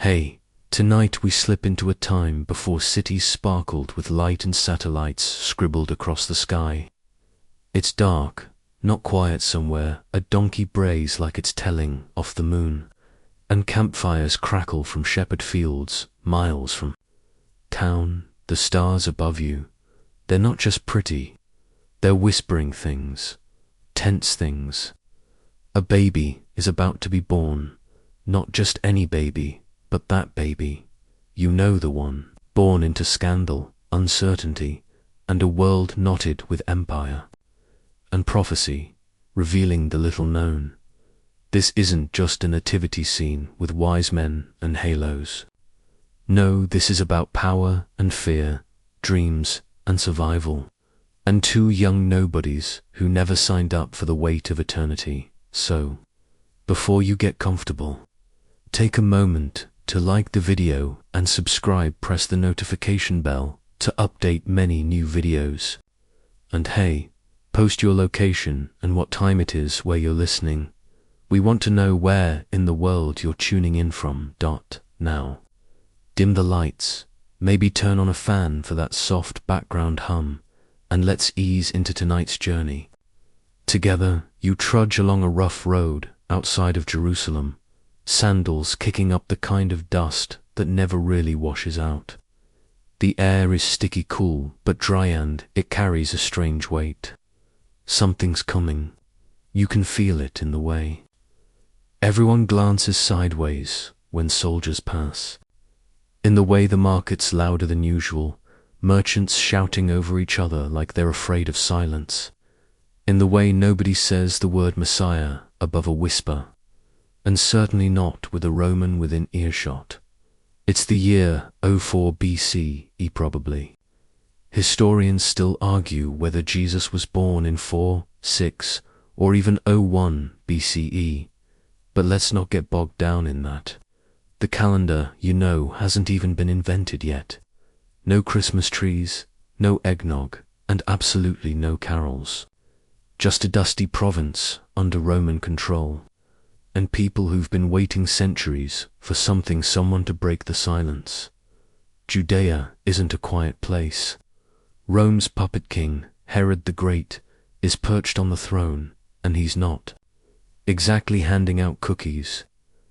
Hey, tonight we slip into a time before cities sparkled with light and satellites scribbled across the sky. It's dark, not quiet somewhere, a donkey brays like it's telling off the moon, and campfires crackle from shepherd fields, miles from town. The stars above you, they're not just pretty, they're whispering things, tense things. A baby is about to be born, not just any baby, but that baby. You know the one, born into scandal, uncertainty, and a world knotted with empire and prophecy, revealing the little known. This isn't just a nativity scene with wise men and halos. No, this is about power and fear, dreams and survival, and two young nobodies who never signed up for the weight of eternity. So, before you get comfortable, take a moment to like the video and subscribe. Press the notification bell to update many new videos. And hey, post your location and what time it is where you're listening. We want to know where in the world you're tuning in from. Now, dim the lights, maybe turn on a fan for that soft background hum, and let's ease into tonight's journey. Together, you trudge along a rough road outside of Jerusalem, sandals kicking up the kind of dust that never really washes out. The air is sticky cool but dry, and it carries a strange weight. Something's coming. You can feel it in the way. Everyone glances sideways when soldiers pass. In the way the market's louder than usual, merchants shouting over each other like they're afraid of silence. In the way nobody says the word Messiah above a whisper, and certainly not with a Roman within earshot. It's the year 04 BCE probably. Historians still argue whether Jesus was born in 4, 6, or even 01 BCE, but let's not get bogged down in that. The calendar, you know, hasn't even been invented yet. No Christmas trees, no eggnog, and absolutely no carols. Just a dusty province under Roman control, and people who've been waiting centuries for someone to break the silence. Judea isn't a quiet place. Rome's puppet king, Herod the Great, is perched on the throne, and he's not exactly handing out cookies.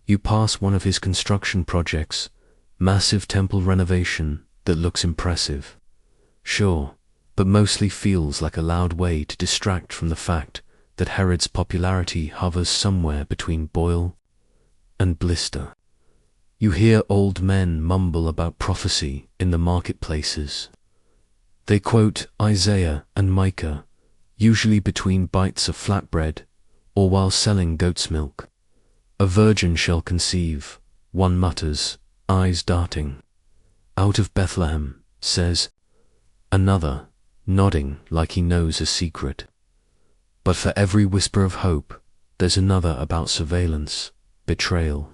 You pass one of his construction projects, massive temple renovation that looks impressive. Sure, but mostly feels like a loud way to distract from the fact that Herod's popularity hovers somewhere between boil and blister. You hear old men mumble about prophecy in the marketplaces. They quote Isaiah and Micah, usually between bites of flatbread or while selling goat's milk. A virgin shall conceive, one mutters, eyes darting. Out of Bethlehem, says another, nodding like he knows a secret. But for every whisper of hope, there's another about surveillance, betrayal,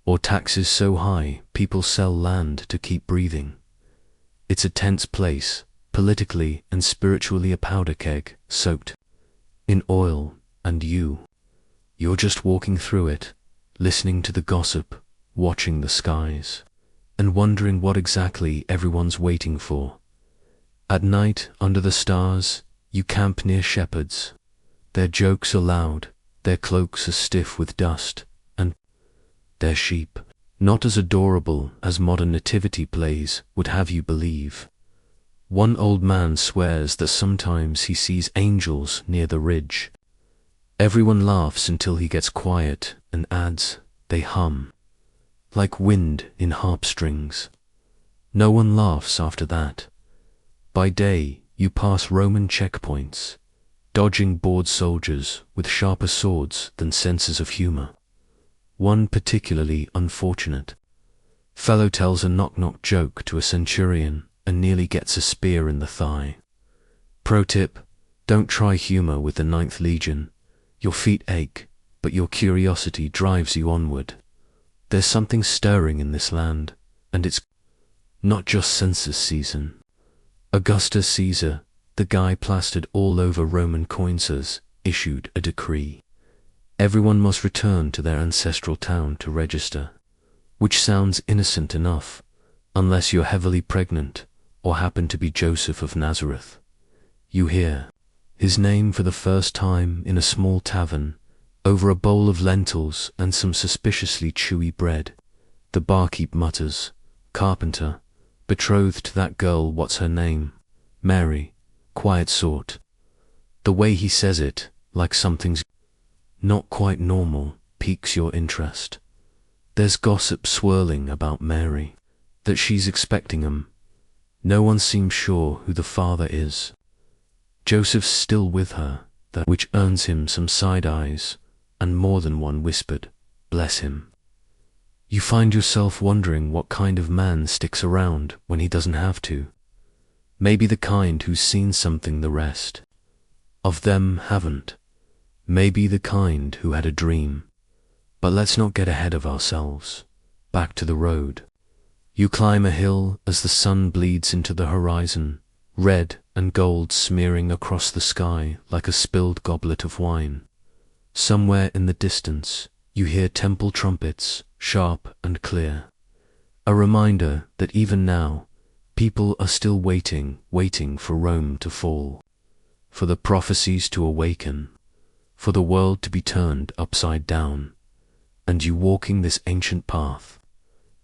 or taxes so high people sell land to keep breathing. It's a tense place, politically and spiritually, a powder keg, soaked in oil, and you're just walking through it, listening to the gossip, watching the skies, and wondering what exactly everyone's waiting for. At night, under the stars, you camp near shepherds. Their jokes are loud, their cloaks are stiff with dust, and their sheep, not as adorable as modern nativity plays would have you believe. One old man swears that sometimes he sees angels near the ridge. Everyone laughs until he gets quiet and adds, they hum, like wind in harp strings. No one laughs after that. By day, you pass Roman checkpoints, dodging bored soldiers with sharper swords than senses of humor. One particularly unfortunate fellow tells a knock-knock joke to a centurion and nearly gets a spear in the thigh. Pro tip, don't try humor with the 9th Legion. Your feet ache, but your curiosity drives you onward. There's something stirring in this land, and it's not just census season. Augustus Caesar, the guy plastered all over Roman coins, issued a decree. Everyone must return to their ancestral town to register. which sounds innocent enough, unless you're heavily pregnant or happen to be Joseph of Nazareth. You hear his name for the first time in a small tavern, over a bowl of lentils and some suspiciously chewy bread. The barkeep mutters, "Carpenter, betrothed to that girl, what's her name? Mary, quiet sort." The way he says it, like something's not quite normal, piques your interest. There's gossip swirling about Mary, that she's expecting him. No one seems sure who the father is. Joseph's still with her, that which earns him some side eyes, and more than one whispered, "Bless him." You find yourself wondering what kind of man sticks around when he doesn't have to. Maybe the kind who's seen something the rest of them haven't. Maybe the kind who had a dream. But let's not get ahead of ourselves. Back to the road. You climb a hill as the sun bleeds into the horizon, red and gold smearing across the sky like a spilled goblet of wine. Somewhere in the distance, you hear temple trumpets, sharp and clear. A reminder that even now, people are still waiting for Rome to fall, for the prophecies to awaken, for the world to be turned upside down. And you walking this ancient path,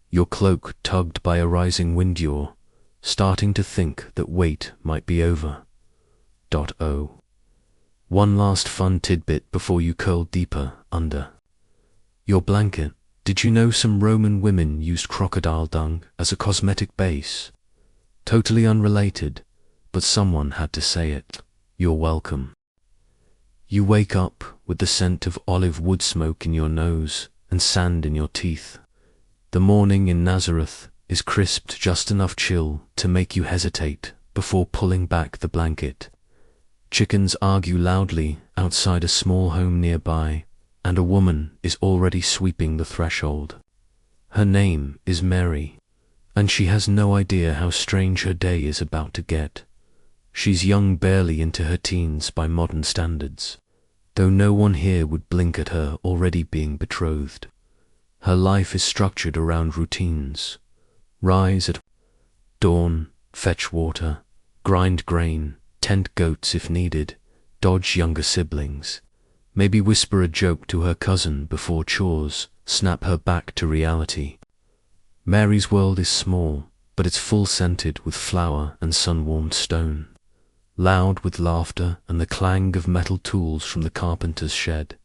your cloak tugged by a rising wind yaw, starting to think that wait might be over. Oh. One last fun tidbit before you curl deeper under your blanket. Did you know some Roman women used crocodile dung as a cosmetic base? Totally unrelated, but someone had to say it. You're welcome. You wake up with the scent of olive wood smoke in your nose and sand in your teeth. The morning in Nazareth is crisped just enough chill to make you hesitate before pulling back the blanket. Chickens argue loudly outside a small home nearby, and a woman is already sweeping the threshold. Her name is Mary, and she has no idea how strange her day is about to get. She's young, barely into her teens by modern standards, though no one here would blink at her already being betrothed. Her life is structured around routines. Rise at dawn, fetch water, grind grain, tend goats if needed, dodge younger siblings, maybe whisper a joke to her cousin before chores snap her back to reality. Mary's world is small, but it's full scented with flour and sun-warmed stone, loud with laughter and the clang of metal tools from the carpenter's shed.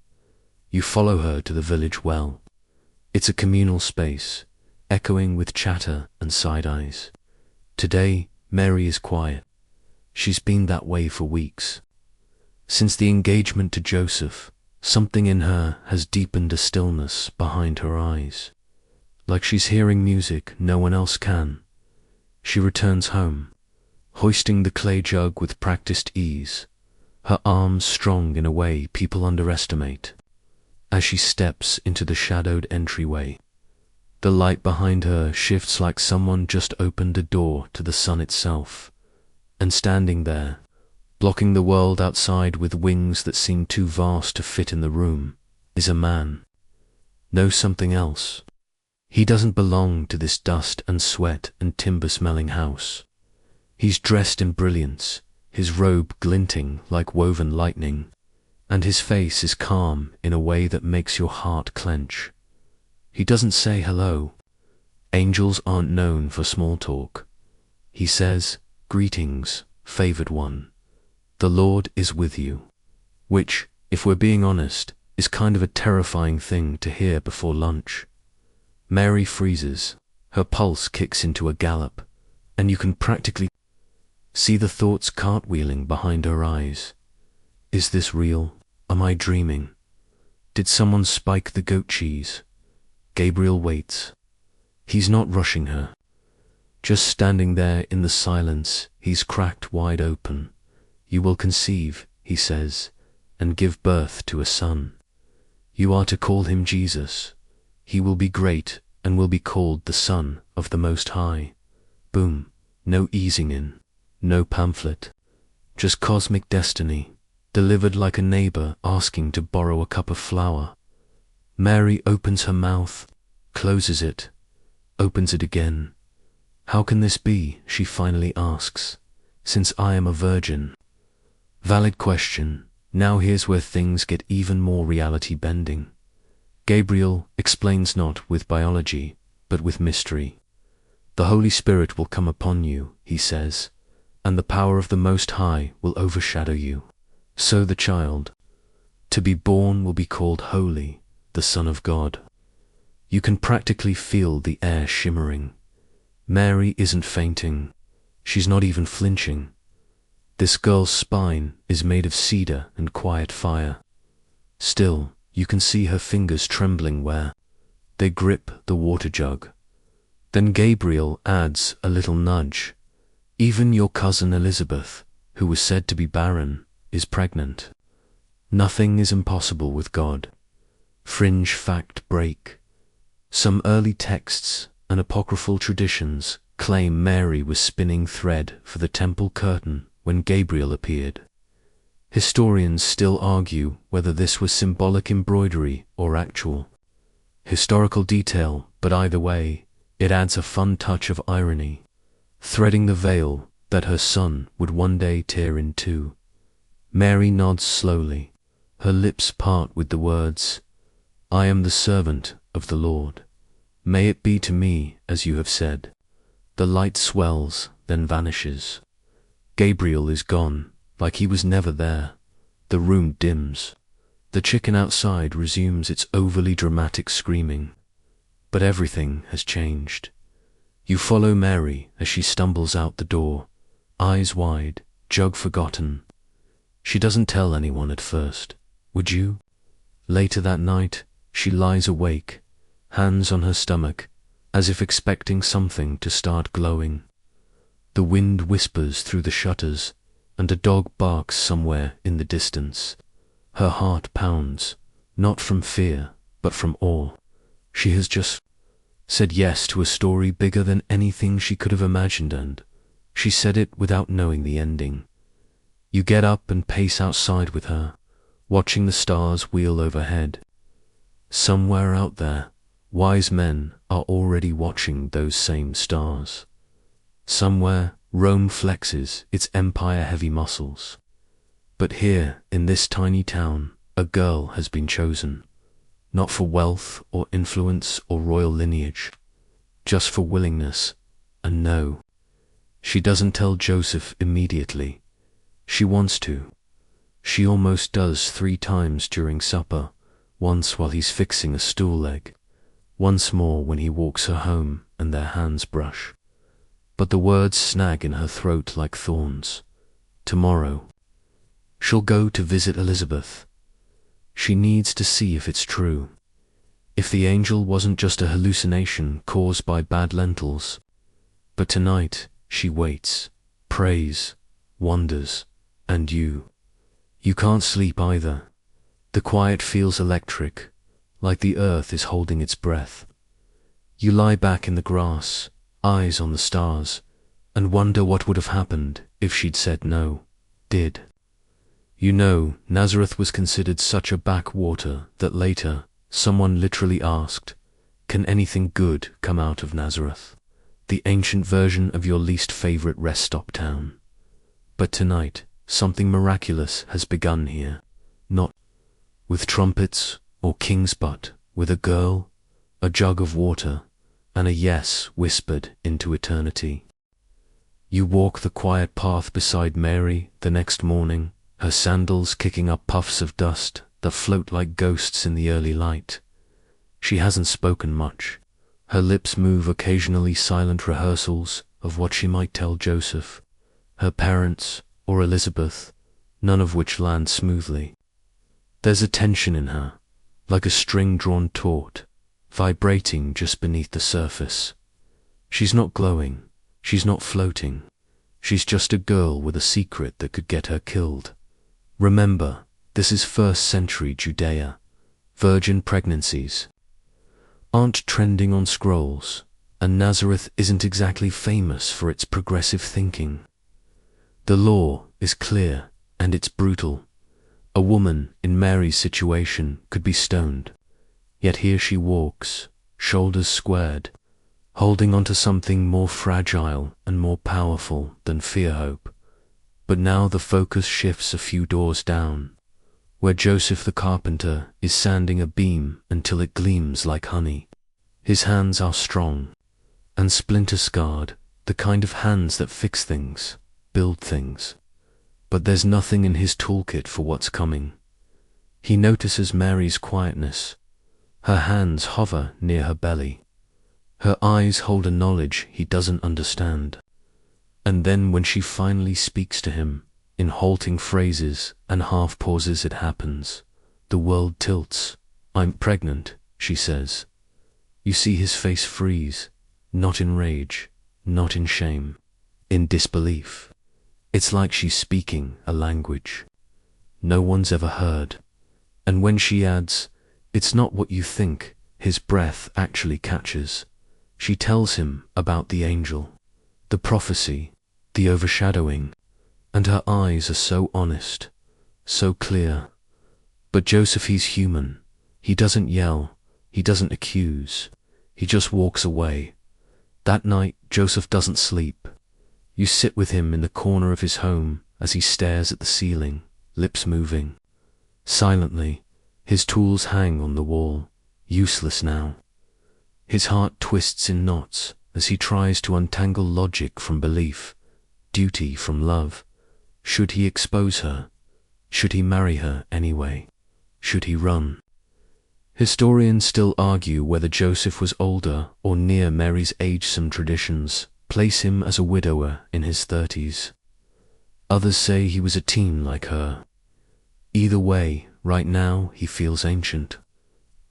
You follow her to the village well. It's a communal space, echoing with chatter and side-eyes. Today, Mary is quiet. She's been that way for weeks. Since the engagement to Joseph, something in her has deepened a stillness behind her eyes, like she's hearing music no one else can. She returns home, hoisting the clay jug with practiced ease, her arms strong in a way people underestimate. As she steps into the shadowed entryway, the light behind her shifts like someone just opened a door to the sun itself, and standing there, blocking the world outside with wings that seem too vast to fit in the room, is a man. No, something else. He doesn't belong to this dust and sweat and timber-smelling house. He's dressed in brilliance, his robe glinting like woven lightning, and his face is calm in a way that makes your heart clench. He doesn't say hello. Angels aren't known for small talk. He says, "Greetings, favored one. The Lord is with you," which, if we're being honest, is kind of a terrifying thing to hear before lunch. Mary freezes, her pulse kicks into a gallop, and you can practically see the thoughts cartwheeling behind her eyes. Is this real? Am I dreaming? Did someone spike the goat cheese? Gabriel waits. He's not rushing her. Just standing there in the silence, he's cracked wide open. "You will conceive," he says, "and give birth to a son. You are to call him Jesus. He will be great and will be called the Son of the Most High." Boom. No easing in. No pamphlet. Just cosmic destiny, delivered like a neighbor asking to borrow a cup of flour. Mary opens her mouth, closes it, opens it again. How can this be, she finally asks, since I am a virgin? Valid question. Now here's where things get even more reality-bending. Gabriel explains not with biology, but with mystery. The Holy Spirit will come upon you, he says, and the power of the Most High will overshadow you. So the child to be born will be called Holy, the Son of God. You can practically feel the air shimmering. Mary isn't fainting. She's not even flinching. This girl's spine is made of cedar and quiet fire. Still, you can see her fingers trembling where they grip the water jug. Then Gabriel adds a little nudge. Even your cousin Elizabeth, who was said to be barren, is pregnant. Nothing is impossible with God. Fringe fact break. Some early texts and apocryphal traditions claim Mary was spinning thread for the temple curtain when Gabriel appeared. Historians still argue whether this was symbolic embroidery or actual historical detail, but either way, it adds a fun touch of irony, threading the veil that her son would one day tear in two. Mary nods slowly. Her lips part with the words, I am the servant of the Lord. May it be to me as you have said. The light swells, then vanishes. Gabriel is gone, like he was never there. The room dims. The chicken outside resumes its overly dramatic screaming. But everything has changed. You follow Mary as she stumbles out the door, eyes wide, jug forgotten. She doesn't tell anyone at first. Would you? Later that night, she lies awake, hands on her stomach, as if expecting something to start glowing. The wind whispers through the shutters, and a dog barks somewhere in the distance. Her heart pounds, not from fear, but from awe. She has just said yes to a story bigger than anything she could have imagined, and she said it without knowing the ending. You get up and pace outside with her, watching the stars wheel overhead. Somewhere out there, wise men are already watching those same stars. Somewhere, Rome flexes its empire-heavy muscles. But here, in this tiny town, a girl has been chosen, not for wealth or influence or royal lineage, just for willingness. And no, she doesn't tell Joseph immediately. She wants to. She almost does 3 times during supper, once while he's fixing a stool leg, once more when he walks her home and their hands brush. But the words snag in her throat like thorns. Tomorrow, she'll go to visit Elizabeth. She needs to see if it's true. If the angel wasn't just a hallucination caused by bad lentils. But tonight, she waits, prays, wonders, and you can't sleep either. The quiet feels electric, like the earth is holding its breath. You lie back in the grass, eyes on the stars, and wonder what would have happened if she'd said no, did. You know, Nazareth was considered such a backwater that later someone literally asked, can anything good come out of Nazareth, the ancient version of your least favorite rest stop town? But tonight, something miraculous has begun here, not with trumpets or king's butt, with a girl, a jug of water, and a yes whispered into eternity. You walk the quiet path beside Mary the next morning, her sandals kicking up puffs of dust that float like ghosts in the early light. She hasn't spoken much. Her lips move occasionally silent rehearsals of what she might tell Joseph, her parents, or Elizabeth, none of which land smoothly. There's a tension in her, like a string drawn taut, vibrating just beneath the surface. She's not glowing, she's not floating. She's just a girl with a secret that could get her killed. Remember, this is 1st century Judea. Virgin pregnancies aren't trending on scrolls, and Nazareth isn't exactly famous for its progressive thinking. The law is clear, and it's brutal. A woman in Mary's situation could be stoned. Yet here she walks, shoulders squared, holding onto something more fragile and more powerful than fear-hope. But now the focus shifts a few doors down, where Joseph the carpenter is sanding a beam until it gleams like honey. His hands are strong and splinter-scarred, the kind of hands that fix things, build things. But there's nothing in his toolkit for what's coming. He notices Mary's quietness. Her hands hover near her belly. Her eyes hold a knowledge he doesn't understand. And then when she finally speaks to him, in halting phrases and half pauses, it happens. The world tilts. "I'm pregnant," she says. You see his face freeze, not in rage, not in shame, in disbelief. It's like she's speaking a language no one's ever heard. And when she adds, "It's not what you think," his breath actually catches. She tells him about the angel, the prophecy, the overshadowing, and her eyes are so honest, so clear. But Joseph, he's human. He doesn't yell, he doesn't accuse, he just walks away. That night, Joseph doesn't sleep. You sit with him in the corner of his home as he stares at the ceiling, lips moving. Silently, his tools hang on the wall, useless now. His heart twists in knots as he tries to untangle logic from belief, duty from love. Should he expose her? Should he marry her anyway? Should he run? Historians still argue whether Joseph was older or near Mary's age. Some traditions place him as a widower in his 30s. Others say he was a teen like her. Either way, right now he feels ancient,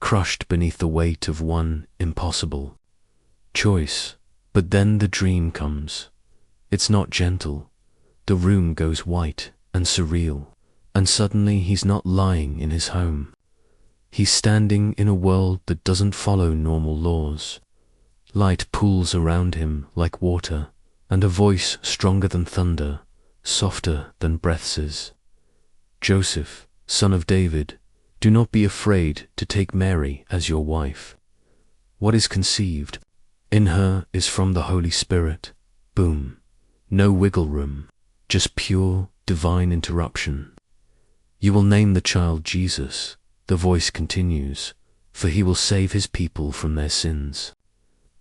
crushed beneath the weight of one impossible choice. But then the dream comes. It's not gentle. The room goes white and surreal, and suddenly he's not lying in his home. He's standing in a world that doesn't follow normal laws. Light pools around him like water, and a voice stronger than thunder, softer than breath says, "Joseph, son of David, do not be afraid to take Mary as your wife. What is conceived in her is from the Holy Spirit." Boom. No wiggle room, just pure, divine interruption. "You will name the child Jesus," the voice continues, "for he will save his people from their sins."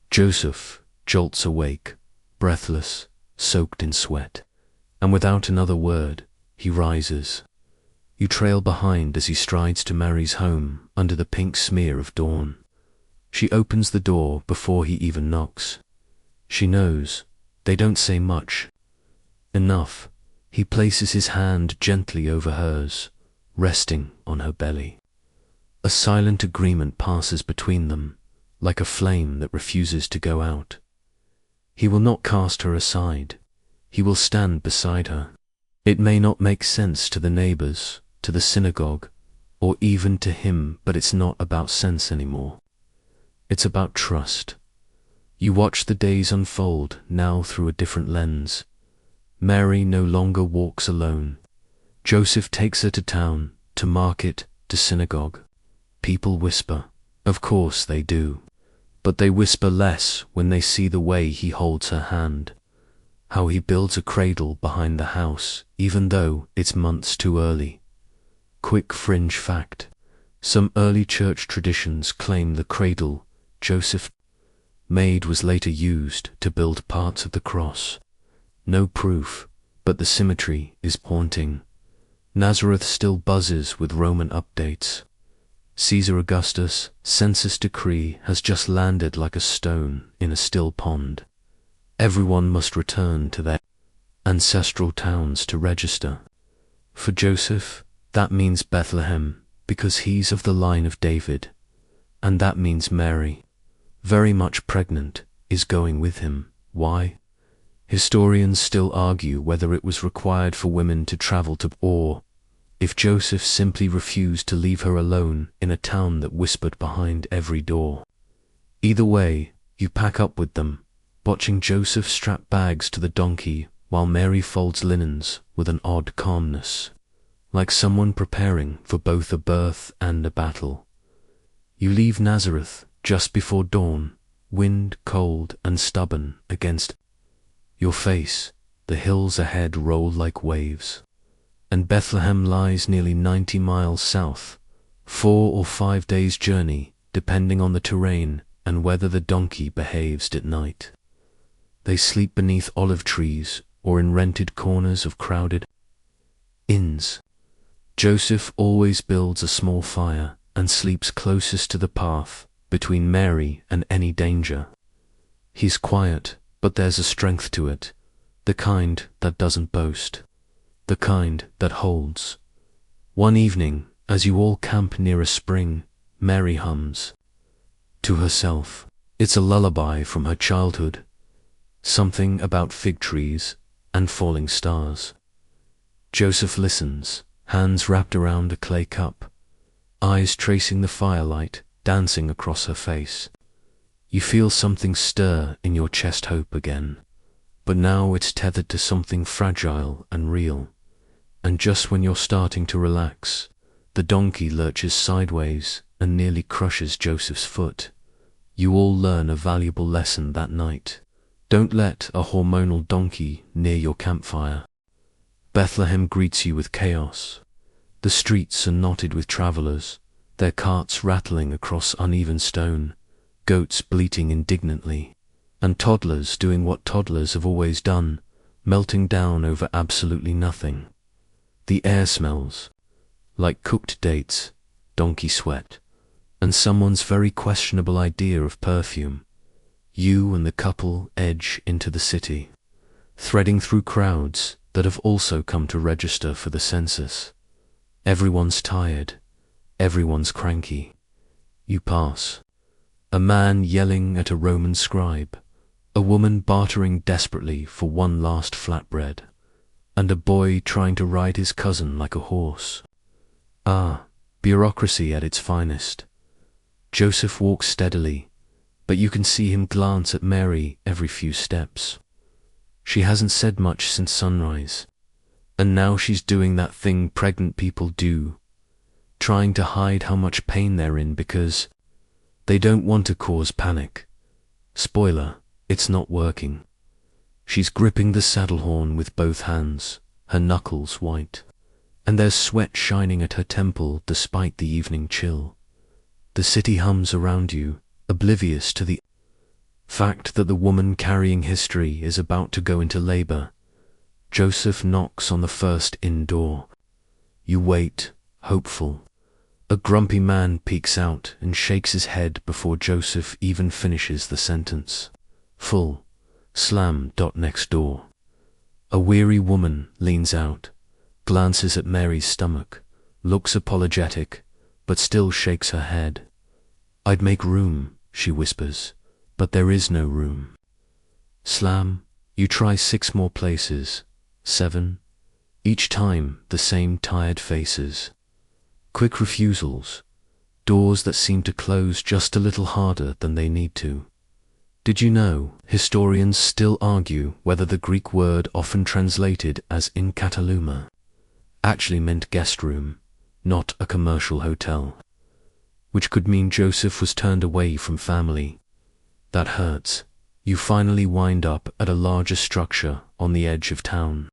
Joseph jolts awake, breathless, soaked in sweat, and without another word, he rises. You trail behind as he strides to Mary's home under the pink smear of dawn. She opens the door before he even knocks. She knows. They don't say much. Enough. He places his hand gently over hers, resting on her belly. A silent agreement passes between them, like a flame that refuses to go out. He will not cast her aside. He will stand beside her. It may not make sense to the neighbors, to the synagogue, or even to him, but it's not about sense anymore. It's about trust. You watch the days unfold now through a different lens. Mary no longer walks alone. Joseph takes her to town, to market, to synagogue. People whisper. Of course they do. But they whisper less when they see the way he holds her hand. How he builds a cradle behind the house, even though it's months too early. Quick fringe fact. Some early church traditions claim the cradle Joseph made was later used to build parts of the cross. No proof, but the symmetry is haunting. Nazareth still buzzes with Roman updates. Caesar Augustus' census decree has just landed like a stone in a still pond. Everyone must return to their ancestral towns to register. For Joseph, that means Bethlehem, because he's of the line of David. And that means Mary, very much pregnant, is going with him. Why? Historians still argue whether it was required for women to travel to, or if Joseph simply refused to leave her alone in a town that whispered behind every door. Either way, you pack up with them, watching Joseph strap bags to the donkey while Mary folds linens with an odd calmness, like someone preparing for both a birth and a battle. You leave Nazareth just before dawn, wind cold and stubborn against your face. The hills ahead roll like waves, and Bethlehem lies nearly 90 miles south, 4 or 5 days' journey, depending on the terrain and whether the donkey behaves at night. They sleep beneath olive trees or in rented corners of crowded inns. Joseph always builds a small fire and sleeps closest to the path between Mary and any danger. He's quiet, but there's a strength to it, the kind that doesn't boast, the kind that holds. One evening, as you all camp near a spring, Mary hums to herself. It's a lullaby from her childhood, something about fig trees and falling stars. Joseph listens, hands wrapped around a clay cup, eyes tracing the firelight dancing across her face. You feel something stir in your chest, hope again, but now it's tethered to something fragile and real. And just when you're starting to relax, the donkey lurches sideways and nearly crushes Joseph's foot. You all learn a valuable lesson that night. Don't let a hormonal donkey near your campfire. Bethlehem greets you with chaos. The streets are knotted with travelers, their carts rattling across uneven stone, goats bleating indignantly, and toddlers doing what toddlers have always done, melting down over absolutely nothing. The air smells like cooked dates, donkey sweat, and someone's very questionable idea of perfume. You and the couple edge into the city, threading through crowds that have also come to register for the census. Everyone's tired, everyone's cranky. You pass a man yelling at a Roman scribe, a woman bartering desperately for one last flatbread, and a boy trying to ride his cousin like a horse. Ah, bureaucracy at its finest. Joseph walks steadily, but you can see him glance at Mary every few steps. She hasn't said much since sunrise, and now she's doing that thing pregnant people do, trying to hide how much pain they're in because they don't want to cause panic. Spoiler, it's not working. She's gripping the saddle horn with both hands, her knuckles white, and there's sweat shining at her temple despite the evening chill. The city hums around you, oblivious to the fact that the woman carrying history is about to go into labor. Joseph knocks on the first inn door. You wait, hopeful. A grumpy man peeks out and shakes his head before Joseph even finishes the sentence. Full. Slam. Next door. A weary woman leans out, glances at Mary's stomach, looks apologetic, but still shakes her head. I'd make room, she whispers, but there is no room. Slam. You try 6 more places, 7. Each time the same tired faces. Quick refusals, doors that seem to close just a little harder than they need to. Did you know historians still argue whether the Greek word often translated as in Cataluma actually meant guest room, not a commercial hotel, which could mean Joseph was turned away from family. That hurts. You finally wind up at a larger structure on the edge of town.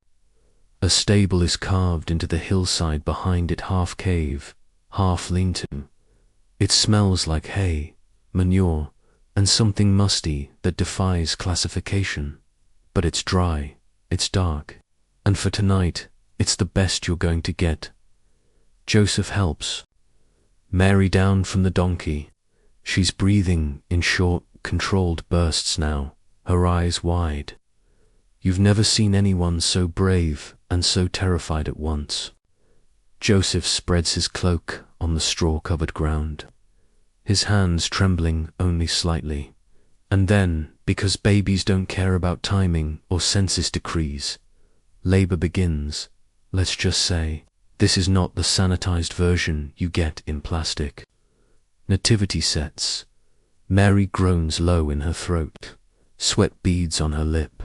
A stable is carved into the hillside behind it, half cave, half lean-to. It smells like hay, manure, and something musty that defies classification. But it's dry, it's dark, and for tonight, it's the best you're going to get. Joseph helps Mary down from the donkey. She's breathing in short, controlled bursts now, her eyes wide. You've never seen anyone so brave and so terrified at once. Joseph spreads his cloak on the straw-covered ground, his hands trembling only slightly. And then, because babies don't care about timing or census decrees, labor begins. Let's just say, this is not the sanitized version you get in plastic. Nativity sets. Mary groans low in her throat, sweat beads on her lip.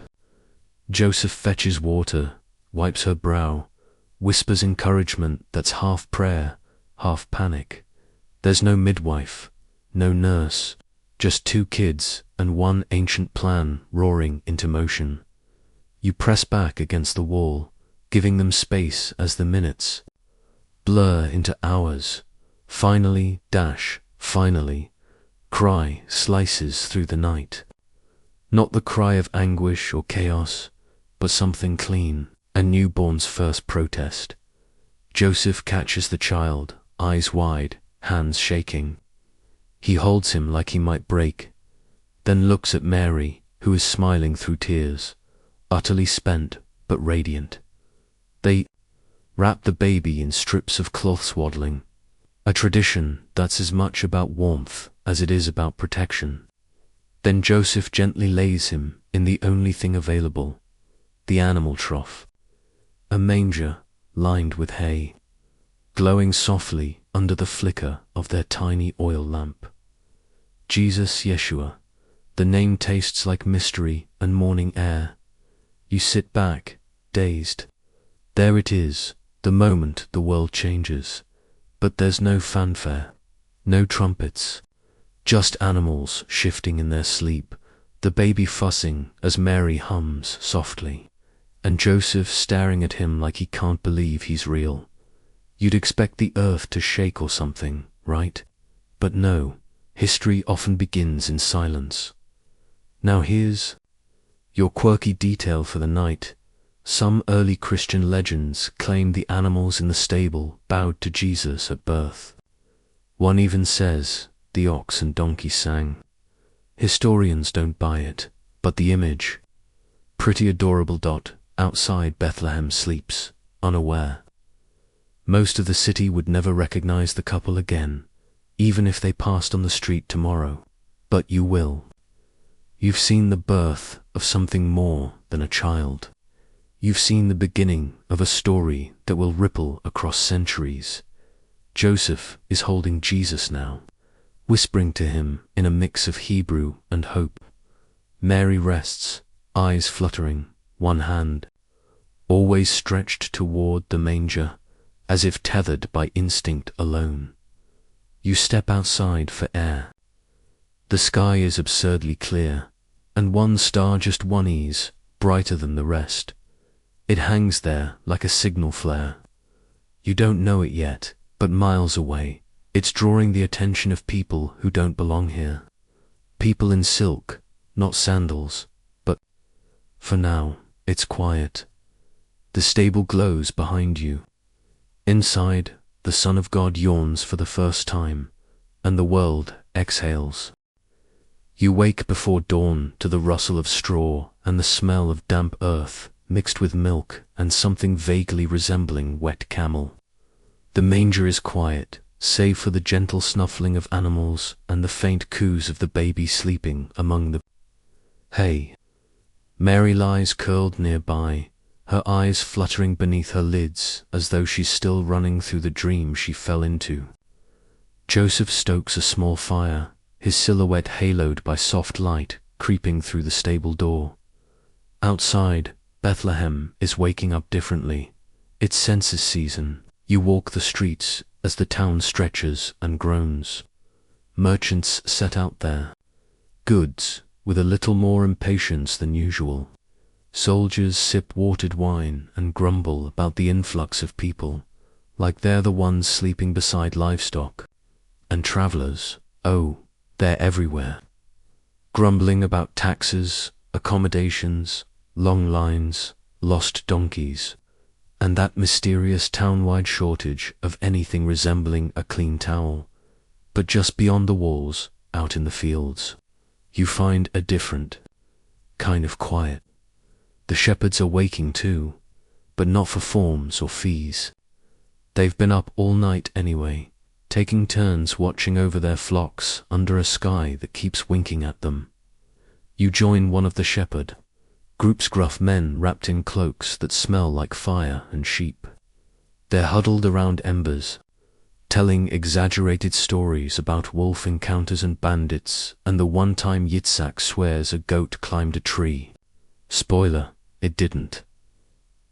Joseph fetches water, wipes her brow, whispers encouragement that's half prayer, half panic. There's no midwife, no nurse, Just two kids and one ancient plan roaring into motion. You press back against the wall, giving them space as the minutes blur into hours. Finally, finally, cry slices through the night. Not the cry of anguish or chaos, but something clean, a newborn's first protest. Joseph catches the child, eyes wide, hands shaking. He holds him like he might break, then looks at Mary, who is smiling through tears, utterly spent but radiant. They wrap the baby in strips of cloth swaddling, a tradition that's as much about warmth as it is about protection. Then Joseph gently lays him in the only thing available, the animal trough, a manger lined with hay, glowing softly under the flicker of their tiny oil lamp. Jesus Yeshua, the name tastes like mystery and morning air. You sit back, dazed. There it is, the moment the world changes. But there's no fanfare, no trumpets, just animals shifting in their sleep, the baby fussing as Mary hums softly, and Joseph staring at him like he can't believe he's real. You'd expect the earth to shake or something, right? But no, history often begins in silence. Now here's your quirky detail for the night. Some early Christian legends claim the animals in the stable bowed to Jesus at birth. One even says the ox and donkey sang. Historians don't buy it, but the image, pretty adorable. Outside Bethlehem sleeps, unaware. Most of the city would never recognize the couple again, even if they passed on the street tomorrow. But you will. You've seen the birth of something more than a child. You've seen the beginning of a story that will ripple across centuries. Joseph is holding Jesus now, whispering to him in a mix of Hebrew and hope. Mary rests, eyes fluttering, one hand always stretched toward the manger, as if tethered by instinct alone. You step outside for air. The sky is absurdly clear, and one star just one ease, brighter than the rest. It hangs there like a signal flare. You don't know it yet, but miles away, it's drawing the attention of people who don't belong here. People in silk, not sandals, but for now, it's quiet. The stable glows behind you. Inside, the Son of God yawns for the first time, and the world exhales. You wake before dawn to the rustle of straw and the smell of damp earth mixed with milk and something vaguely resembling wet camel. The manger is quiet, save for the gentle snuffling of animals and the faint coos of the baby sleeping among the hay. Mary lies curled nearby, her eyes fluttering beneath her lids as though she's still running through the dream she fell into. Joseph stokes a small fire, his silhouette haloed by soft light creeping through the stable door. Outside, Bethlehem is waking up differently. It's census season. You walk the streets as the town stretches and groans. Merchants set out their goods with a little more impatience than usual. Soldiers sip watered wine and grumble about the influx of people, like they're the ones sleeping beside livestock. And travelers, oh, they're everywhere, grumbling about taxes, accommodations, long lines, lost donkeys, and that mysterious town-wide shortage of anything resembling a clean towel. But just beyond the walls, out in the fields, you find a different kind of quiet. The shepherds are waking too, but not for forms or fees. They've been up all night anyway, taking turns watching over their flocks under a sky that keeps winking at them. You join one of the shepherd group's gruff men wrapped in cloaks that smell like fire and sheep. They're huddled around embers, telling exaggerated stories about wolf encounters and bandits, and the one time Yitzhak swears a goat climbed a tree. Spoiler, it didn't.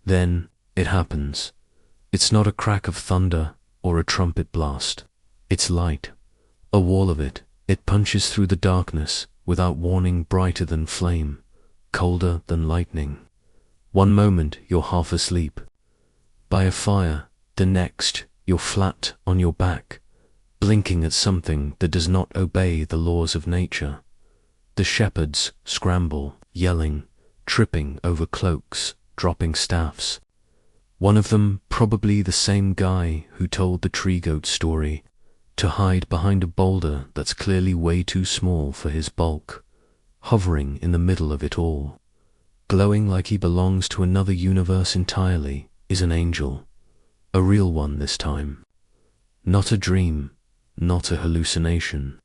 Then it happens. It's not a crack of thunder or a trumpet blast. It's light, a wall of it, It punches through the darkness without warning, brighter than flame, colder than lightning. One moment you're half asleep by a fire, the next you're flat on your back, blinking at something that does not obey the laws of nature. The shepherds scramble, yelling, tripping over cloaks, dropping staffs. One of them, probably the same guy who told the tree goat story, to hide behind a boulder that's clearly way too small for his bulk, hovering in the middle of it all, glowing like he belongs to another universe entirely, is an angel. A real one this time. Not a dream, not a hallucination,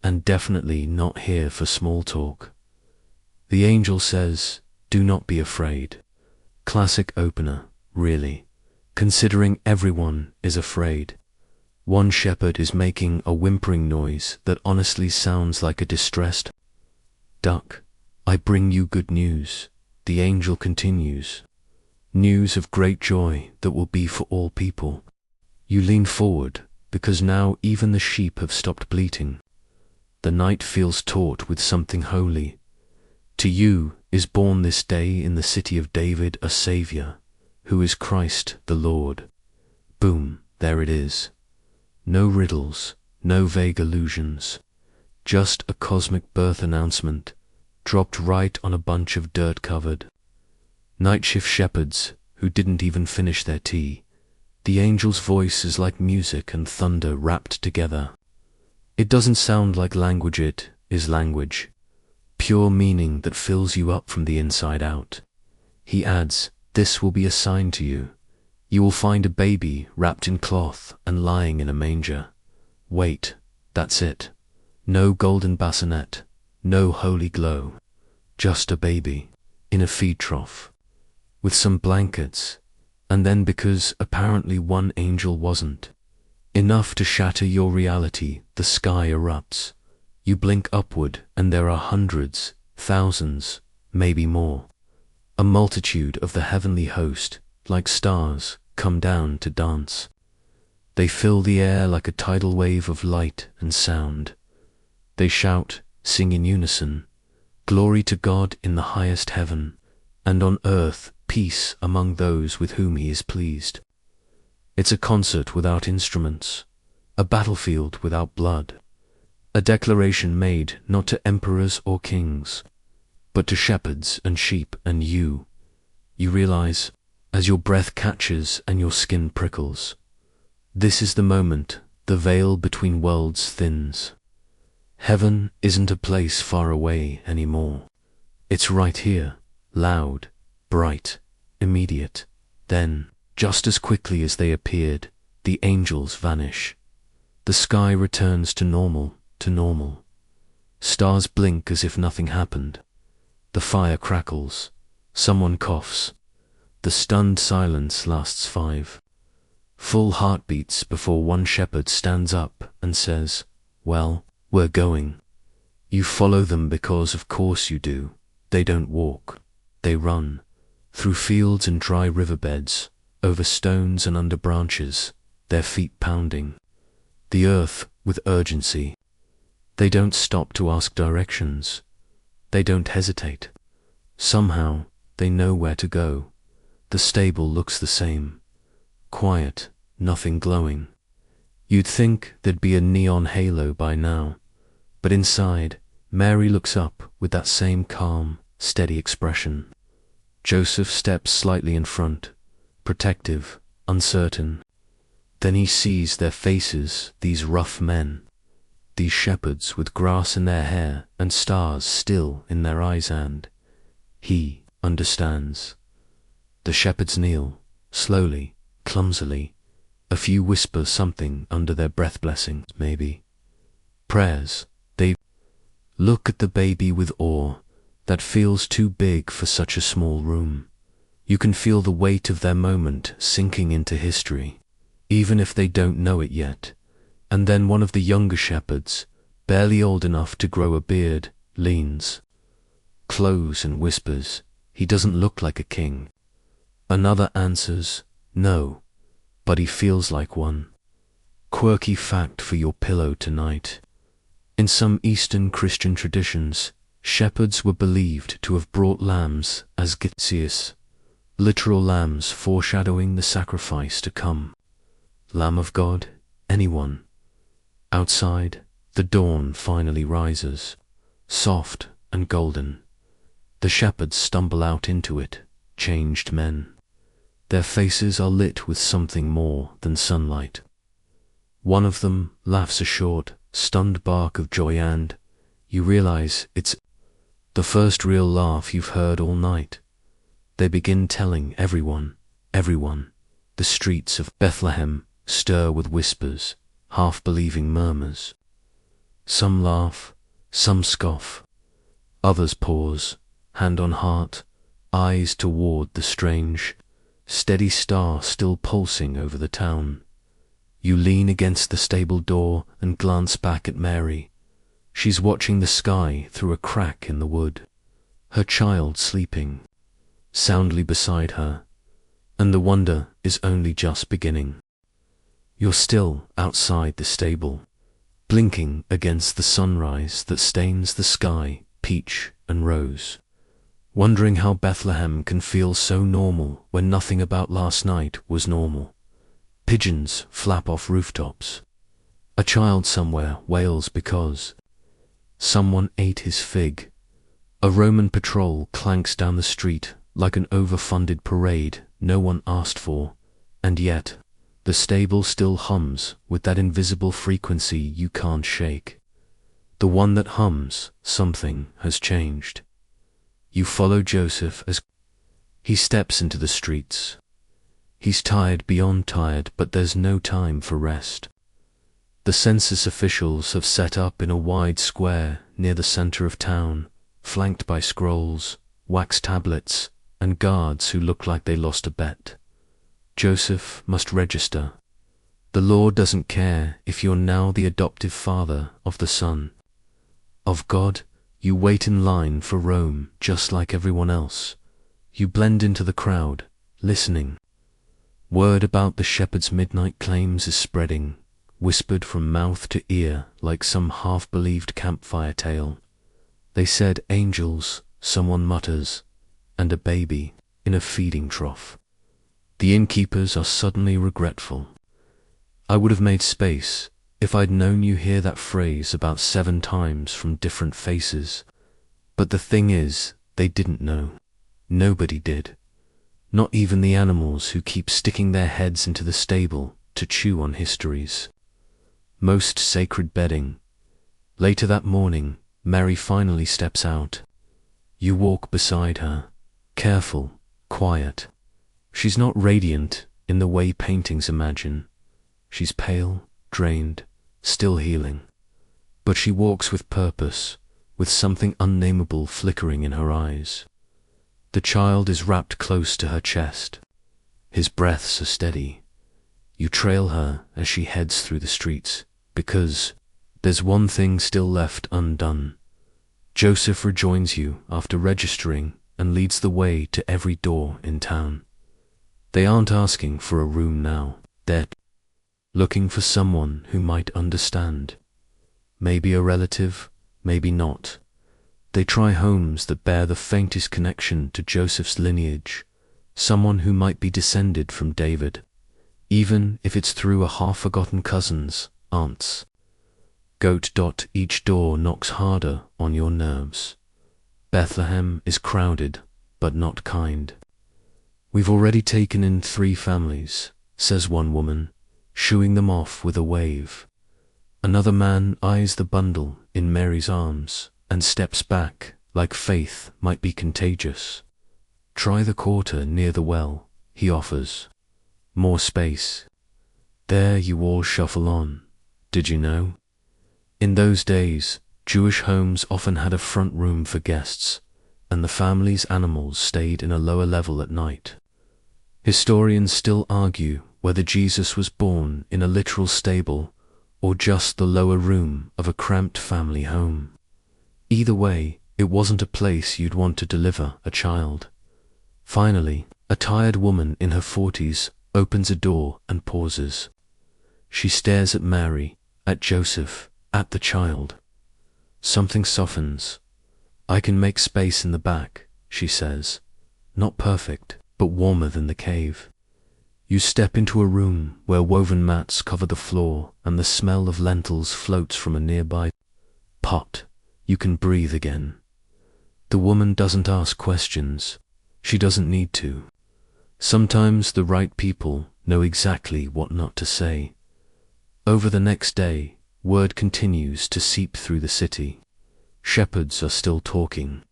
and definitely not here for small talk. The angel says, "Do not be afraid." Classic opener, really, considering everyone is afraid. One shepherd is making a whimpering noise that honestly sounds like a distressed duck. "I bring you good news," the angel continues. "News of great joy that will be for all people." You lean forward, because now even the sheep have stopped bleating. The night feels taut with something holy. To you is born this day in the city of David a Savior, who is Christ the Lord. Boom, there it is. No riddles, no vague illusions, just a cosmic birth announcement, dropped right on a bunch of dirt-covered night shift shepherds who didn't even finish their tea. The angel's voice is like music and thunder wrapped together. It doesn't sound like language, it is language. Pure meaning that fills you up from the inside out. He adds, "This will be a sign to you. You will find a baby wrapped in cloth and lying in a manger." Wait, that's it. No golden bassinet, no holy glow. Just a baby, in a feed trough, with some blankets, and then because apparently one angel wasn't enough to shatter your reality, the sky erupts. You blink upward and there are hundreds, thousands, maybe more. A multitude of the heavenly host, like stars, come down to dance. They fill the air like a tidal wave of light and sound. They shout, sing in unison, "Glory to God in the highest heaven, and on earth peace among those with whom he is pleased." It's a concert without instruments, a battlefield without blood, a declaration made not to emperors or kings, but to shepherds and sheep and you. You realize, as your breath catches and your skin prickles, this is the moment the veil between worlds thins. Heaven isn't a place far away anymore. It's right here, loud, bright, immediate. Then, just as quickly as they appeared, the angels vanish. The sky returns to normal, to normal. Stars blink as if nothing happened. The fire crackles. Someone coughs. The stunned silence lasts 5 full heartbeats before one shepherd stands up and says, "Well, we're going." You follow them because of course you do. They don't walk. They run. Through fields and dry riverbeds, over stones and under branches, their feet pounding the earth with urgency. They don't stop to ask directions. They don't hesitate. Somehow, they know where to go. The stable looks the same. Quiet, nothing glowing. You'd think there'd be a neon halo by now, but inside, Mary looks up with that same calm, steady expression. Joseph steps slightly in front, protective, uncertain. Then he sees their faces, these rough men, these shepherds with grass in their hair and stars still in their eyes, and he understands. The shepherds kneel, slowly, clumsily. A few whisper something under their breath, blessings, maybe. Prayers. They look at the baby with awe that feels too big for such a small room. You can feel the weight of their moment sinking into history, even if they don't know it yet. And then one of the younger shepherds, barely old enough to grow a beard, leans close and whispers, "He doesn't look like a king." Another answers, "No, but he feels like one." Quirky fact for your pillow tonight. In some Eastern Christian traditions, shepherds were believed to have brought lambs as gifts, literal lambs foreshadowing the sacrifice to come. Lamb of God, anyone? Outside, the dawn finally rises, soft and golden. The shepherds stumble out into it, changed men. Their faces are lit with something more than sunlight. One of them laughs a short, stunned bark of joy, and you realize it's the first real laugh you've heard all night. They begin telling everyone. The streets of Bethlehem stir with whispers, half-believing murmurs. Some laugh, some scoff. Others pause, hand on heart, eyes toward the strange, steady star still pulsing over the town. You lean against the stable door and glance back at Mary. She's watching the sky through a crack in the wood, her child sleeping soundly beside her, and the wonder is only just beginning. You're still outside the stable, blinking against the sunrise that stains the sky peach and rose, wondering how Bethlehem can feel so normal when nothing about last night was normal. Pigeons flap off rooftops. A child somewhere wails because someone ate his fig. A Roman patrol clanks down the street like an overfunded parade no one asked for, and yet the stable still hums with that invisible frequency you can't shake. The one that hums, something has changed. You follow Joseph as he steps into the streets. He's tired beyond tired, but there's no time for rest. The census officials have set up in a wide square near the center of town, flanked by scrolls, wax tablets, and guards who look like they lost a bet. Joseph must register. The law doesn't care if you're now the adoptive father of the Son of God. You wait in line for Rome just like everyone else. You blend into the crowd, listening. Word about the shepherd's midnight claims is spreading, whispered from mouth to ear like some half-believed campfire tale. They said angels, someone mutters, and a baby in a feeding trough. The innkeepers are suddenly regretful. I would have made space if I'd known you hear that phrase about 7 times from different faces. But the thing is, they didn't know. Nobody did. Not even the animals who keep sticking their heads into the stable to chew on histories. Most sacred bedding. Later that morning, Mary finally steps out. You walk beside her, careful, quiet. She's not radiant in the way paintings imagine. She's pale, drained, still healing. But she walks with purpose, with something unnameable flickering in her eyes. The child is wrapped close to her chest. His breaths are steady. You trail her as she heads through the streets, because there's one thing still left undone. Joseph rejoins you after registering and leads the way to every door in town. They aren't asking for a room now. They're looking for someone who might understand. Maybe a relative, maybe not. They try homes that bear the faintest connection to Joseph's lineage, someone who might be descended from David, even if it's through a half-forgotten cousin's, aunts. Each door knocks harder on your nerves. Bethlehem is crowded, but not kind. We've already taken in 3 families, says one woman, shooing them off with a wave. Another man eyes the bundle in Mary's arms and steps back like faith might be contagious. Try the quarter near the well, he offers. More space. There you all shuffle on. Did you know? In those days, Jewish homes often had a front room for guests, and the family's animals stayed in a lower level at night. Historians still argue whether Jesus was born in a literal stable or just the lower room of a cramped family home. Either way, it wasn't a place you'd want to deliver a child. Finally, a tired woman in her 40s opens a door and pauses. She stares at Mary, at Joseph, at the child. Something softens. I can make space in the back, she says. Not perfect, but warmer than the cave. You step into a room where woven mats cover the floor and the smell of lentils floats from a nearby pot. You can breathe again. The woman doesn't ask questions. She doesn't need to. Sometimes the right people know exactly what not to say. Over the next day, word continues to seep through the city. Shepherds are still talking.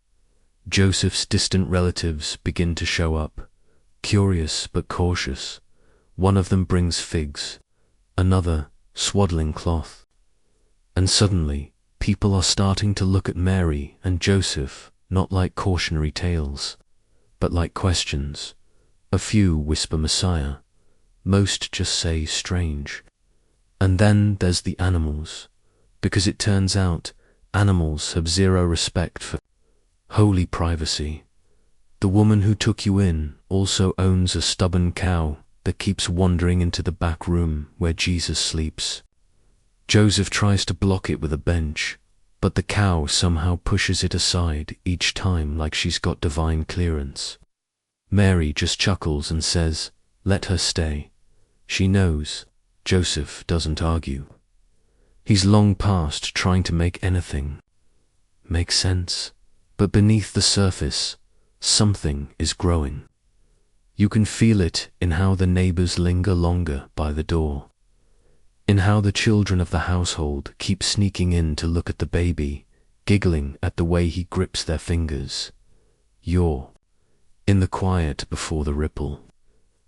Joseph's distant relatives begin to show up, curious but cautious. One of them brings figs, another swaddling cloth. And suddenly, people are starting to look at Mary and Joseph not like cautionary tales, but like questions. A few whisper Messiah, most just say strange. And then there's the animals, because it turns out animals have zero respect for holy privacy. The woman who took you in also owns a stubborn cow that keeps wandering into the back room where Jesus sleeps. Joseph tries to block it with a bench, but the cow somehow pushes it aside each time like she's got divine clearance. Mary just chuckles and says, "Let her stay." She knows. Joseph doesn't argue. He's long past trying to make anything make sense, but beneath the surface, something is growing. You can feel it in how the neighbors linger longer by the door, in how the children of the household keep sneaking in to look at the baby, giggling at the way he grips their fingers. You're in the quiet before the ripple,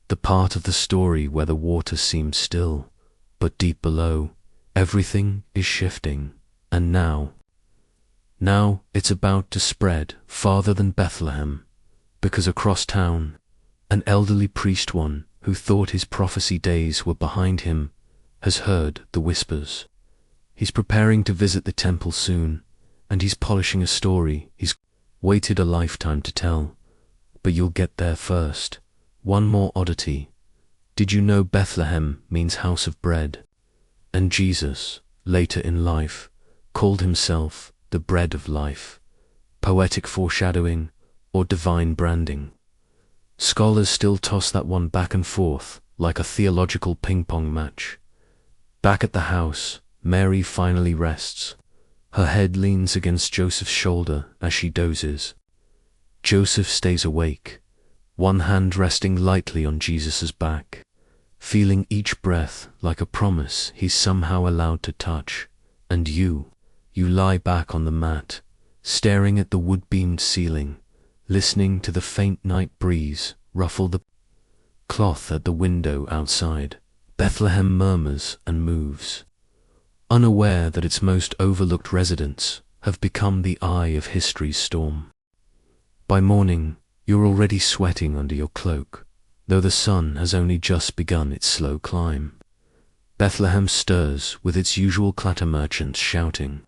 the part of the story where the water seems still, but deep below, everything is shifting, and now it's about to spread farther than Bethlehem, because across town, an elderly priest, one who thought his prophecy days were behind him, has heard the whispers. He's preparing to visit the temple soon, and he's polishing a story he's waited a lifetime to tell. But you'll get there first. One more oddity. Did you know Bethlehem means house of bread? And Jesus, later in life, called himself the bread of life. Poetic foreshadowing or divine branding? Scholars still toss that one back and forth like a theological ping-pong match. Back at the house, Mary finally rests. Her head leans against Joseph's shoulder as she dozes. Joseph stays awake, one hand resting lightly on Jesus' back, feeling each breath like a promise he's somehow allowed to touch. And you lie back on the mat, staring at the wood-beamed ceiling, listening to the faint night breeze ruffle the cloth at the window outside. Bethlehem murmurs and moves, unaware that its most overlooked residents have become the eye of history's storm. By morning, you're already sweating under your cloak, though the sun has only just begun its slow climb. Bethlehem stirs with its usual clatter merchants shouting,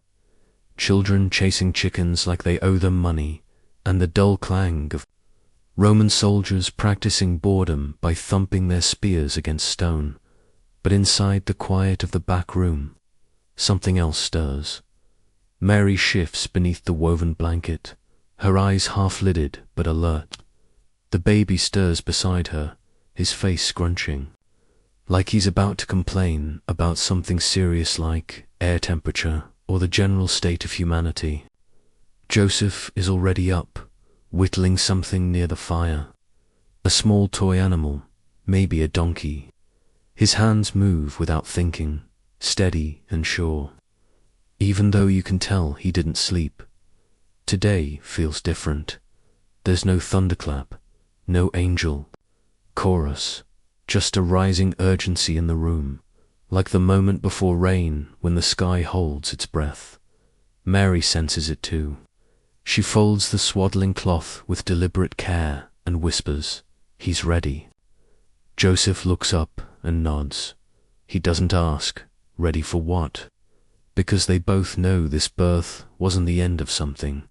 children chasing chickens like they owe them money, and the dull clang of Roman soldiers practicing boredom by thumping their spears against stone. But inside the quiet of the back room, something else stirs. Mary shifts beneath the woven blanket, her eyes half-lidded but alert. The baby stirs beside her, his face scrunching, like he's about to complain about something serious like air temperature or the general state of humanity. Joseph is already up, whittling something near the fire. A small toy animal, maybe a donkey. His hands move without thinking, steady and sure, even though you can tell he didn't sleep. Today feels different. There's no thunderclap, no angel chorus, just a rising urgency in the room, like the moment before rain when the sky holds its breath. Mary senses it too. She folds the swaddling cloth with deliberate care and whispers, "He's ready." Joseph looks up and nods. He doesn't ask, ready for what? Because they both know this birth wasn't the end of something.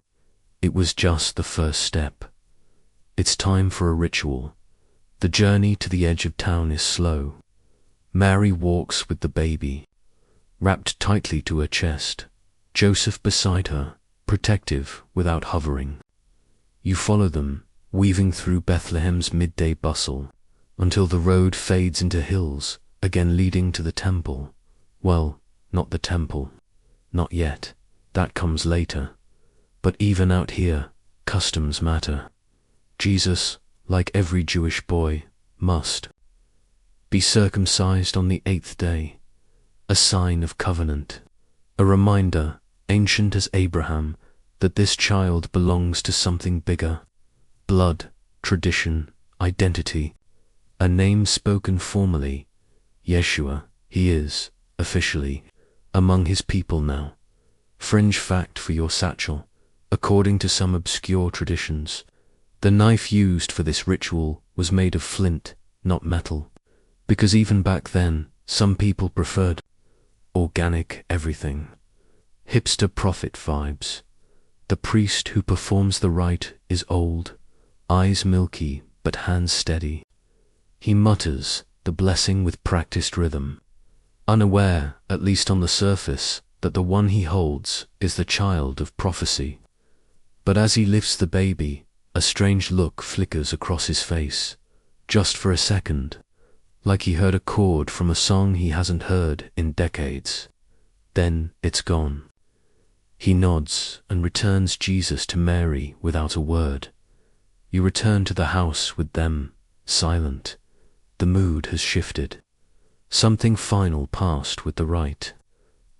It was just the first step. It's time for a ritual. The journey to the edge of town is slow. Mary walks with the baby, wrapped tightly to her chest, Joseph beside her, protective without hovering. You follow them, weaving through Bethlehem's midday bustle, until the road fades into hills, again leading to the temple. Well, not the temple. Not yet. That comes later. But even out here, customs matter. Jesus, like every Jewish boy, must be circumcised on the 8th day, a sign of covenant, a reminder, ancient as Abraham, that this child belongs to something bigger. Blood, tradition, identity, a name spoken formally. Yeshua, he is, officially, among his people now. Fringe fact for your satchel. According to some obscure traditions, the knife used for this ritual was made of flint, not metal, because even back then, some people preferred organic everything. Hipster prophet vibes. The priest who performs the rite is old, eyes milky but hands steady. He mutters the blessing with practiced rhythm, unaware, at least on the surface, that the one he holds is the child of prophecy. But as he lifts the baby, a strange look flickers across his face, just for a second, like he heard a chord from a song he hasn't heard in decades. Then it's gone. He nods and returns Jesus to Mary without a word. You return to the house with them, silent. The mood has shifted. Something final passed with the rite,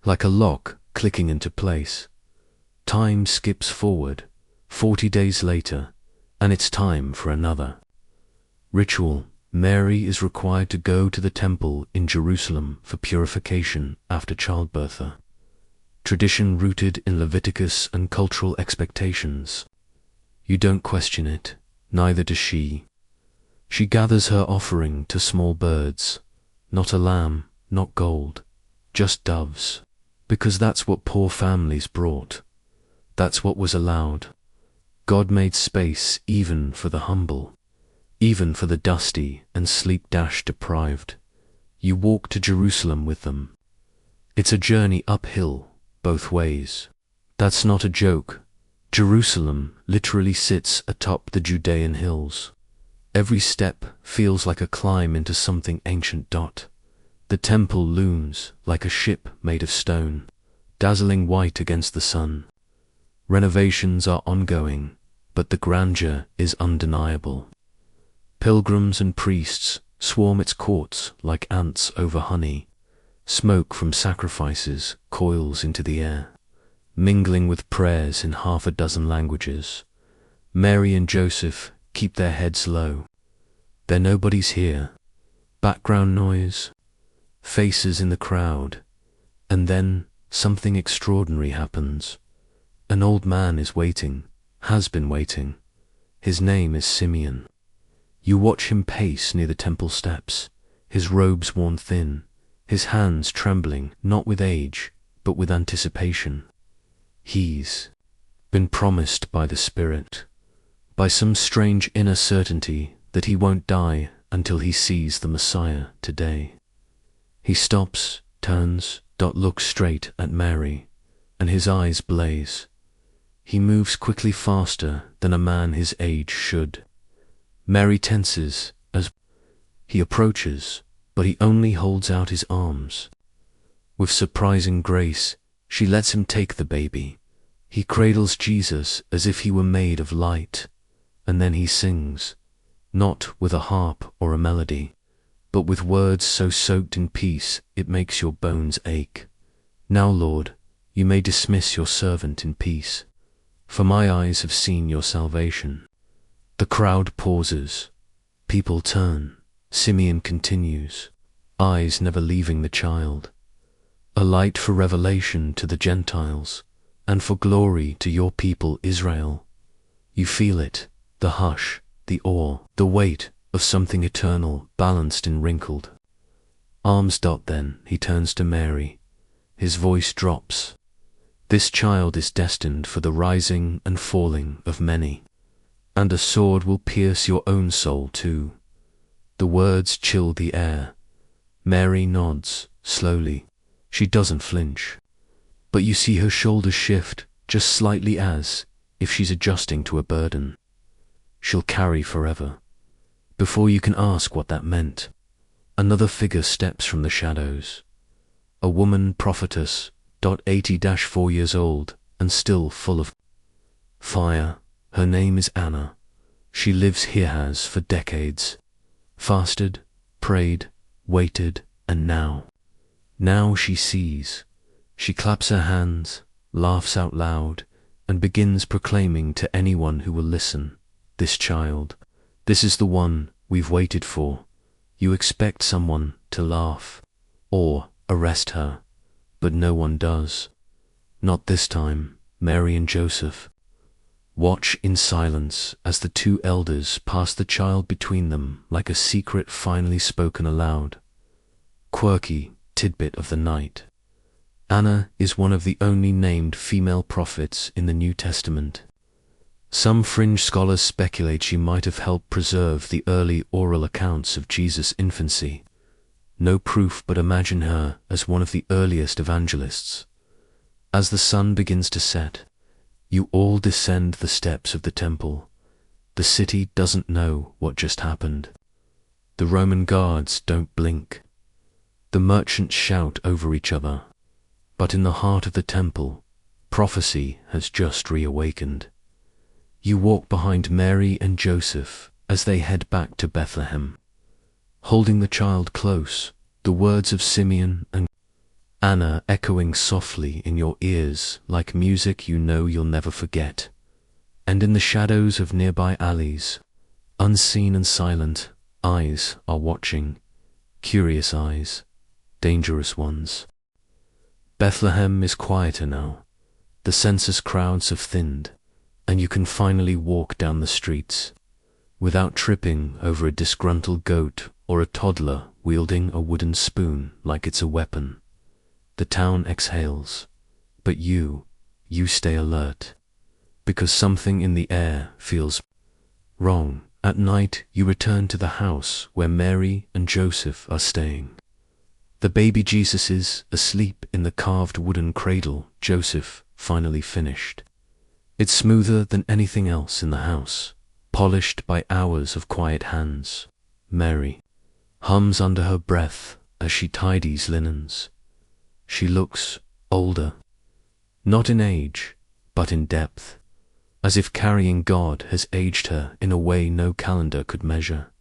like a lock clicking into place. Time skips forward, 40 days later, and it's time for another ritual. Mary is required to go to the temple in Jerusalem for purification after childbirth. Tradition rooted in Leviticus and cultural expectations. You don't question it, neither does she. She gathers her offering to small birds, not a lamb, not gold, just doves, because that's what poor families brought. That's what was allowed. God made space even for the humble, even for the dusty and sleep-dash deprived. You walk to Jerusalem with them. It's a journey uphill, both ways. That's not a joke. Jerusalem literally sits atop the Judean hills. Every step feels like a climb into something ancient. The temple looms like a ship made of stone, dazzling white against the sun. Renovations are ongoing, but the grandeur is undeniable. Pilgrims and priests swarm its courts like ants over honey. Smoke from sacrifices coils into the air, mingling with prayers in half a dozen languages. Mary and Joseph keep their heads low. They're nobody's here. Background noise, faces in the crowd, and then something extraordinary happens. An old man is waiting, has been waiting. His name is Simeon. You watch him pace near the temple steps, his robes worn thin, his hands trembling not with age, but with anticipation. He's been promised by the Spirit, by some strange inner certainty that he won't die until he sees the Messiah today. He stops, turns, looks straight at Mary, and his eyes blaze. He moves quickly, faster than a man his age should. Mary tenses as he approaches, but he only holds out his arms. With surprising grace, she lets him take the baby. He cradles Jesus as if he were made of light, and then he sings, not with a harp or a melody, but with words so soaked in peace it makes your bones ache. Now, Lord, you may dismiss your servant in peace, for my eyes have seen your salvation. The crowd pauses. People turn. Simeon continues, eyes never leaving the child. A light for revelation to the Gentiles, and for glory to your people Israel. You feel it, the hush, the awe, the weight of something eternal balanced and wrinkled. Arms. Then he turns to Mary. His voice drops. This child is destined for the rising and falling of many, and a sword will pierce your own soul too. The words chill the air. Mary nods, slowly. She doesn't flinch. but you see her shoulders shift just slightly as if she's adjusting to a burden she'll carry forever. Before you can ask what that meant, another figure steps from the shadows. A woman prophetess, 80-4 years old, and still full of fire. Her name is Anna. She lives here has for decades. Fasted, prayed, waited, and now she sees. She claps her hands, laughs out loud, and begins proclaiming to anyone who will listen, this child, this is the one we've waited for. You expect someone to laugh or arrest her, but no one does. Not this time. Mary and Joseph watch in silence as the two elders pass the child between them like a secret finally spoken aloud. Quirky tidbit of the night. Anna is one of the only named female prophets in the New Testament. Some fringe scholars speculate she might have helped preserve the early oral accounts of Jesus' infancy. No proof, but imagine her as one of the earliest evangelists. As the sun begins to set, you all descend the steps of the temple. The city doesn't know what just happened. The Roman guards don't blink. The merchants shout over each other. But in the heart of the temple, prophecy has just reawakened. You walk behind Mary and Joseph as they head back to Bethlehem. Holding the child close, the words of Simeon and Anna echoing softly in your ears like music you know you'll never forget. And in the shadows of nearby alleys, unseen and silent, eyes are watching. Curious eyes, dangerous ones. Bethlehem is quieter now. The census crowds have thinned, and you can finally walk down the streets without tripping over a disgruntled goat or a toddler wielding a wooden spoon like it's a weapon. The town exhales, but you stay alert, because something in the air feels wrong. At night, you return to the house where Mary and Joseph are staying. The baby Jesus is asleep in the carved wooden cradle Joseph finally finished. It's smoother than anything else in the house, polished by hours of quiet hands. Mary hums under her breath as she tidies linens. She looks older, not in age, but in depth, as if carrying God has aged her in a way no calendar could measure.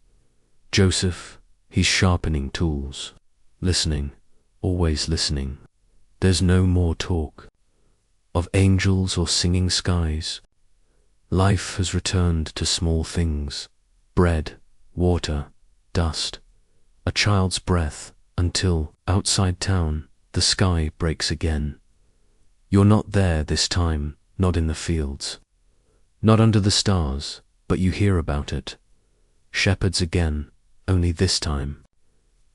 Joseph, he's sharpening tools, listening, always listening. There's no more talk of angels or singing skies. Life has returned to small things: bread, water, dust, a child's breath, until, outside town, the sky breaks again. You're not there this time, not in the fields, not under the stars, but you hear about it. Shepherds again, only this time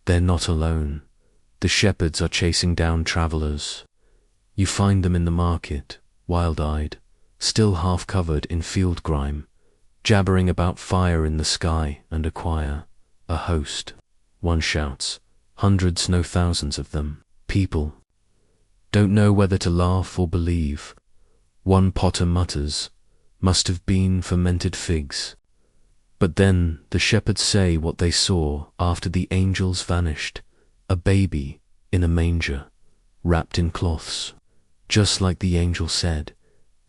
they're not alone. The shepherds are chasing down travelers. You find them in the market, wild-eyed, still half-covered in field grime, jabbering about fire in the sky and a choir, a host. One shouts, hundreds, no thousands of them. People don't know whether to laugh or believe. One potter mutters, must have been fermented figs. But then the shepherds say what they saw after the angels vanished: a baby in a manger, wrapped in cloths, just like the angel said.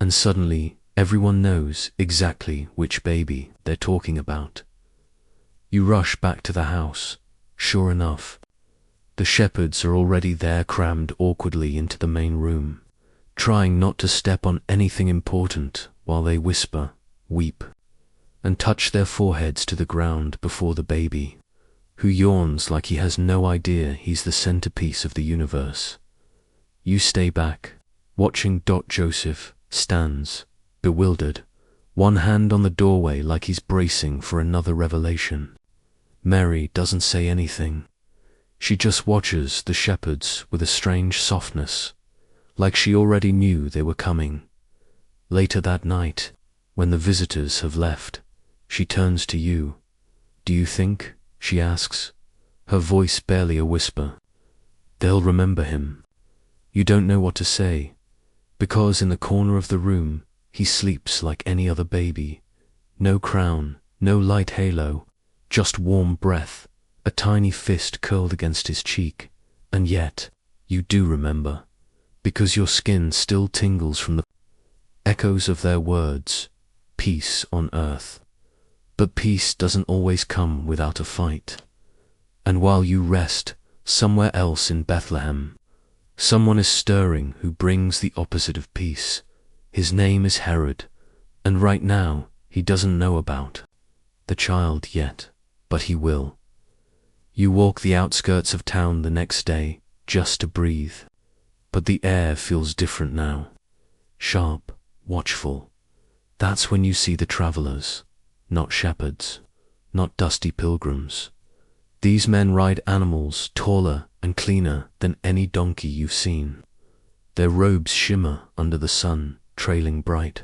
And suddenly everyone knows exactly which baby they're talking about. You rush back to the house. Sure enough, the shepherds are already there, crammed awkwardly into the main room, trying not to step on anything important while they whisper, weep, and touch their foreheads to the ground before the baby, who yawns like he has no idea he's the centerpiece of the universe. You stay back, watching. Joseph stands, bewildered, one hand on the doorway like he's bracing for another revelation. Mary doesn't say anything. She just watches the shepherds with a strange softness, like she already knew they were coming. Later that night, when the visitors have left, she turns to you. Do you think, she asks, her voice barely a whisper, they'll remember him? You don't know what to say, Because in the corner of the room, he sleeps like any other baby. No crown, no light halo, just warm breath, a tiny fist curled against his cheek. And yet, you do remember, because your skin still tingles from the echoes of their words, peace on earth. But peace doesn't always come without a fight. And while you rest, somewhere else in Bethlehem, someone is stirring who brings the opposite of peace. His name is Herod, and right now he doesn't know about the child yet, but he will. You walk the outskirts of town the next day just to breathe, but the air feels different now. Sharp, watchful. That's when you see the travelers, not shepherds, not dusty pilgrims. These men ride animals taller and cleaner than any donkey you've seen. Their robes shimmer under the sun, trailing bright.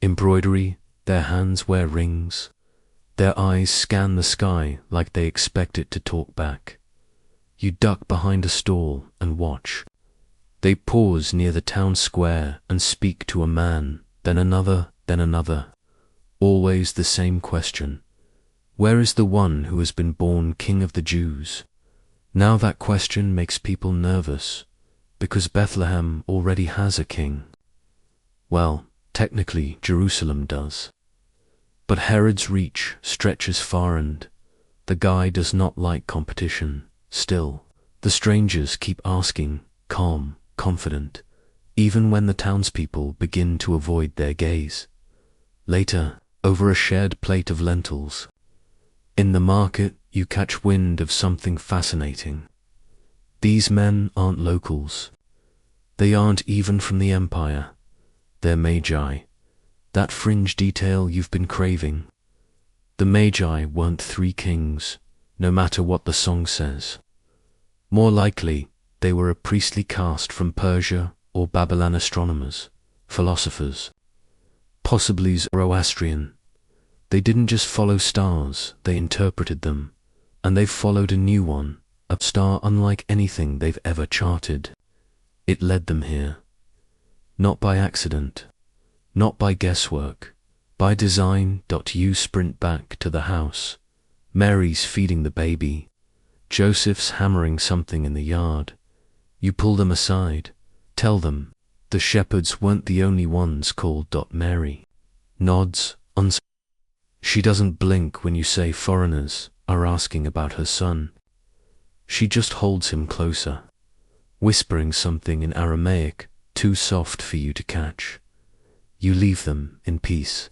Embroidery, their hands wear rings. Their eyes scan the sky like they expect it to talk back. You duck behind a stall and watch. They pause near the town square and speak to a man, then another, then another. Always the same question. Where is the one who has been born King of the Jews? Now that question makes people nervous, because Bethlehem already has a king. Well, technically Jerusalem does. But Herod's reach stretches far, and the guy does not like competition. Still, the strangers keep asking, calm, confident, even when the townspeople begin to avoid their gaze. Later, over a shared plate of lentils, in the market, you catch wind of something fascinating. These men aren't locals. They aren't even from the empire. They're Magi, that fringe detail you've been craving. The Magi weren't three kings, no matter what the song says. More likely, they were a priestly caste from Persia or Babylon, astronomers, philosophers, possibly Zoroastrian. They didn't just follow stars, they interpreted them, and they've followed a new one, a star unlike anything they've ever charted. It led them here. Not by accident, not by guesswork, by design. You sprint back to the house. Mary's feeding the baby. Joseph's hammering something in the yard. You pull them aside, tell them the shepherds weren't the only ones called. Mary nods, She doesn't blink when you say foreigners are asking about her son. She just holds him closer, whispering something in Aramaic too soft for you to catch. You leave them in peace,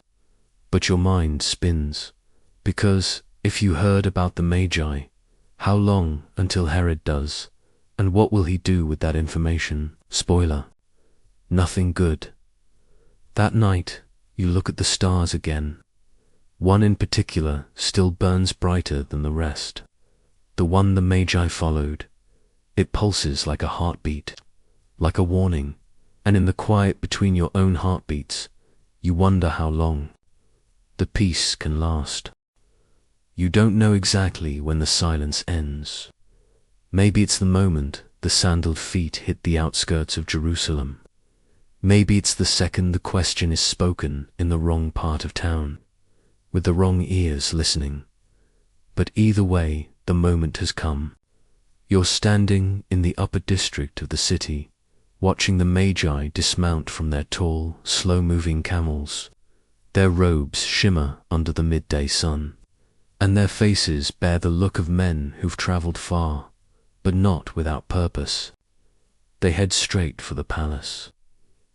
but your mind spins, because if you heard about the Magi, how long until Herod does, and what will he do with that information? Spoiler: nothing good. That night, you look at the stars again. One in particular still burns brighter than the rest. The one the Magi followed. It pulses like a heartbeat, like a warning, and in the quiet between your own heartbeats, you wonder how long the peace can last. You don't know exactly when the silence ends. Maybe it's the moment the sandaled feet hit the outskirts of Jerusalem. Maybe it's the second the question is spoken in the wrong part of town, with the wrong ears listening. But either way, the moment has come. You're standing in the upper district of the city, watching the Magi dismount from their tall, slow-moving camels. Their robes shimmer under the midday sun, and their faces bear the look of men who've traveled far, but not without purpose. They head straight for the palace,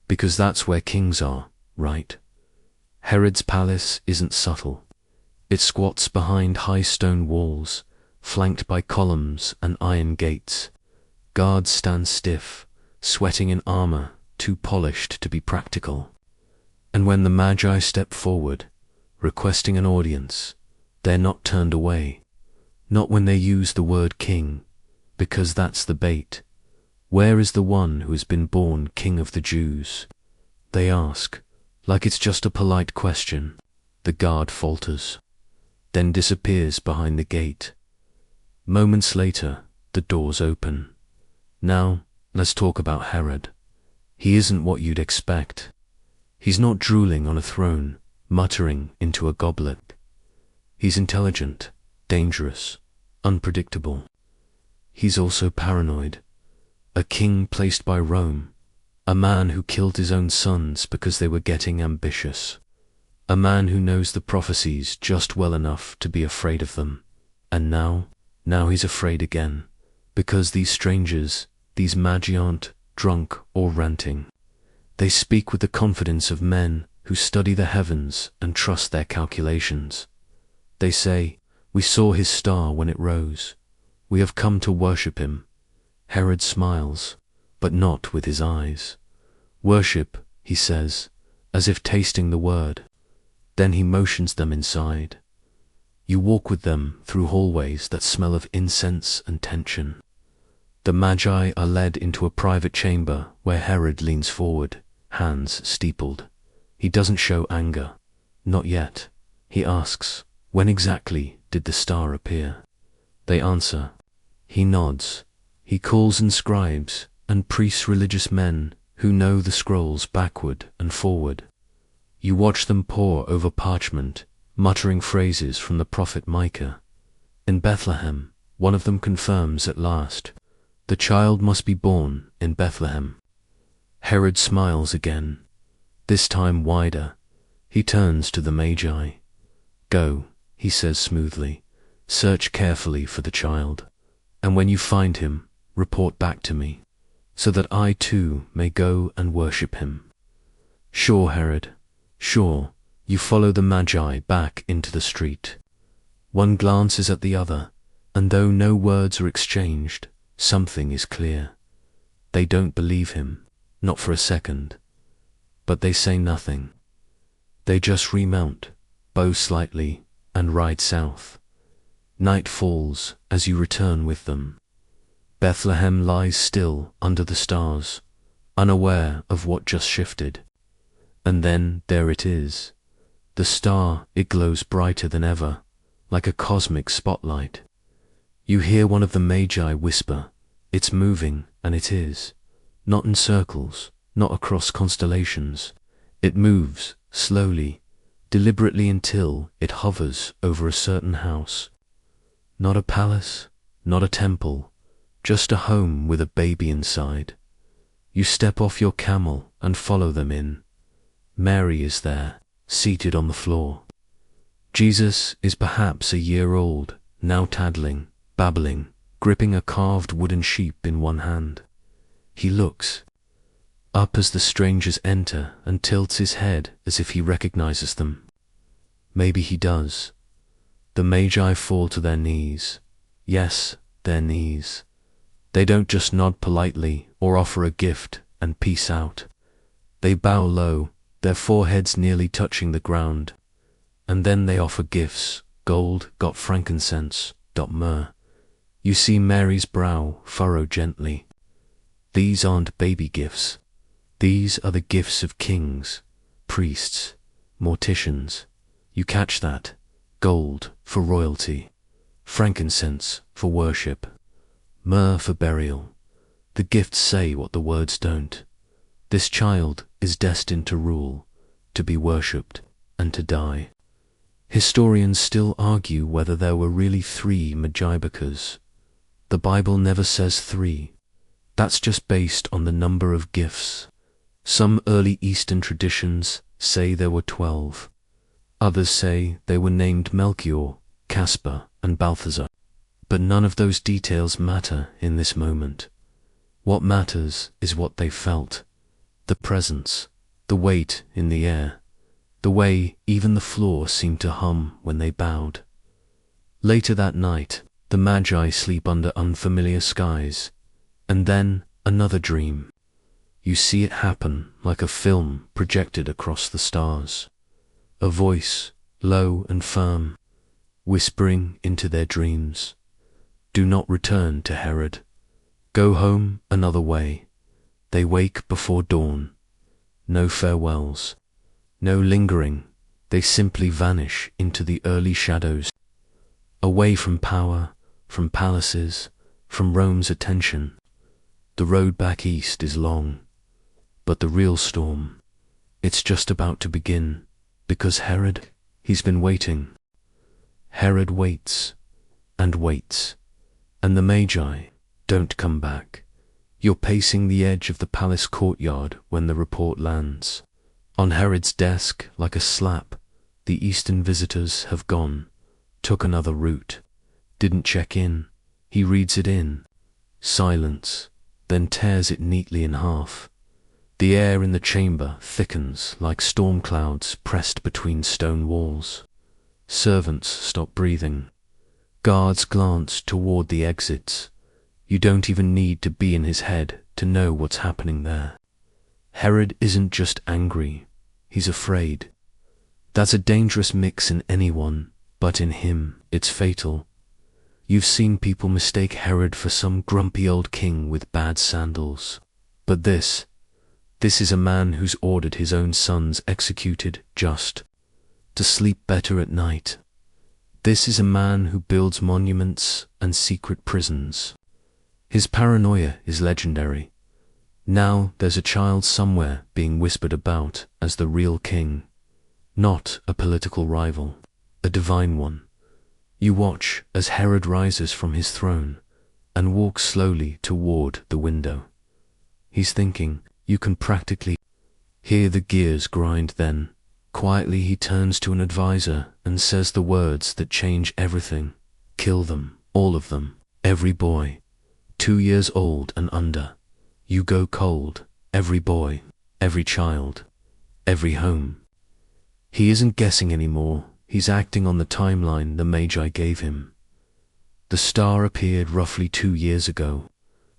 because that's where kings are, right? Herod's palace isn't subtle. It squats behind high stone walls, flanked by columns and iron gates. Guards stand stiff, sweating in armor too polished to be practical. And when the Magi step forward, requesting an audience, they're not turned away. Not when they use the word king, because that's the bait. Where is the one who has been born King of the Jews? They ask, like it's just a polite question. The guard falters, then disappears behind the gate. Moments later, the doors open. Now, let's talk about Herod. He isn't what you'd expect. He's not drooling on a throne, muttering into a goblet. He's intelligent, dangerous, unpredictable. He's also paranoid. A king placed by Rome. A man who killed his own sons because they were getting ambitious. A man who knows the prophecies just well enough to be afraid of them. And now he's afraid again, because these strangers, these Magi aren't drunk or ranting. They speak with the confidence of men who study the heavens and trust their calculations. They say, "We saw his star when it rose. We have come to worship him." Herod smiles, but not with his eyes. "Worship," he says, as if tasting the word. Then he motions them inside. You walk with them through hallways that smell of incense and tension. The Magi are led into a private chamber where Herod leans forward, hands steepled. He doesn't show anger. Not yet. He asks, "When exactly did the star appear?" They answer. He nods. He calls in scribes and priests, religious men who know the scrolls backward and forward. You watch them pore over parchment, muttering phrases from the prophet Micah. In Bethlehem, one of them confirms at last, "The child must be born in Bethlehem." Herod smiles again, this time wider. He turns to the Magi. "Go," he says smoothly, "search carefully for the child, and when you find him, report back to me, so that I too may go and worship him." Sure, Herod, sure. You follow the Magi back into the street. One glances at the other, and though no words are exchanged, something is clear. They don't believe him, not for a second. But they say nothing. They just remount, bow slightly, and ride south. Night falls as you return with them. Bethlehem lies still under the stars, unaware of what just shifted. And then there it is. The star, it glows brighter than ever, like a cosmic spotlight. You hear one of the Magi whisper, "It's moving," and it is. Not in circles, not across constellations. It moves, slowly, deliberately until it hovers over a certain house. Not a palace, not a temple, just a home with a baby inside. You step off your camel and follow them in. Mary is there, seated on the floor. Jesus is perhaps a year old, now tattling, babbling, gripping a carved wooden sheep in one hand. He looks up as the strangers enter and tilts his head as if he recognizes them. Maybe he does. The Magi fall to their knees. Yes, their knees. They don't just nod politely or offer a gift and peace out. They bow low, their foreheads nearly touching the ground, and then they offer gifts, gold, got frankincense, myrrh. You see Mary's brow furrow gently. These aren't baby gifts. These are the gifts of kings, priests, morticians. You catch that? Gold for royalty, frankincense for worship, myrrh for burial. The gifts say what the words don't. This child is destined to rule, to be worshipped, and to die. Historians still argue whether there were really 3 Magibacas. The Bible never says 3. That's just based on the number of gifts. Some early Eastern traditions say there were 12. Others say they were named Melchior, Caspar, and Balthazar. But none of those details matter in this moment. What matters is what they felt. The presence, the weight in the air, the way even the floor seemed to hum when they bowed. Later that night, the Magi sleep under unfamiliar skies, and then another dream. You see it happen like a film projected across the stars. A voice, low and firm, whispering into their dreams. Do not return to Herod. Go home another way. They wake before dawn. No farewells, no lingering. They simply vanish into the early shadows. Away from power, from palaces, from Rome's attention. The road back east is long, But the real storm, it's just about to begin, because Herod, he's been waiting. Herod waits and waits, and the Magi don't come back. You're pacing the edge of the palace courtyard when the report lands. On Herod's desk, like a slap, the Eastern visitors have gone, took another route, didn't check in. He reads it in. Silence, then tears it neatly in half. The air in the chamber thickens like storm clouds pressed between stone walls. Servants stop breathing. Guards glance toward the exits. You don't even need to be in his head to know what's happening there. Herod isn't just angry, he's afraid. That's a dangerous mix in anyone, but in him, it's fatal. You've seen people mistake Herod for some grumpy old king with bad sandals. But this is a man who's ordered his own sons executed just to sleep better at night. This is a man who builds monuments and secret prisons. His paranoia is legendary. Now there's a child somewhere being whispered about as the real king. Not a political rival, a divine one. You watch as Herod rises from his throne and walks slowly toward the window. He's thinking. You can practically hear the gears grind then. Quietly he turns to an advisor and says the words that change everything. Kill them, all of them, every boy, 2 years old and under. You go cold, every boy, every child, every home. He isn't guessing anymore, he's acting on the timeline the Magi gave him. The star appeared roughly 2 years ago.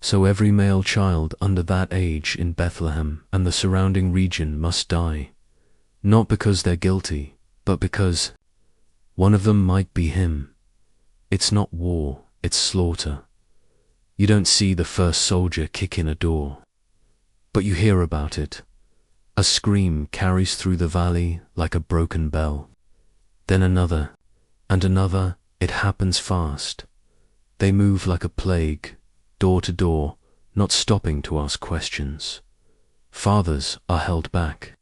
So every male child under that age in Bethlehem and the surrounding region must die. Not because they're guilty, but because one of them might be him. It's not war, it's slaughter. You don't see the first soldier kick in a door, but you hear about it. A scream carries through the valley like a broken bell. Then another, and another. It happens fast. They move like a plague, door to door, not stopping to ask questions. Fathers are held back.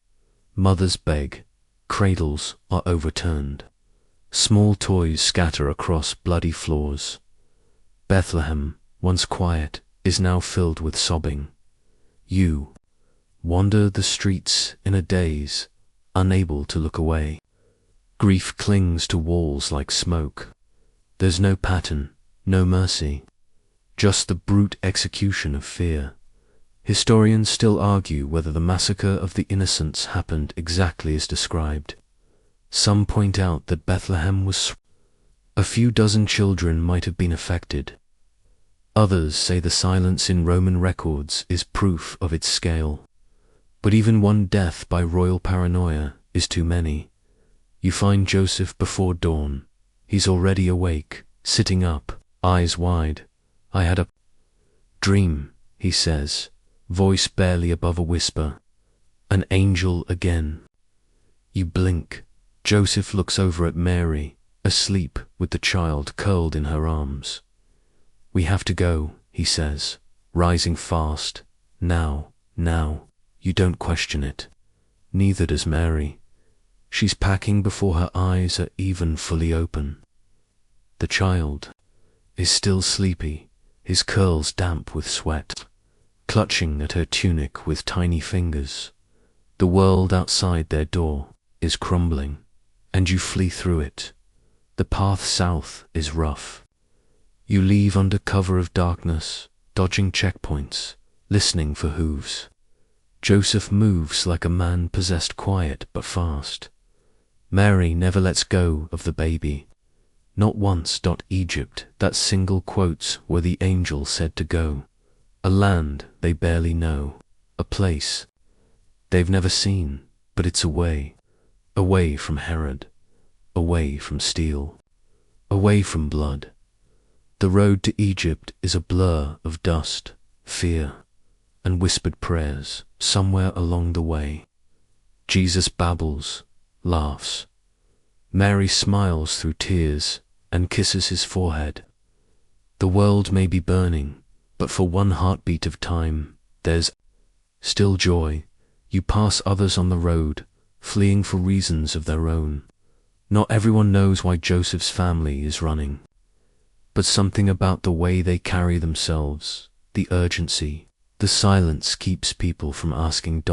Mothers beg. Cradles are overturned. Small toys scatter across bloody floors. Bethlehem, once quiet, is now filled with sobbing. You wander the streets in a daze, unable to look away. Grief clings to walls like smoke. There's no pattern, no mercy. Just the brute execution of fear. Historians still argue whether the massacre of the innocents happened exactly as described. Some point out that Bethlehem was a few dozen children might have been affected. Others say the silence in Roman records is proof of its scale. But even one death by royal paranoia is too many. You find Joseph before dawn. He's already awake, sitting up, eyes wide. I had a dream, he says, voice barely above a whisper. An angel again. You blink. Joseph looks over at Mary, asleep with the child curled in her arms. We have to go, he says, rising fast. Now. You don't question it. Neither does Mary. She's packing before her eyes are even fully open. The child is still sleepy. His curls damp with sweat, clutching at her tunic with tiny fingers. The world outside their door is crumbling, and you flee through it. The path south is rough. You leave under cover of darkness, dodging checkpoints, listening for hooves. Joseph moves like a man possessed, quiet but fast. Mary never lets go of the baby. Not once. Egypt, that single quotes where the angel said to go. A land they barely know, a place they've never seen, but it's away from Herod, away from steel, away from blood. The road to Egypt is a blur of dust, fear, and whispered prayers somewhere along the way. Jesus babbles, laughs. Mary smiles through tears and kisses his forehead. The world may be burning, but for one heartbeat of time, there's still joy, You pass others on the road, fleeing for reasons of their own. Not everyone knows why Joseph's family is running. But something about the way they carry themselves, the urgency, the silence keeps people from asking.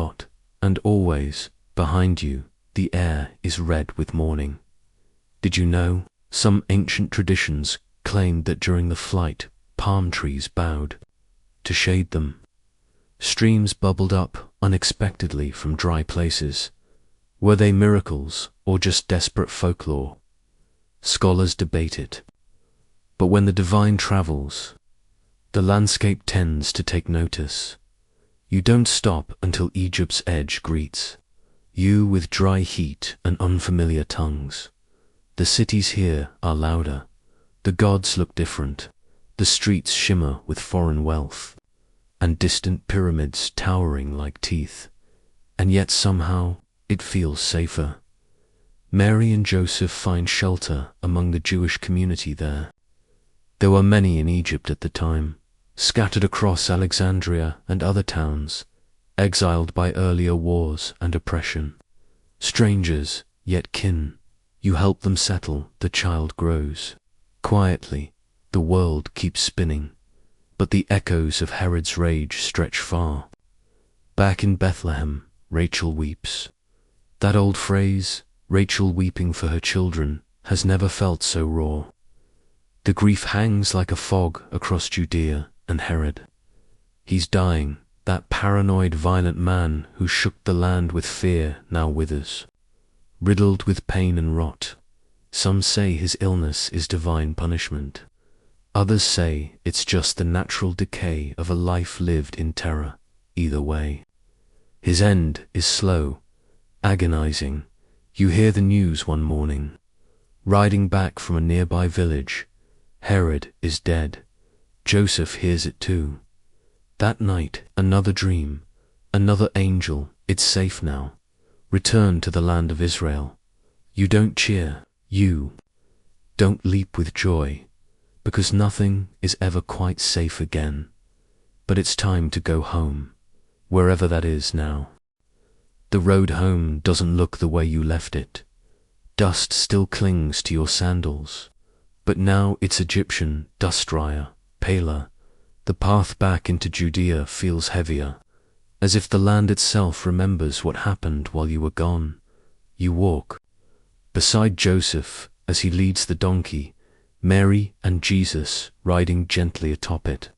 And always, behind you, the air is red with mourning. Did you know, some ancient traditions claimed that during the flight, palm trees bowed to shade them. Streams bubbled up unexpectedly from dry places. Were they miracles or just desperate folklore? Scholars debate it. But when the divine travels, the landscape tends to take notice. You don't stop until Egypt's edge greets you with dry heat and unfamiliar tongues. The cities here are louder. The gods look different. The streets shimmer with foreign wealth, and distant pyramids towering like teeth. And yet somehow it feels safer. Mary and Joseph find shelter among the Jewish community there. There were many in Egypt at the time, scattered across Alexandria and other towns, exiled by earlier wars and oppression. Strangers, yet kin. You help them settle, the child grows. Quietly, the world keeps spinning, but the echoes of Herod's rage stretch far. Back in Bethlehem, Rachel weeps. That old phrase, Rachel weeping for her children, has never felt so raw. The grief hangs like a fog across Judea and Herod. He's dying. That paranoid, violent man who shook the land with fear now withers, riddled with pain and rot. Some say his illness is divine punishment. Others say it's just the natural decay of a life lived in terror. Either way, his end is slow, agonizing. You hear the news one morning, riding back from a nearby village. Herod is dead. Joseph hears it too. That night, another dream, another angel. It's safe now. Return to the land of Israel. You don't cheer. You don't leap with joy, because nothing is ever quite safe again. But it's time to go home, wherever that is now. The road home doesn't look the way you left it. Dust still clings to your sandals, but now it's Egyptian, dust drier, paler. The path back into Judea feels heavier, as if the land itself remembers what happened while you were gone. You walk beside Joseph as he leads the donkey, Mary and Jesus riding gently atop it.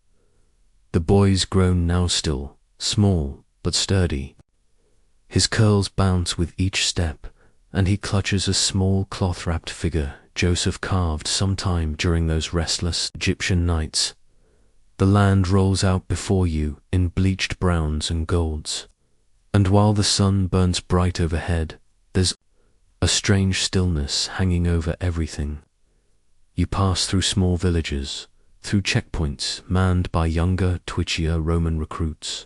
The boy's grown now still, small but sturdy. His curls bounce with each step, and he clutches a small cloth-wrapped figure Joseph carved sometime during those restless Egyptian nights. The land rolls out before you in bleached browns and golds, and while the sun burns bright overhead, there's a strange stillness hanging over everything. You pass through small villages, through checkpoints manned by younger, twitchier Roman recruits,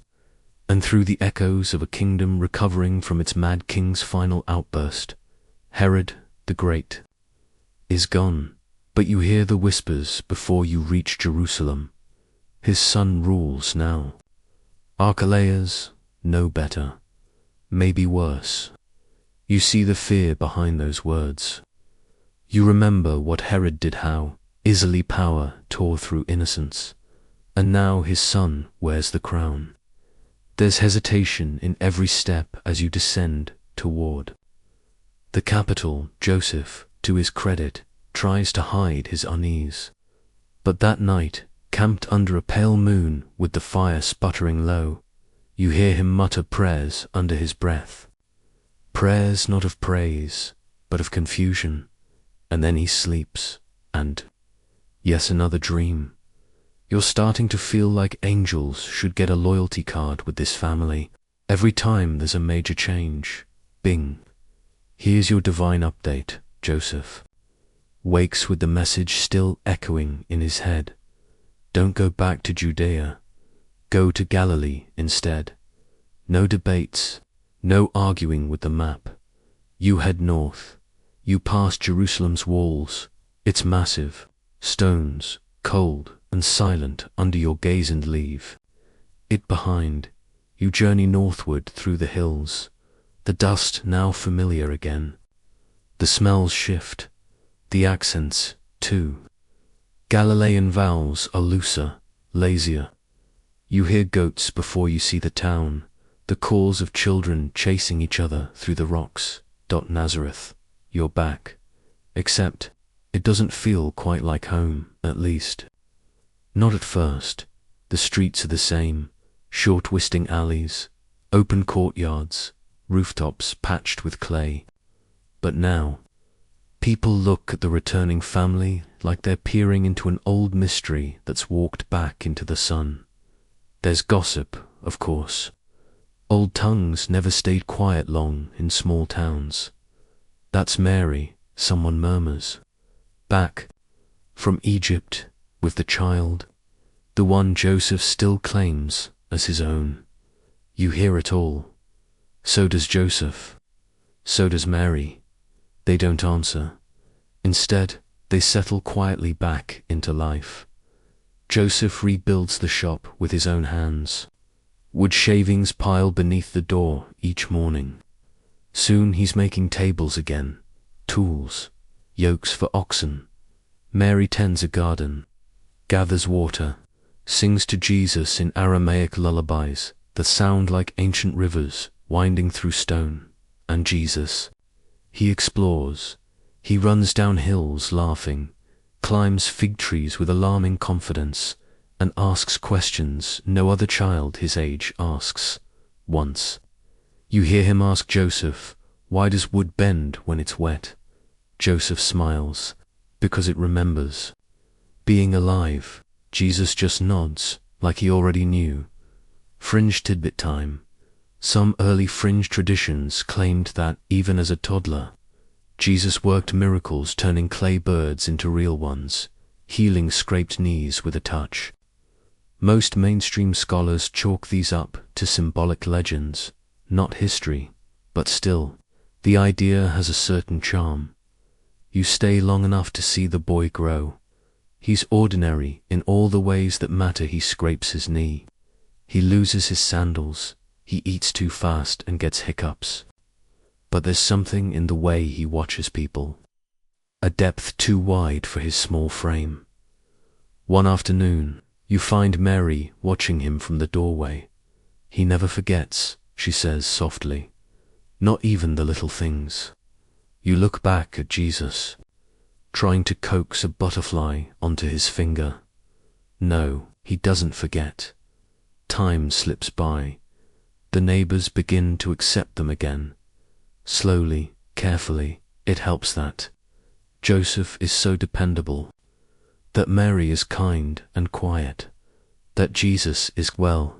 and through the echoes of a kingdom recovering from its mad king's final outburst. Herod the Great is gone, but you hear the whispers before you reach Jerusalem. His son rules now. Archelaus, no better, maybe worse. You see the fear behind those words. You remember what Herod did, how easily power tore through innocence, and now his son wears the crown. There's hesitation in every step as you descend toward the capital. Joseph, to his credit, tries to hide his unease. But that night, camped under a pale moon with the fire sputtering low, you hear him mutter prayers under his breath. Prayers not of praise, but of confusion. And then he sleeps, and, yes, another dream. You're starting to feel like angels should get a loyalty card with this family. Every time there's a major change, bing. Here's your divine update. Joseph wakes with the message still echoing in his head. Don't go back to Judea. Go to Galilee instead. No debates, no arguing with the map. You head north. You pass Jerusalem's walls. It's massive, stones, cold and silent under your gaze, and leave it behind. You journey northward through the hills, the dust now familiar again. The smells shift, the accents too. Galilean vowels are looser, lazier. You hear goats before you see the town, the calls of children chasing each other through the rocks. Nazareth, you're back. Except, it doesn't feel quite like home, at least. Not at first. The streets are the same, short twisting alleys, open courtyards, rooftops patched with clay. But now, people look at the returning family like they're peering into an old mystery that's walked back into the sun. There's gossip, of course. Old tongues never stayed quiet long in small towns. That's Mary, someone murmurs. Back from Egypt with the child, the one Joseph still claims as his own. You hear it all. So does Joseph. So does Mary. They don't answer. Instead, they settle quietly back into life. Joseph rebuilds the shop with his own hands. Wood shavings pile beneath the door each morning. Soon he's making tables again, tools, yokes for oxen. Mary tends a garden, gathers water, sings to Jesus in Aramaic lullabies that sound like ancient rivers winding through stone. And Jesus, he explores, he runs down hills laughing, climbs fig trees with alarming confidence, and asks questions no other child his age asks. Once, you hear him ask Joseph, why does wood bend when it's wet? Joseph smiles, because it remembers. Being alive, Jesus just nods, like he already knew. Fringe tidbit time. Some early fringe traditions claimed that, even as a toddler, Jesus worked miracles turning clay birds into real ones, healing scraped knees with a touch. Most mainstream scholars chalk these up to symbolic legends, not history, but still, the idea has a certain charm. You stay long enough to see the boy grow. He's ordinary in all the ways that matter. He scrapes his knee. He loses his sandals. He eats too fast and gets hiccups. But there's something in the way he watches people. A depth too wide for his small frame. One afternoon, you find Mary watching him from the doorway. He never forgets, she says softly. Not even the little things. You look back at Jesus, trying to coax a butterfly onto his finger. No, he doesn't forget. Time slips by. The neighbors begin to accept them again. Slowly, carefully, it helps that Joseph is so dependable, that Mary is kind and quiet, that Jesus is well.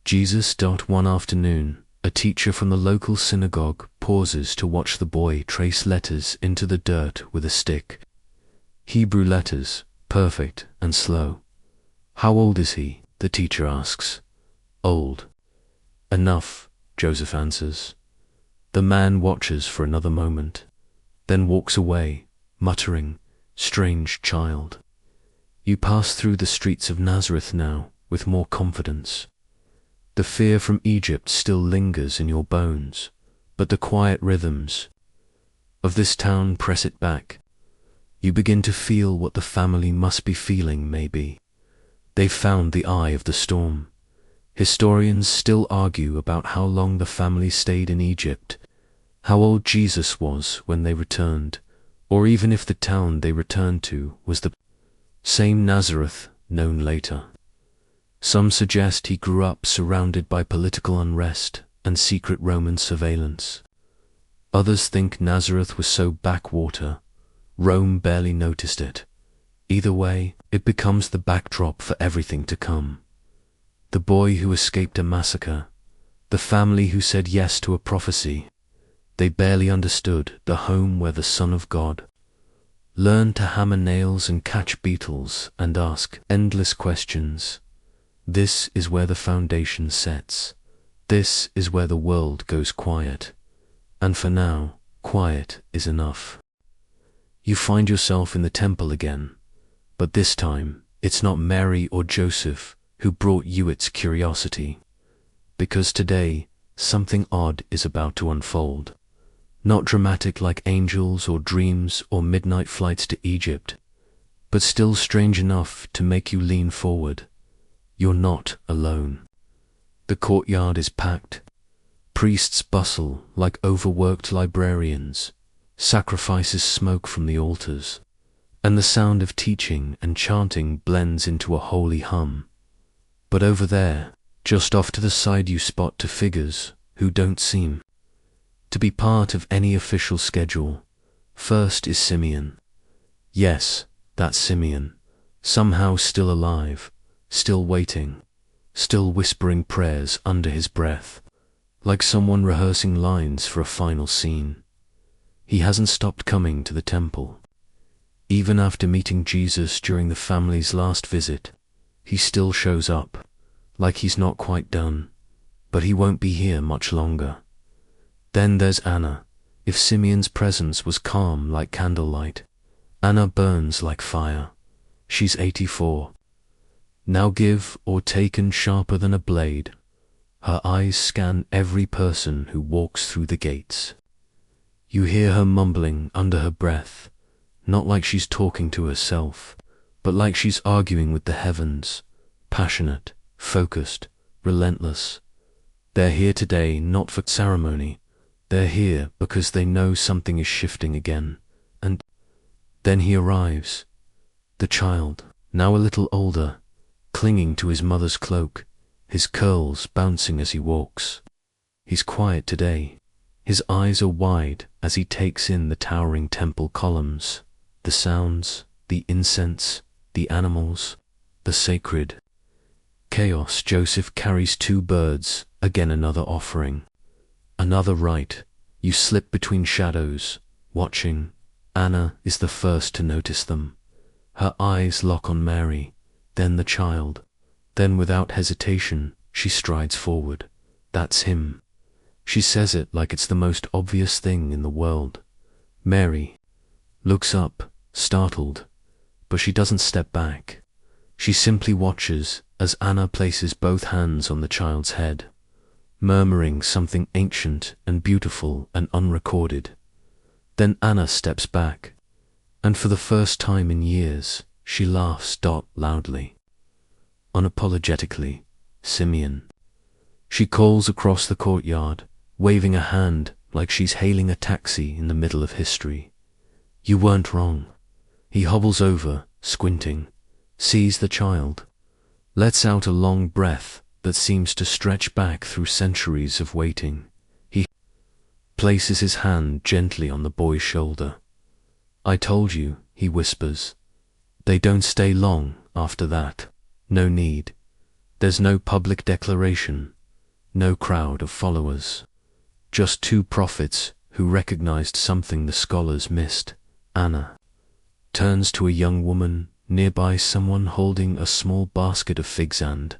Jesus. One afternoon, a teacher from the local synagogue pauses to watch the boy trace letters into the dirt with a stick. Hebrew letters, perfect and slow. How old is he? The teacher asks. Old. Enough, Joseph answers. The man watches for another moment, then walks away, muttering, strange child. You pass through the streets of Nazareth now with more confidence. The fear from Egypt still lingers in your bones, but the quiet rhythms of this town press it back. You begin to feel what the family must be feeling, maybe. They've found the eye of the storm. Historians still argue about how long the family stayed in Egypt, how old Jesus was when they returned, or even if the town they returned to was the same Nazareth known later. Some suggest he grew up surrounded by political unrest and secret Roman surveillance. Others think Nazareth was so backwater, Rome barely noticed it. Either way, it becomes the backdrop for everything to come. The boy who escaped a massacre, the family who said yes to a prophecy. They barely understood the home where the Son of God learned to hammer nails and catch beetles and ask endless questions. This is where the foundation sets. This is where the world goes quiet. And for now, quiet is enough. You find yourself in the temple again, but this time it's not Mary or Joseph who brought you its curiosity. because today something odd is about to unfold. Not dramatic like angels or dreams or midnight flights to Egypt, but still strange enough to make you lean forward. You're not alone. The courtyard is packed. Priests bustle like overworked librarians. Sacrifices smoke from the altars, and the sound of teaching and chanting blends into a holy hum. But over there, just off to the side, you spot two figures who don't seem to be part of any official schedule. First is Simeon. Yes, that's Simeon, somehow still alive, still waiting, still whispering prayers under his breath, like someone rehearsing lines for a final scene. He hasn't stopped coming to the temple. Even after meeting Jesus during the family's last visit, he still shows up, like he's not quite done, but he won't be here much longer. Then there's Anna. If Simeon's presence was calm like candlelight, Anna burns like fire. She's 84. Now give or taken sharper than a blade. Her eyes scan every person who walks through the gates. You hear her mumbling under her breath, not like she's talking to herself, but like she's arguing with the heavens, passionate, focused, relentless. They're here today not for ceremony. They're here because they know something is shifting again. And then he arrives. The child, now a little older, clinging to his mother's cloak, his curls bouncing as he walks. He's quiet today. His eyes are wide as he takes in the towering temple columns, the sounds, the incense, the animals, the sacred chaos. Joseph carries 2 birds, again another offering. Another rite. You slip between shadows, watching. Anna is the first to notice them. Her eyes lock on Mary, then the child. Then without hesitation, she strides forward. That's him. She says it like it's the most obvious thing in the world. Mary looks up, startled, but she doesn't step back. She simply watches as Anna places both hands on the child's head, murmuring something ancient and beautiful and unrecorded. Then Anna steps back, and for the first time in years, she laughs loudly. Unapologetically, Simeon. She calls across the courtyard, waving a hand like she's hailing a taxi in the middle of history. You weren't wrong. He hobbles over, squinting, sees the child, lets out a long breath that seems to stretch back through centuries of waiting. He places his hand gently on the boy's shoulder. I told you, he whispers. They don't stay long after that. No need. There's no public declaration, no crowd of followers. Just 2 prophets who recognized something the scholars missed. Anna turns to a young woman nearby, someone holding a small basket of figs, and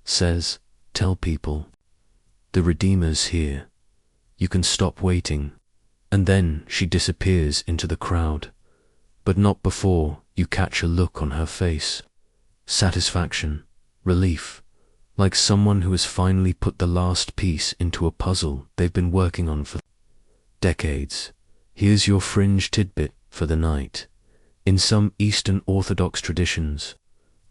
says, "Tell people, the Redeemer's here. You can stop waiting." And then she disappears into the crowd, but not before you catch a look on her face. Satisfaction, relief, like someone who has finally put the last piece into a puzzle they've been working on for decades. Here's your fringe tidbit for the night. In some Eastern Orthodox traditions,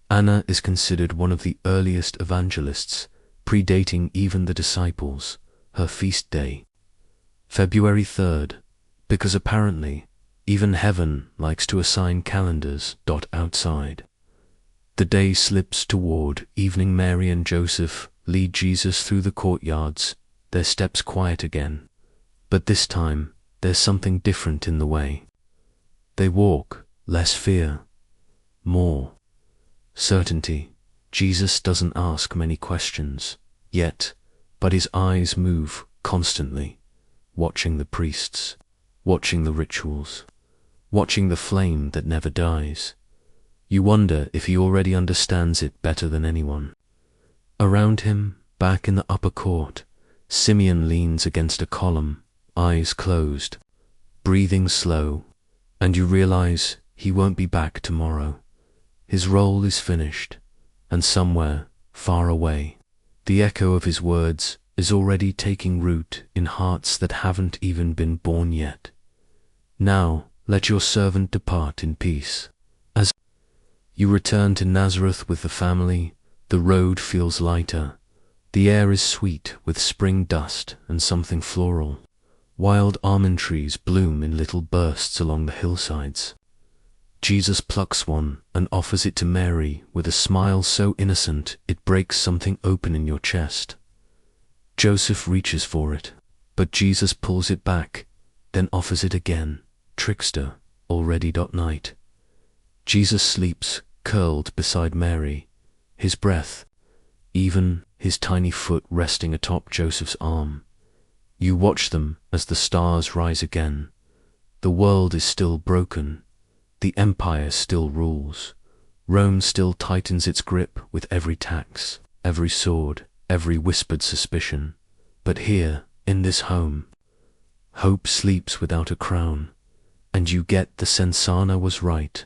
Anna is considered one of the earliest evangelists, predating even the disciples. Her feast day, February 3rd, because apparently even heaven likes to assign calendars. Outside. The day slips toward evening. Mary and Joseph lead Jesus through the courtyards, their steps quiet again. But this time, there's something different in the way. They walk, less fear, more certainty. Jesus doesn't ask many questions, yet, but his eyes move constantly, watching the priests, watching the rituals, watching the flame that never dies. You wonder if he already understands it better than anyone. Around him, back in the upper court, Simeon leans against a column, eyes closed, breathing slow, and you realize he won't be back tomorrow. His role is finished, and somewhere, far away, The echo of his words is already taking root in hearts that haven't even been born yet. Now let your servant depart in peace. As you return to Nazareth with the family, the road feels lighter. The air is sweet with spring dust and something floral. Wild almond trees bloom in little bursts along the hillsides. Jesus plucks one and offers it to Mary with a smile so innocent it breaks something open in your chest. Joseph reaches for it, but Jesus pulls it back, then offers it again. Trickster, already night. Jesus sleeps, curled beside Mary, his breath, even his tiny foot resting atop Joseph's arm. You watch them as the stars rise again. The world is still broken. The empire still rules. Rome still tightens its grip with every tax, every sword, every whispered suspicion. But here, in this home, hope sleeps without a crown, and you get the sense Anna was right.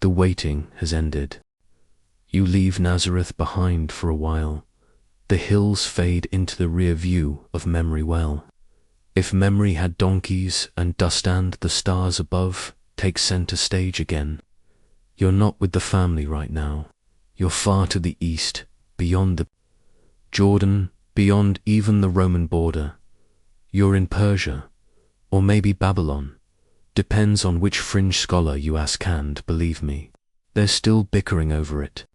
The waiting has ended. You leave Nazareth behind for a while. The hills fade into the rear view of memory well. If memory had donkeys and dust and the stars above take center stage again, you're not with the family right now. You're far to the east, beyond the Jordan, beyond even the Roman border. You're in Persia, or maybe Babylon. Depends on which fringe scholar you ask, and believe me, they're still bickering over it.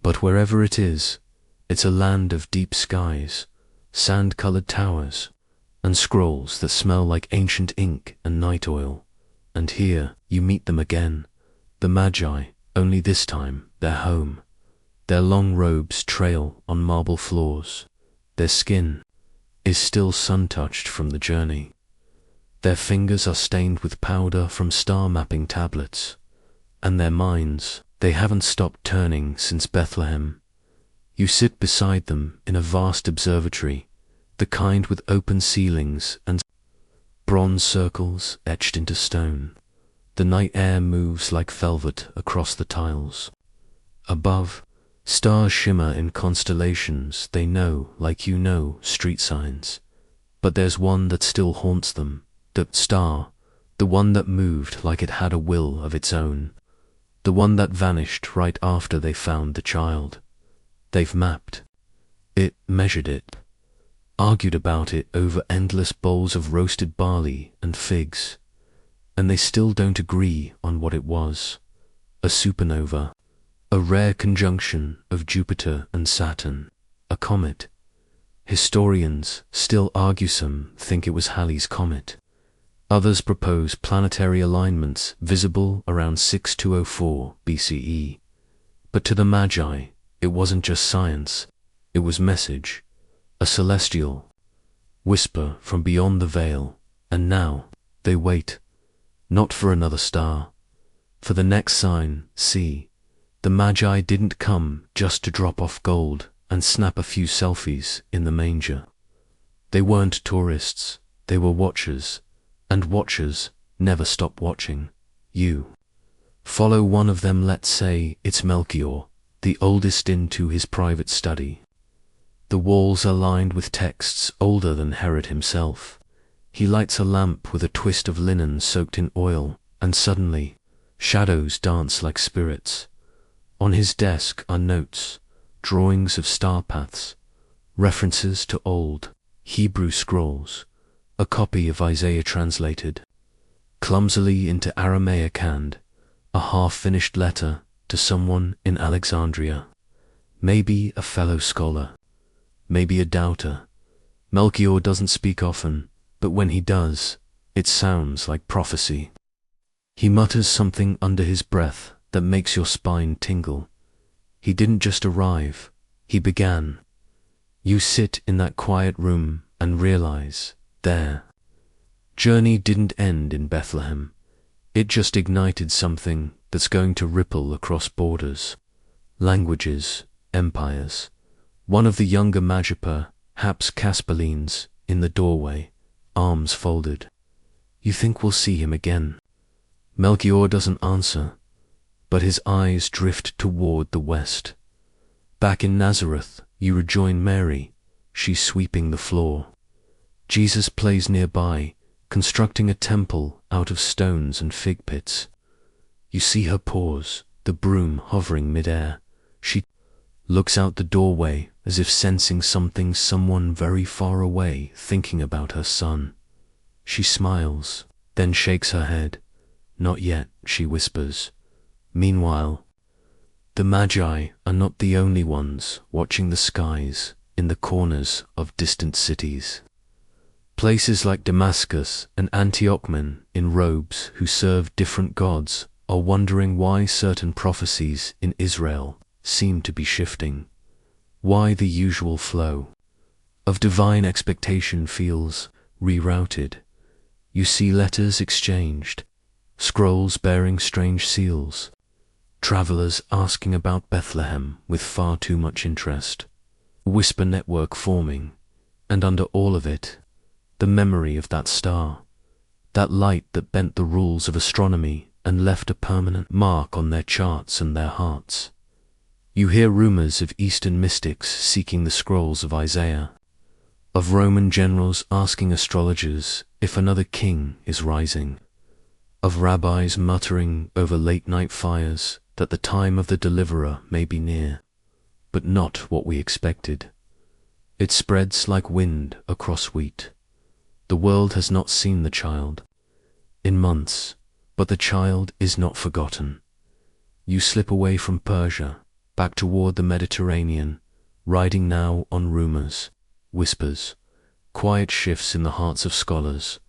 But wherever it is, it's a land of deep skies, sand-colored towers, and scrolls that smell like ancient ink and night oil. And here you meet them again, the Magi, only this time they're home. Their long robes trail on marble floors. Their skin is still sun-touched from the journey. Their fingers are stained with powder from star-mapping tablets. And their minds, they haven't stopped turning since Bethlehem. You sit beside them in a vast observatory, the kind with open ceilings and bronze circles etched into stone. The night air moves like velvet across the tiles. Above, stars shimmer in constellations they know, like you know, street signs. But there's one that still haunts them, the star, the one that moved like it had a will of its own, the one that vanished right after they found the child. They've mapped it, measured it, argued about it over endless bowls of roasted barley and figs, and they still don't agree on what it was. A supernova, a rare conjunction of Jupiter and Saturn, a comet. Historians still argue, some think it was Halley's Comet. Others propose planetary alignments visible around 6204 BCE. But to the Magi, it wasn't just science, it was message, a celestial whisper from beyond the veil. And now they wait, not for another star, for the next sign. See, the Magi didn't come just to drop off gold and snap a few selfies in the manger. They weren't tourists, they were watchers, and watchers never stop watching. You follow one of them, let's say it's Melchior, the oldest, into his private study. The walls are lined with texts older than Herod himself. He lights a lamp with a twist of linen soaked in oil, and suddenly, shadows dance like spirits. On his desk are notes, drawings of star paths, references to old Hebrew scrolls, a copy of Isaiah translated clumsily into Aramaic, and a half-finished letter to someone in Alexandria. Maybe a fellow scholar, maybe a doubter. Melchior doesn't speak often, but when he does, it sounds like prophecy. He mutters something under his breath that makes your spine tingle. He didn't just arrive, he began. You sit in that quiet room and realize their journey didn't end in Bethlehem. It just ignited something that's going to ripple across borders, languages, empires. One of the younger Magi, perhaps Casper, leans in the doorway, arms folded. You think we'll see him again. Melchior doesn't answer, but his eyes drift toward the west. Back in Nazareth, You rejoin Mary, she's sweeping the floor. Jesus plays nearby, constructing a temple out of stones and fig pits. You see her pause, the broom hovering mid-air. She looks out the doorway as if sensing something, someone very far away thinking about her son. She smiles, then shakes her head. Not yet, she whispers. Meanwhile, the Magi are not the only ones watching the skies in the corners of distant cities. Places like Damascus and Antioch, men in robes who serve different gods are wondering why certain prophecies in Israel seem to be shifting, why the usual flow of divine expectation feels rerouted. You see letters exchanged, scrolls bearing strange seals, travelers asking about Bethlehem with far too much interest, a whisper network forming, and under all of it, the memory of that star, that light that bent the rules of astronomy and left a permanent mark on their charts and their hearts. You hear rumors of Eastern mystics seeking the scrolls of Isaiah, of Roman generals asking astrologers if another king is rising, of rabbis muttering over late-night fires that the time of the deliverer may be near, but not what we expected. It spreads like wind across wheat. The world has not seen the child in months, but the child is not forgotten. You slip away from Persia, back toward the Mediterranean, riding now on rumors, whispers, quiet shifts in the hearts of scholars,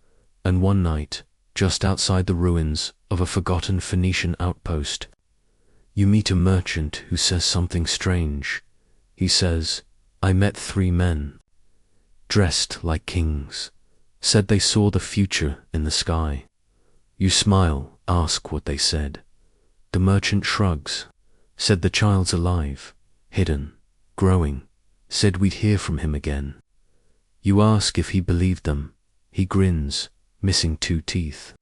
and one night, just outside the ruins of a forgotten Phoenician outpost, you meet a merchant who says something strange. He says, "I met 3 men, dressed like kings, said they saw the future in the sky." You smile, ask what they said. The merchant shrugs, said the child's alive, hidden, growing, said we'd hear from him again. You ask if he believed them. He grins, missing 2 teeth.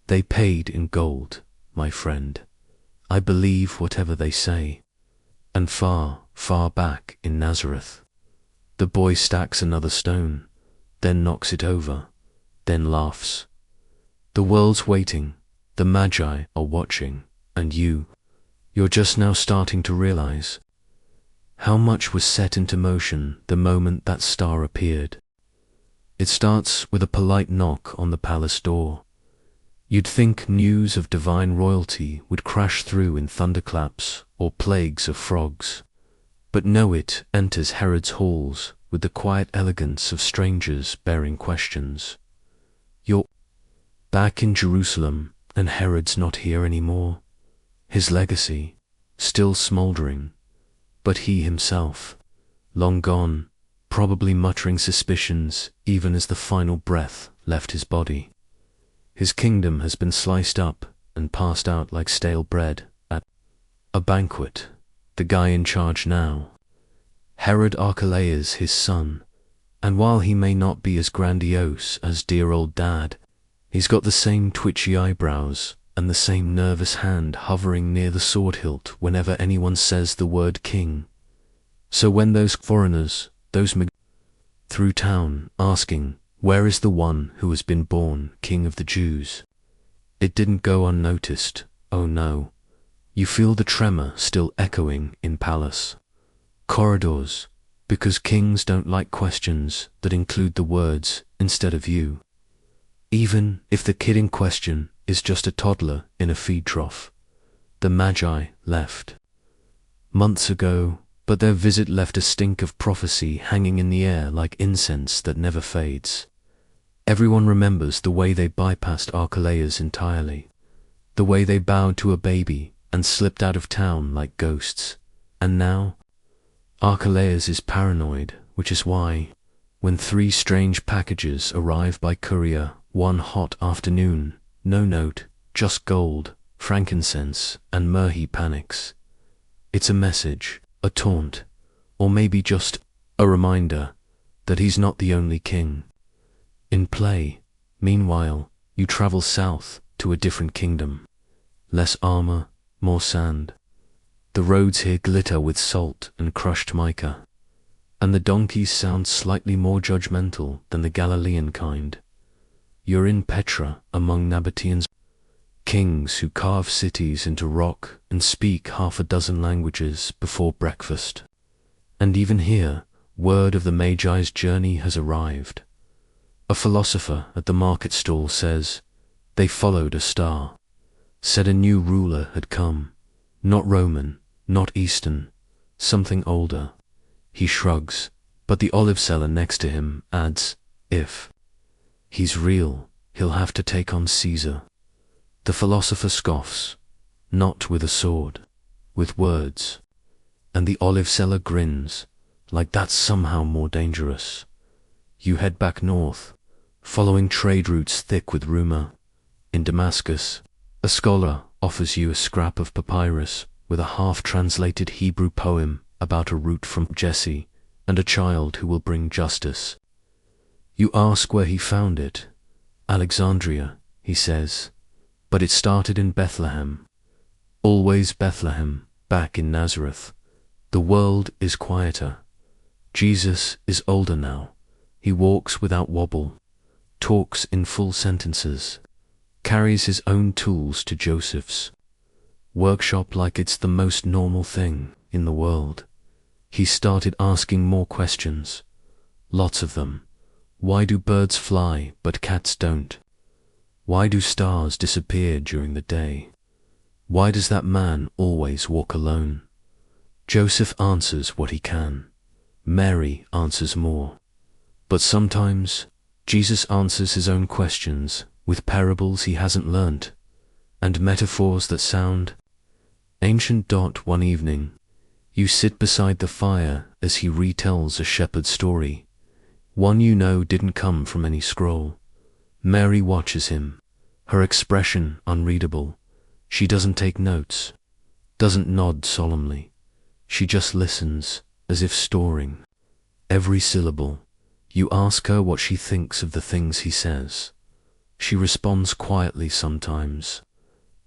They paid in gold, my friend. I believe whatever they say. And far, far back in Nazareth, the boy stacks another stone, then knocks it over, then laughs. The world's waiting, the Magi are watching, and you're just now starting to realize how much was set into motion the moment that star appeared. It starts with a polite knock on the palace door. You'd think news of divine royalty would crash through in thunderclaps or plagues of frogs, but no, it enters Herod's halls with the quiet elegance of strangers bearing questions. You're back in Jerusalem, and Herod's not here anymore. His legacy, still smoldering, but he himself, long gone, probably muttering suspicions even as the final breath left his body. His kingdom has been sliced up and passed out like stale bread at a banquet. The guy in charge now, Herod Archelaus, his son, and while he may not be as grandiose as dear old dad, he's got the same twitchy eyebrows and the same nervous hand hovering near the sword hilt whenever anyone says the word king. So when those foreigners, those through town asking, "Where is the one who has been born King of the Jews?" it didn't go unnoticed, oh no. You feel the tremor still echoing in palace corridors, because kings don't like questions that include the words instead of you. Even if the kid in question is just a toddler in a feed trough. The Magi left months ago, but their visit left a stink of prophecy hanging in the air like incense that never fades. Everyone remembers the way they bypassed Archelaus entirely, the way they bowed to a baby and slipped out of town like ghosts. And now, Archelaus is paranoid, which is why, when 3 strange packages arrive by courier one hot afternoon, no note, just gold, frankincense, and myrrh, he panics. It's a message, a taunt, or maybe just a reminder that he's not the only king in play. Meanwhile, you travel south to a different kingdom. Less armor, more sand. The roads here glitter with salt and crushed mica. and the donkeys sound slightly more judgmental than the Galilean kind. You're in Petra among Nabateans, kings who carve cities into rock and speak half a dozen languages before breakfast. And even here, word of the Magi's journey has arrived. A philosopher at the market stall says, they followed a star, said a new ruler had come, not Roman, not Eastern, something older. He shrugs, but the olive seller next to him adds, if he's real, he'll have to take on Caesar. The philosopher scoffs, not with a sword, with words, and the olive seller grins, like that's somehow more dangerous. You head back north, following trade routes thick with rumor. In Damascus, a scholar offers you a scrap of papyrus with a half-translated Hebrew poem about a root from Jesse and a child who will bring justice. You ask where he found it. Alexandria, he says, but it started in Bethlehem. Always Bethlehem, back in Nazareth. The world is quieter. Jesus is older now. He walks without wobble, talks in full sentences, carries his own tools to Joseph's workshop like it's the most normal thing in the world. He started asking more questions, lots of them. Why do birds fly but cats don't? Why do stars disappear during the day? Why does that man always walk alone? Joseph answers what he can. Mary answers more. But sometimes Jesus answers his own questions with parables he hasn't learnt, and metaphors that sound ancient. One evening, you sit beside the fire as he retells a shepherd's story, one you know didn't come from any scroll. Mary watches him, her expression unreadable. She doesn't take notes, doesn't nod solemnly. She just listens, as if storing every syllable. You ask her what she thinks of the things he says. She responds quietly sometimes.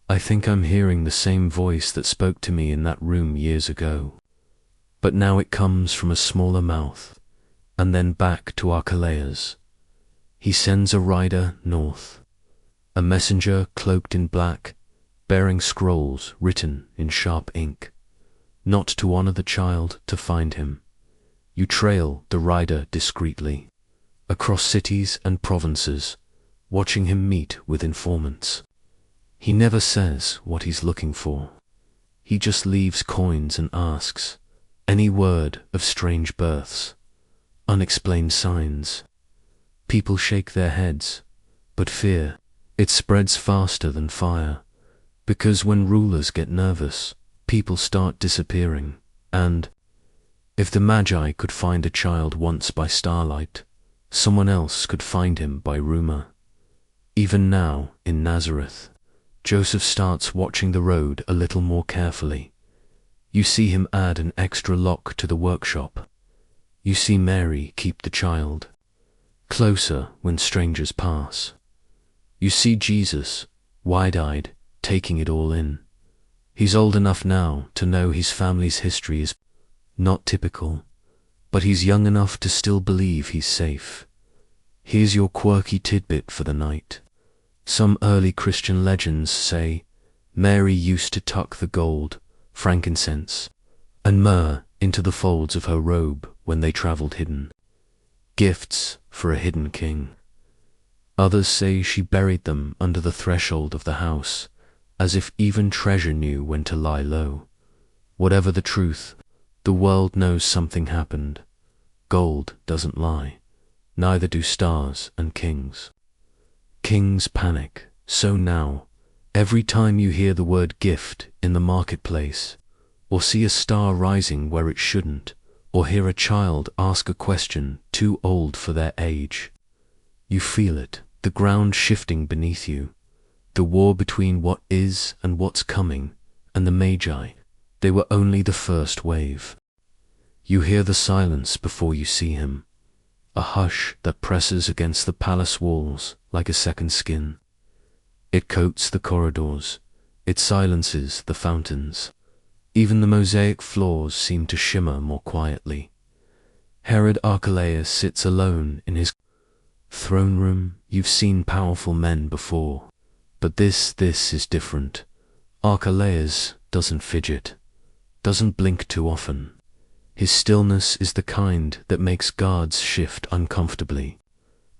I think I'm hearing the same voice that spoke to me in that room years ago. But now it comes from a smaller mouth, and then back to Archelaus. He sends a rider north, a messenger cloaked in black, bearing scrolls written in sharp ink, not to honor the child, to find him. You trail the rider discreetly, across cities and provinces, watching him meet with informants. He never says what he's looking for. He just leaves coins and asks, any word of strange births, unexplained signs. People shake their heads, but fear, it spreads faster than fire, because when rulers get nervous, people start disappearing, and if the Magi could find a child once by starlight, someone else could find him by rumor. Even now, in Nazareth, Joseph starts watching the road a little more carefully. You see him add an extra lock to the workshop. You see Mary keep the child closer when strangers pass. You see Jesus, wide-eyed, taking it all in. He's old enough now to know his family's history is not typical, but he's young enough to still believe he's safe. Here's your quirky tidbit for the night. Some early Christian legends say Mary used to tuck the gold, frankincense, and myrrh into the folds of her robe when they traveled hidden. Gifts for a hidden king. Others say she buried them under the threshold of the house, as if even treasure knew when to lie low. Whatever the truth, the world knows something happened. Gold doesn't lie, neither do stars and kings. Kings panic, so now, every time you hear the word gift in the marketplace, or see a star rising where it shouldn't, or hear a child ask a question too old for their age, you feel it, the ground shifting beneath you, the war between what is and what's coming, and the Magi. They were only the first wave. You hear the silence before you see him, a hush that presses against the palace walls like a second skin. It coats the corridors, it silences the fountains. Even the mosaic floors seem to shimmer more quietly. Herod Archelaus sits alone in his throne room. You've seen powerful men before, but this is different. Archelaus doesn't fidget, doesn't blink too often. His stillness is the kind that makes guards shift uncomfortably.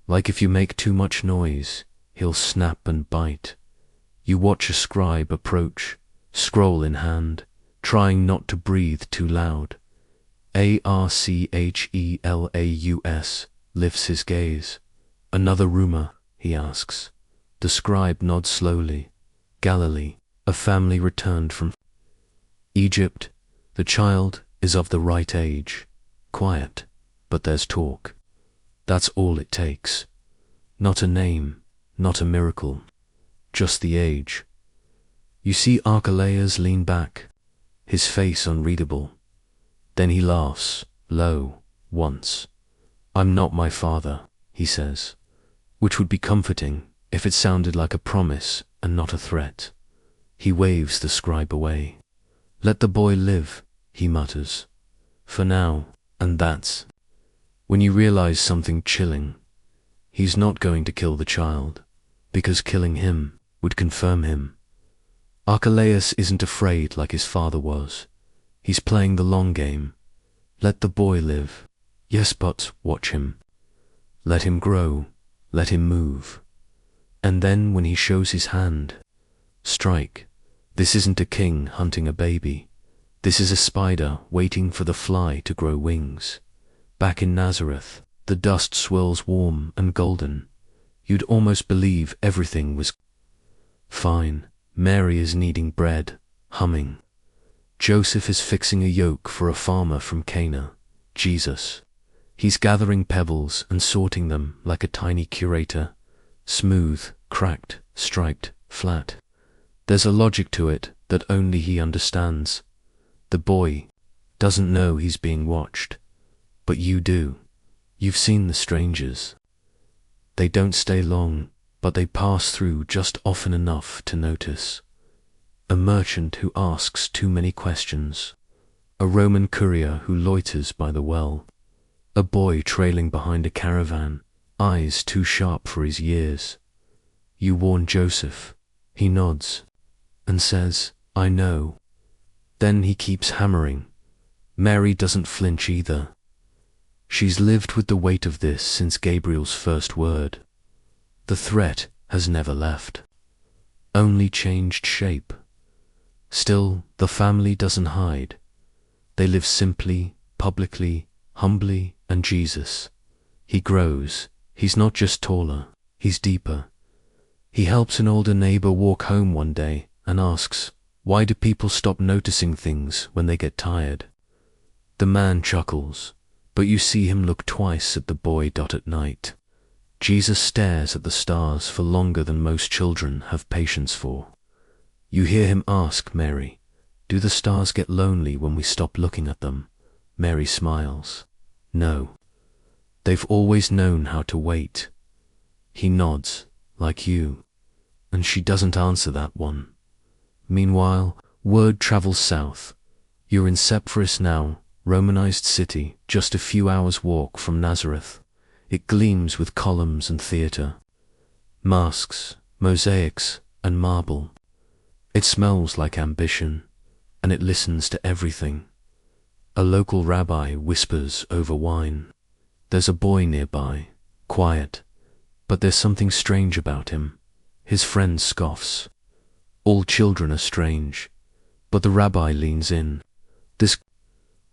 Like if you make too much noise, he'll snap and bite. You watch a scribe approach, scroll in hand, trying not to breathe too loud. Archelaus lifts his gaze. Another rumor, he asks. The scribe nods slowly. Galilee, a family returned from Egypt. The child is of the right age. Quiet, but there's talk. That's all it takes. Not a name, not a miracle, just the age. You see Archelaus lean back, his face unreadable. Then he laughs, low, once. I'm not my father, he says, which would be comforting if it sounded like a promise and not a threat. He waves the scribe away. Let the boy live, he mutters. For now, and that's when you realize something chilling. He's not going to kill the child, because killing him would confirm him. Archelaus isn't afraid like his father was. He's playing the long game. Let the boy live. Yes, but watch him. Let him grow. Let him move. And then when he shows his hand, strike. This isn't a king hunting a baby. This is a spider waiting for the fly to grow wings. Back in Nazareth, the dust swirls warm and golden. You'd almost believe everything was fine. Mary is kneading bread, humming. Joseph is fixing a yoke for a farmer from Cana. Jesus. He's gathering pebbles and sorting them like a tiny curator. Smooth, cracked, striped, flat. There's a logic to it that only he understands. The boy doesn't know he's being watched, but you do. You've seen the strangers. They don't stay long, but they pass through just often enough to notice. A merchant who asks too many questions. A Roman courier who loiters by the well. A boy trailing behind a caravan, eyes too sharp for his years. You warn Joseph. He nods and says, I know. Then he keeps hammering. Mary doesn't flinch either. She's lived with the weight of this since Gabriel's first word. The threat has never left, only changed shape. Still, the family doesn't hide. They live simply, publicly, humbly, and Jesus. He grows. He's not just taller, he's deeper. He helps an older neighbor walk home one day and asks, why do people stop noticing things when they get tired? The man chuckles, but you see him look twice at the boy at night. Jesus stares at the stars for longer than most children have patience for. You hear him ask Mary, do the stars get lonely when we stop looking at them? Mary smiles. No. They've always known how to wait. He nods, like you, and she doesn't answer that one. Meanwhile, word travels south. You're in Sepphoris now, Romanized city, just a few hours' walk from Nazareth. It gleams with columns and theatre, masks, mosaics, and marble. It smells like ambition, and it listens to everything. A local rabbi whispers over wine. There's a boy nearby, quiet, but there's something strange about him. His friend scoffs. All children are strange, but the rabbi leans in. This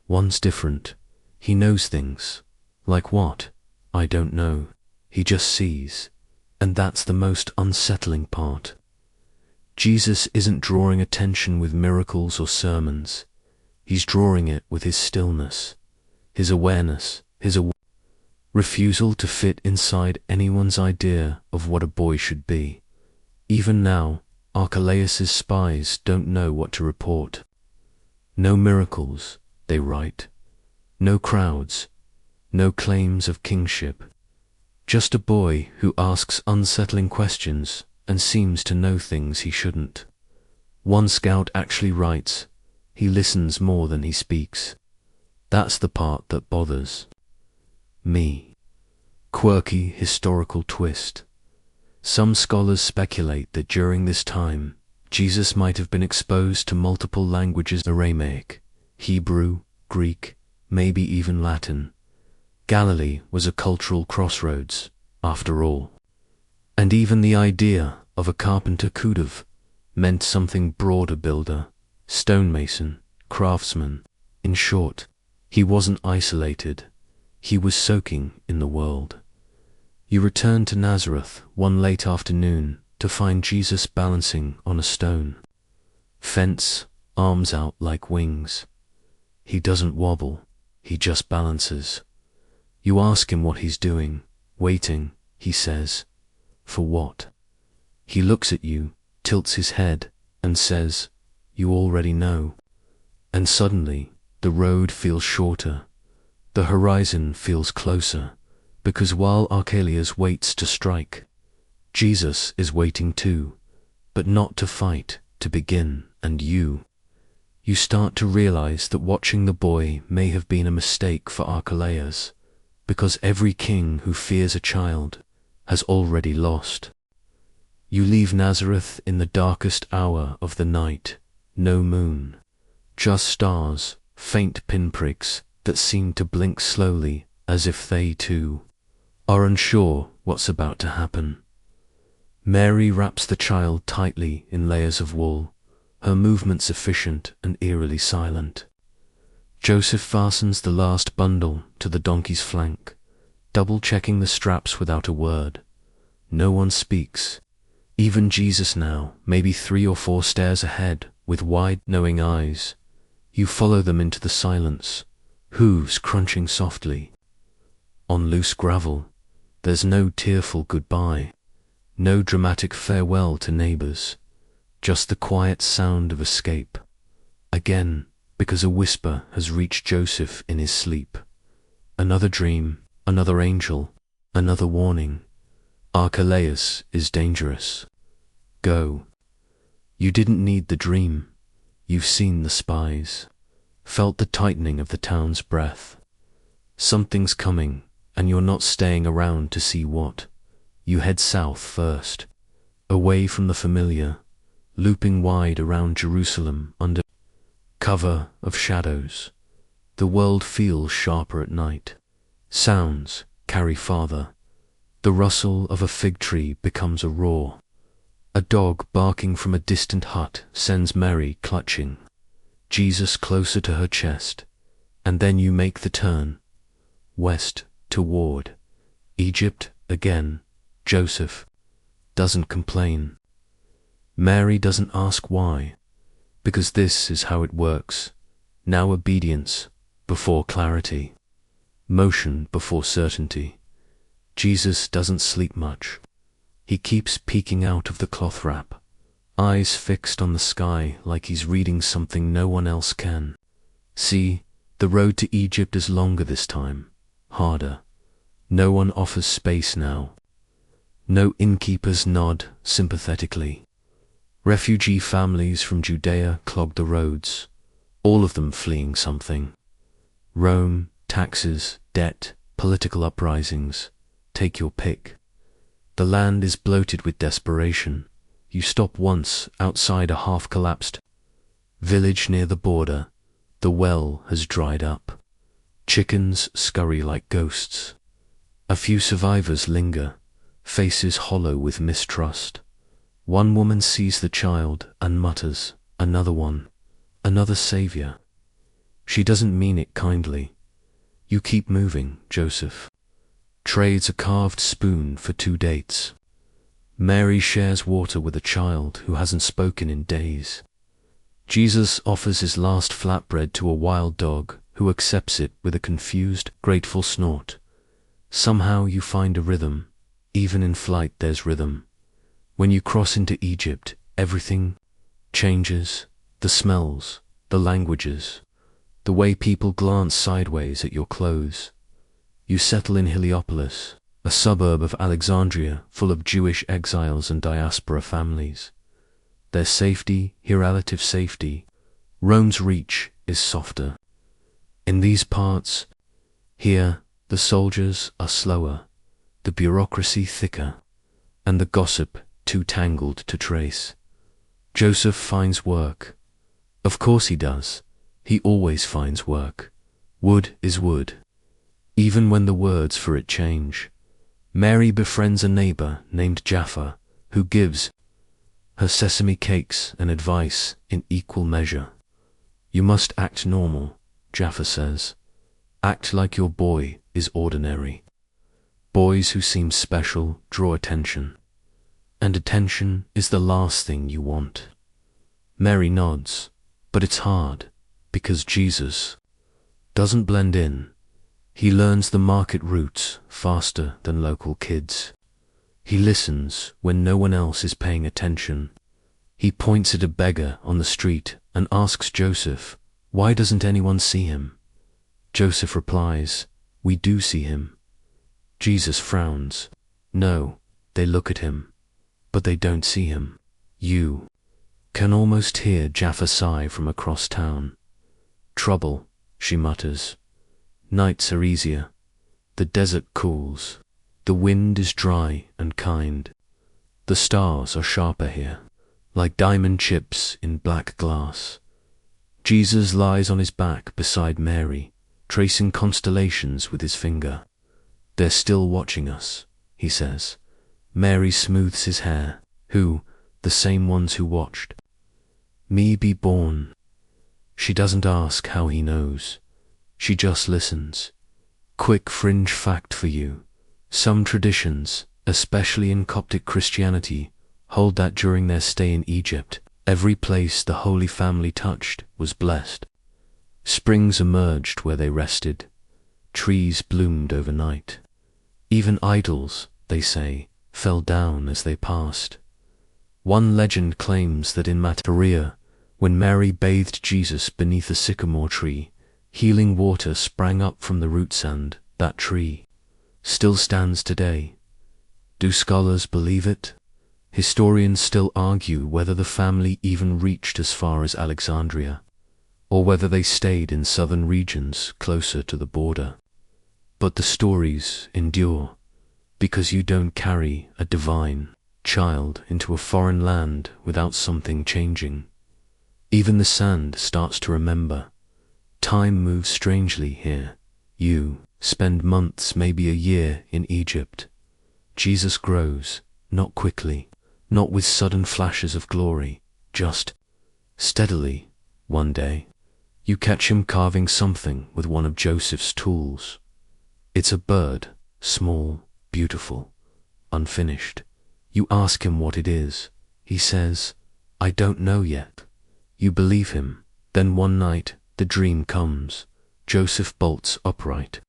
one's different. He knows things. Like what? I don't know. He just sees. And that's the most unsettling part. Jesus isn't drawing attention with miracles or sermons. He's drawing it with his stillness, his awareness, his refusal to fit inside anyone's idea of what a boy should be. Even now, Archelaus's spies don't know what to report. No miracles, they write. No crowds. No claims of kingship. Just a boy who asks unsettling questions and seems to know things he shouldn't. One scout actually writes, he listens more than he speaks. That's the part that bothers. me. Quirky historical twist. Some scholars speculate that during this time, Jesus might have been exposed to multiple languages: Aramaic, Hebrew, Greek, maybe even Latin. Galilee was a cultural crossroads, after all. And even the idea of a carpenter could have meant something broader: builder, stonemason, craftsman. In short, he wasn't isolated. He was soaking in the world. You return to Nazareth one late afternoon to find Jesus balancing on a stone fence, arms out like wings. He doesn't wobble, he just balances. You ask him what he's doing. Waiting, he says. For what? He looks at you, tilts his head, and says, "You already know." And suddenly, the road feels shorter. The horizon feels closer, because while Archelaus waits to strike, Jesus is waiting too, but not to fight, to begin. And you start to realize that watching the boy may have been a mistake for Archelaus, because every king who fears a child has already lost. You leave Nazareth in the darkest hour of the night. No moon, just stars, faint pinpricks that seem to blink slowly, as if they too are unsure what's about to happen. Mary wraps the child tightly in layers of wool, her movements efficient and eerily silent. Joseph fastens the last bundle to the donkey's flank, double-checking the straps without a word. No one speaks. Even Jesus now, maybe 3 or 4 stairs ahead, with wide, knowing eyes. You follow them into the silence, hooves crunching softly. On loose gravel, there's no tearful goodbye, no dramatic farewell to neighbors, just the quiet sound of escape. Again, because a whisper has reached Joseph in his sleep. Another dream, another angel, another warning. Archelaus is dangerous. Go. You didn't need the dream. You've seen the spies, felt the tightening of the town's breath. Something's coming, and you're not staying around to see what. You head south first, away from the familiar, looping wide around Jerusalem under cover of shadows. The world feels sharper at night. Sounds carry farther. The rustle of a fig tree becomes a roar. A dog barking from a distant hut sends Mary clutching Jesus closer to her chest, and then you make the turn, west toward Egypt again. Joseph doesn't complain. Mary doesn't ask why, because this is how it works. Now obedience before clarity, motion before certainty. Jesus doesn't sleep much. He keeps peeking out of the cloth wrap, eyes fixed on the sky like he's reading something no one else can. See, the road to Egypt is longer this time, harder. No one offers space now. No innkeepers nod sympathetically. Refugee families from Judea clog the roads, all of them fleeing something. Rome, taxes, debt, political uprisings. Take your pick. The land is bloated with desperation. You stop once outside a half-collapsed village near the border. The well has dried up. Chickens scurry like ghosts. A few survivors linger, faces hollow with mistrust. One woman sees the child and mutters, "Another one, another savior." She doesn't mean it kindly. You keep moving, Joseph. Trades a carved spoon for 2 dates. Mary shares water with a child who hasn't spoken in days. Jesus offers his last flatbread to a wild dog who accepts it with a confused, grateful snort. Somehow you find a rhythm. Even in flight there's rhythm. When you cross into Egypt, everything changes. The smells, the languages, the way people glance sideways at your clothes. You settle in Heliopolis, a suburb of Alexandria full of Jewish exiles and diaspora families. There's safety, here relative safety. Rome's reach is softer. In these parts, here, The soldiers are slower, the bureaucracy thicker, and the gossip too tangled to trace. Joseph finds work. Of course he does. He always finds work. Wood is wood, even when the words for it change. Mary befriends a neighbor named Jaffa, who gives her sesame cakes and advice in equal measure. You must act normal, Jaffa says. Act like your boy is ordinary. Boys who seem special draw attention, and attention is the last thing you want. Mary nods, but it's hard, because Jesus doesn't blend in. He learns the market routes faster than local kids. He listens when no one else is paying attention. He points at a beggar on the street and asks Joseph, "Why doesn't anyone see him?" Joseph replies, "We do see him." Jesus frowns. No, they look at him, but they don't see him. You can almost hear Jaffa sigh from across town. Trouble, she mutters. Nights are easier. The desert cools. The wind is dry and kind. The stars are sharper here, like diamond chips in black glass. Jesus lies on his back beside Mary, tracing constellations with his finger. They're still watching us, he says. Mary smooths his hair. Who? The same ones who watched me be born. She doesn't ask how he knows. She just listens. Quick fringe fact for you. Some traditions, especially in Coptic Christianity, hold that during their stay in Egypt, every place the Holy Family touched was blessed. Springs emerged where they rested. Trees bloomed overnight. Even idols, they say, fell down as they passed. One legend claims that in Mataria, when Mary bathed Jesus beneath a sycamore tree, healing water sprang up from the root sand. That tree still stands today. Do scholars believe it? Historians still argue whether the family even reached as far as Alexandria, or whether they stayed in southern regions closer to the border. But the stories endure, because you don't carry a divine child into a foreign land without something changing. Even the sand starts to remember. Time moves strangely here. You spend months, maybe a year, in Egypt. Jesus grows, not quickly, not with sudden flashes of glory, just steadily. One day, you catch him carving something with one of Joseph's tools. It's a bird, small, beautiful, unfinished. You ask him what it is. He says, "I don't know yet." You believe him. Then one night, the dream comes. Joseph bolts upright.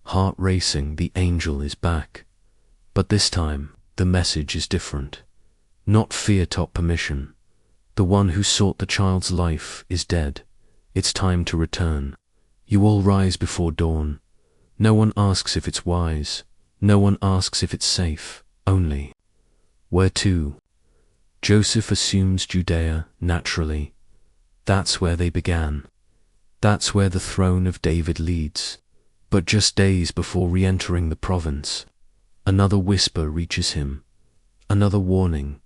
Heart racing, the angel is back. But this time, the message is different. Not fear top permission. The one who sought the child's life is dead. It's time to return. You all rise before dawn. No one asks if it's wise. No one asks if it's safe. Only, where to? Joseph assumes Judea naturally. That's where they began. That's where the throne of David leads. But just days before re-entering the province, another whisper reaches him. Another warning.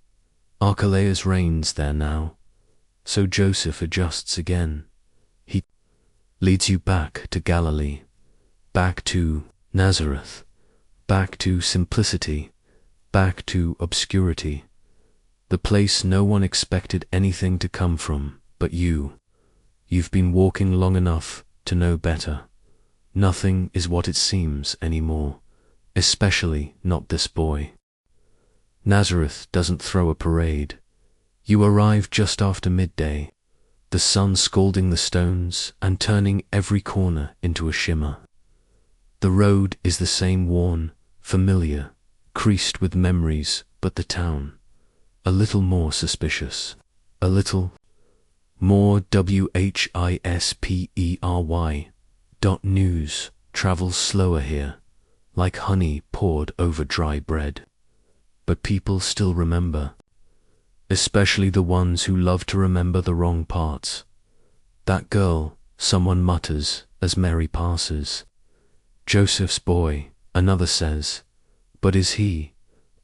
Archelaus reigns there now. So Joseph adjusts again. He leads you back to Galilee, back to Nazareth, back to simplicity, back to obscurity, the place no one expected anything to come from but you. You've been walking long enough to know better. Nothing is what it seems anymore, especially not this boy. Nazareth doesn't throw a parade. You arrive just after midday, the sun scalding the stones and turning every corner into a shimmer. The road is the same worn, familiar, creased with memories, but the town, a little more suspicious, a little more WHISPERY. News travels slower here, like honey poured over dry bread. But people still remember, especially the ones who love to remember the wrong parts. That girl, someone mutters as Mary passes. Joseph's boy, another says. But is he?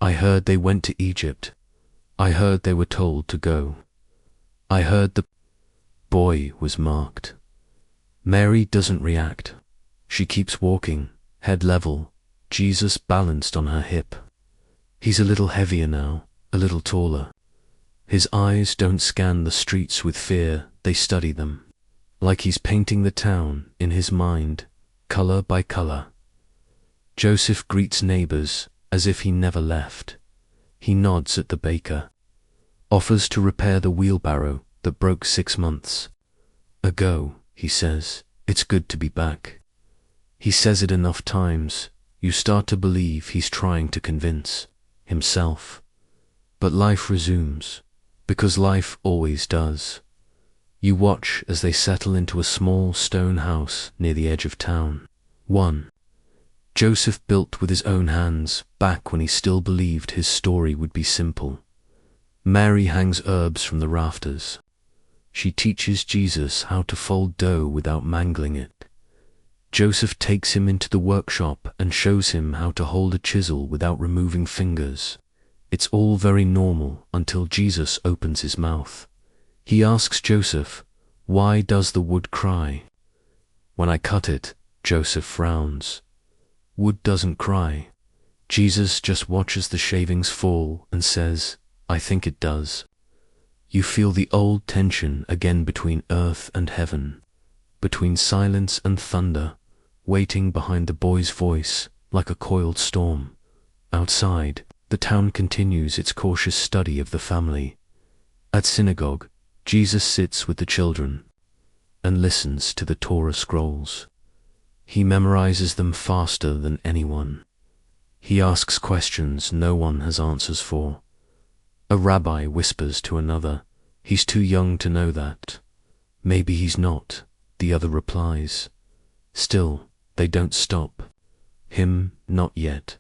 I heard they went to Egypt. I heard they were told to go. I heard the boy was marked. Mary doesn't react. She keeps walking, head level, Jesus balanced on her hip. He's a little heavier now, a little taller. His eyes don't scan the streets with fear, they study them. Like he's painting the town in his mind, color by color. Joseph greets neighbors as if he never left. He nods at the baker, offers to repair the wheelbarrow that broke 6 months ago, he says. It's good to be back. He says it enough times, you start to believe he's trying to convince himself. But life resumes, because life always does. You watch as they settle into a small stone house near the edge of town. One Joseph built with his own hands back when he still believed his story would be simple. Mary hangs herbs from the rafters. She teaches Jesus how to fold dough without mangling it. Joseph takes him into the workshop and shows him how to hold a chisel without removing fingers. It's all very normal until Jesus opens his mouth. He asks Joseph, "Why does the wood cry?" "When I cut it," Joseph frowns. Wood doesn't cry. Jesus just watches the shavings fall and says, "I think it does." You feel the old tension again between earth and heaven, between silence and thunder, waiting behind the boy's voice like a coiled storm. Outside, the town continues its cautious study of the family. At synagogue, Jesus sits with the children and listens to the Torah scrolls. He memorizes them faster than anyone. He asks questions no one has answers for. A rabbi whispers to another, "He's too young to know that." "Maybe he's not," the other replies. Still, they don't stop. Him, not yet.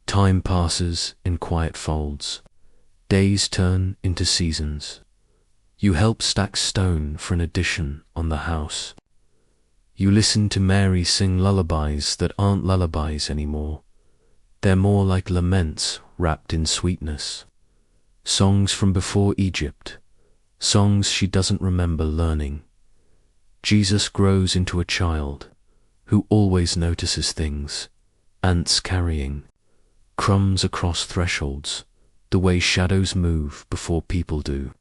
Time passes in quiet folds. Days turn into seasons. You help stack stone for an addition on the house. You listen to Mary sing lullabies that aren't lullabies anymore. They're more like laments wrapped in sweetness. Songs from before Egypt, songs she doesn't remember learning. Jesus grows into a child who always notices things, ants carrying, crumbs across thresholds, the way shadows move before people do,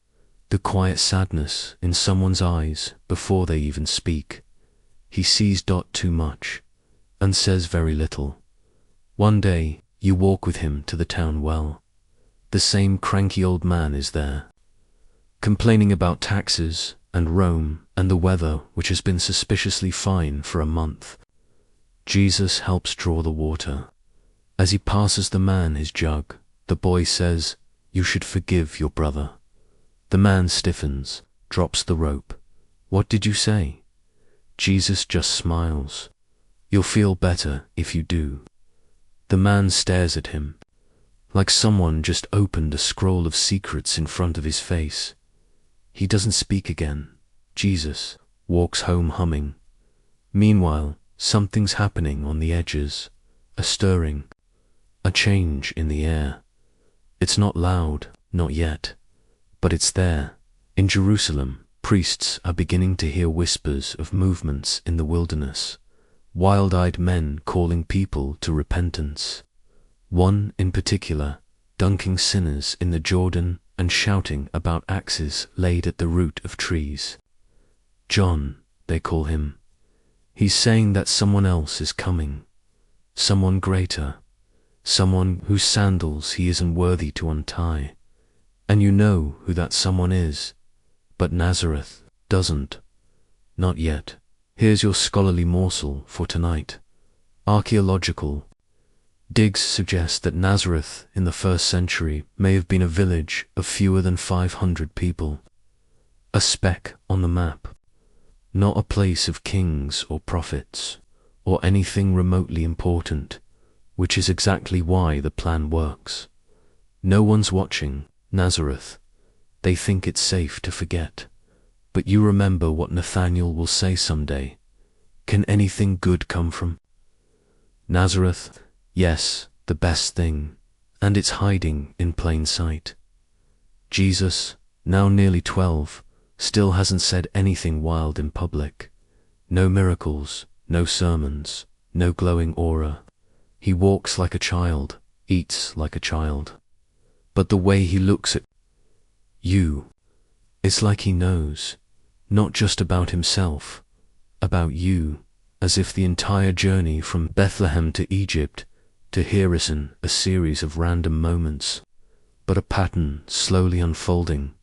the quiet sadness in someone's eyes before they even speak. He sees too much and says very little. One day you walk with him to the town well. The same cranky old man is there, complaining about taxes and Rome and the weather, which has been suspiciously fine for a month. Jesus helps draw the water. As he passes the man his jug, the boy says, "You should forgive your brother." The man stiffens, drops the rope. "What did you say?" Jesus just smiles. "You'll feel better if you do." The man stares at him, like someone just opened a scroll of secrets in front of his face. He doesn't speak again. Jesus walks home humming. Meanwhile, something's happening on the edges, a stirring, a change in the air. It's not loud, not yet, but it's there. In Jerusalem, priests are beginning to hear whispers of movements in the wilderness, wild-eyed men calling people to repentance. One in particular, dunking sinners in the Jordan and shouting about axes laid at the root of trees. John, they call him. He's saying that someone else is coming, someone greater, someone whose sandals he isn't worthy to untie. And you know who that someone is, but Nazareth doesn't. Not yet. Here's your scholarly morsel for tonight. Archaeological digs suggest that Nazareth in the 1st century may have been a village of fewer than 500 people. A speck on the map. Not a place of kings or prophets, or anything remotely important, which is exactly why the plan works. No one's watching Nazareth. They think it's safe to forget. But you remember what Nathaniel will say someday. Can anything good come from Nazareth, yes, the best thing, and it's hiding in plain sight. Jesus, now nearly 12, still hasn't said anything wild in public. No miracles, no sermons, no glowing aura. He walks like a child, eats like a child. But the way he looks at you, it's like he knows, not just about himself, about you, as if the entire journey from Bethlehem to Egypt to here isn't a series of random moments, but a pattern slowly unfolding,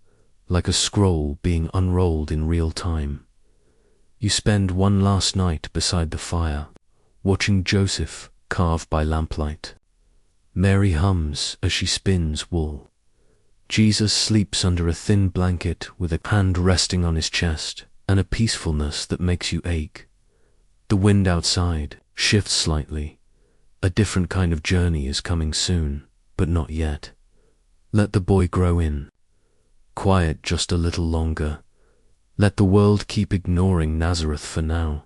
like a scroll being unrolled in real time. You spend one last night beside the fire, watching Joseph carve by lamplight. Mary hums as she spins wool. Jesus sleeps under a thin blanket with a hand resting on his chest and a peacefulness that makes you ache. The wind outside shifts slightly. A different kind of journey is coming soon, but not yet. Let the boy grow in. Quiet just a little longer. Let the world keep ignoring Nazareth for now.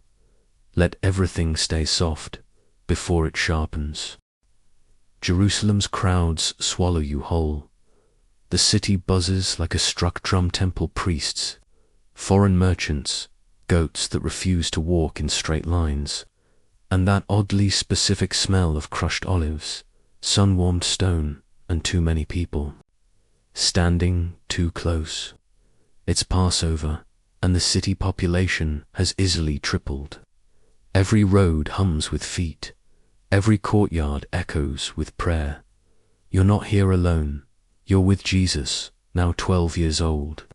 Let everything stay soft before it sharpens. Jerusalem's crowds swallow you whole. The city buzzes like a struck drum. Temple priests, foreign merchants, goats that refuse to walk in straight lines, and that oddly specific smell of crushed olives, sun-warmed stone, and too many people. Standing too close. It's Passover, and the city population has easily tripled. Every road hums with feet. Every courtyard echoes with prayer. You're not here alone. You're with Jesus, now 12 years old.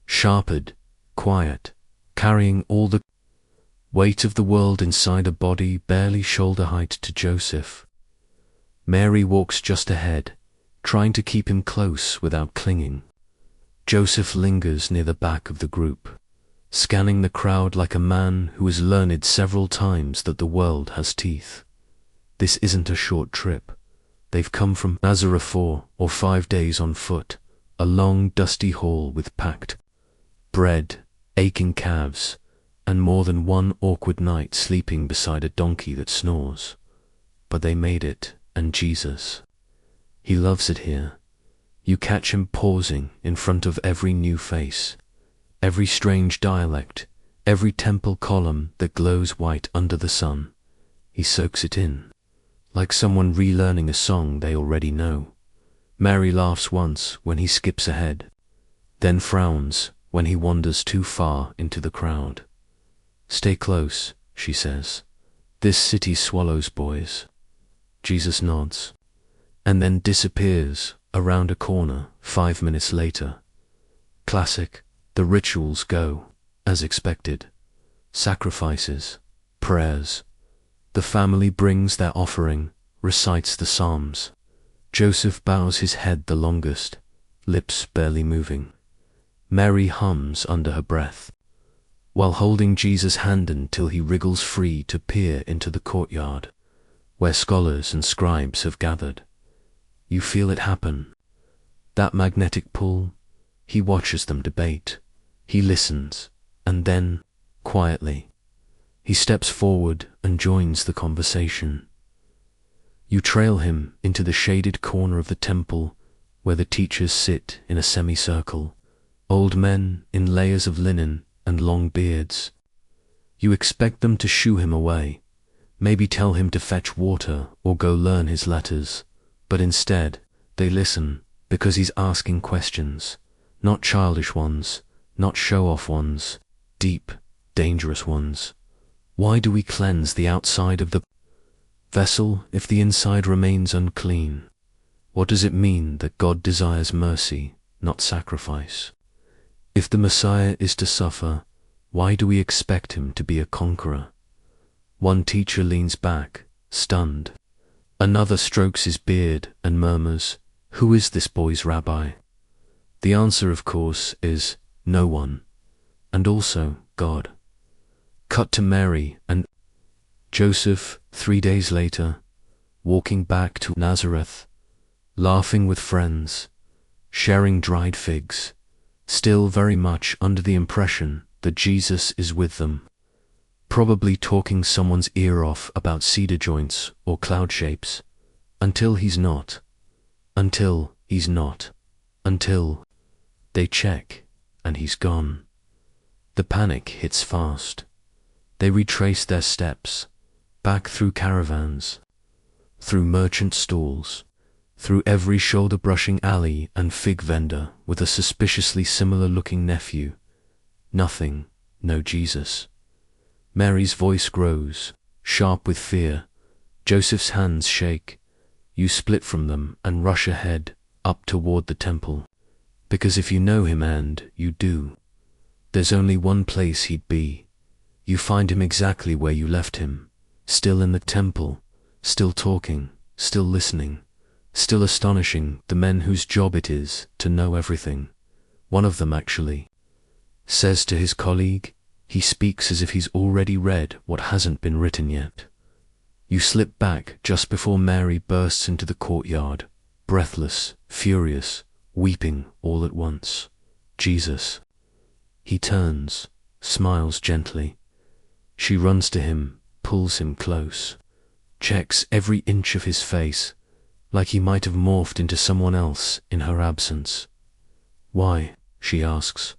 Sharpened, quiet, carrying all the weight of the world inside a body barely shoulder height to Joseph. Mary walks just ahead, trying to keep him close without clinging. Joseph lingers near the back of the group, scanning the crowd like a man who has learned several times that the world has teeth. This isn't a short trip. They've come from Nazareth 4 or 5 days on foot, a long dusty haul with packed bread, aching calves, and more than one awkward night sleeping beside a donkey that snores. But they made it, and Jesus, he loves it here. You catch him pausing in front of every new face, every strange dialect, every temple column that glows white under the sun. He soaks it in, like someone relearning a song they already know. Mary laughs once when he skips ahead, then frowns when he wanders too far into the crowd. Stay close, she says. This city swallows boys. Jesus nods, and then disappears around a corner 5 minutes later. Classic, the rituals go, as expected. Sacrifices, prayers. The family brings their offering, recites the Psalms. Joseph bows his head the longest, lips barely moving. Mary hums under her breath, while holding Jesus' hand until he wriggles free to peer into the courtyard, where scholars and scribes have gathered. You feel it happen. That magnetic pull. He watches them debate. He listens, and then, quietly, he steps forward and joins the conversation. You trail him into the shaded corner of the temple where the teachers sit in a semicircle, old men in layers of linen and long beards. You expect them to shoo him away, maybe tell him to fetch water or go learn his letters, but instead they listen because he's asking questions, not childish ones, not show-off ones, deep, dangerous ones. Why do we cleanse the outside of the vessel if the inside remains unclean? What does it mean that God desires mercy, not sacrifice? If the Messiah is to suffer, why do we expect him to be a conqueror? One teacher leans back, stunned. Another strokes his beard and murmurs, "Who is this boy's rabbi?" The answer, of course, is no one, and also God. Cut to Mary and Joseph 3 days later, walking back to Nazareth, laughing with friends, sharing dried figs, still very much under the impression that Jesus is with them. probably talking someone's ear off about cedar joints or cloud shapes, until he's not, until he's not, until they check and he's gone. The panic hits fast. They retrace their steps, back through caravans, through merchant stalls, through every shoulder-brushing alley and fig vendor with a suspiciously similar-looking nephew. Nothing, no Jesus. Mary's voice grows, sharp with fear. Joseph's hands shake. You split from them and rush ahead, up toward the temple. Because if you know him, and you do, there's only one place he'd be. You find him exactly where you left him, still in the temple, still talking, still listening, still astonishing the men whose job it is to know everything. One of them actually says to his colleague, he speaks as if he's already read what hasn't been written yet. You slip back just before Mary bursts into the courtyard, breathless, furious, weeping all at once. Jesus. He turns, smiles gently. She runs to him, pulls him close, checks every inch of his face, like he might have morphed into someone else in her absence. Why, she asks,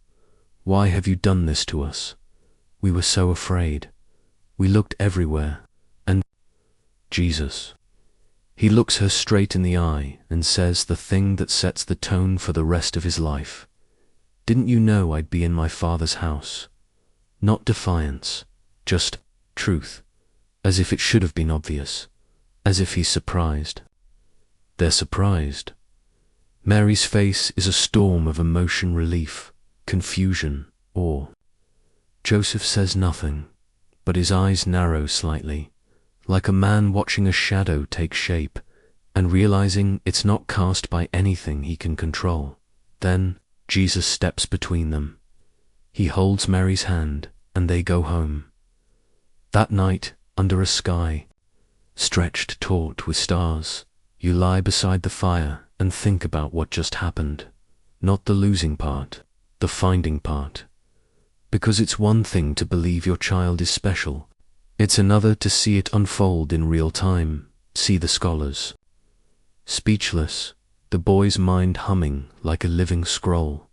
why have you done this to us? We were so afraid. We looked everywhere, and Jesus. He looks her straight in the eye and says the thing that sets the tone for the rest of his life. Didn't you know I'd be in my Father's house? Not defiance, just truth, as if it should have been obvious, as if he's surprised. They're surprised. Mary's face is a storm of emotion, relief, confusion, awe. Joseph says nothing, but his eyes narrow slightly, like a man watching a shadow take shape and realizing it's not cast by anything he can control. Then Jesus steps between them. He holds Mary's hand and they go home. That night, under a sky stretched taut with stars, you lie beside the fire and think about what just happened. Not the losing part, the finding part. Because it's one thing to believe your child is special. It's another to see it unfold in real time, see the scholars. Speechless, the boy's mind humming like a living scroll.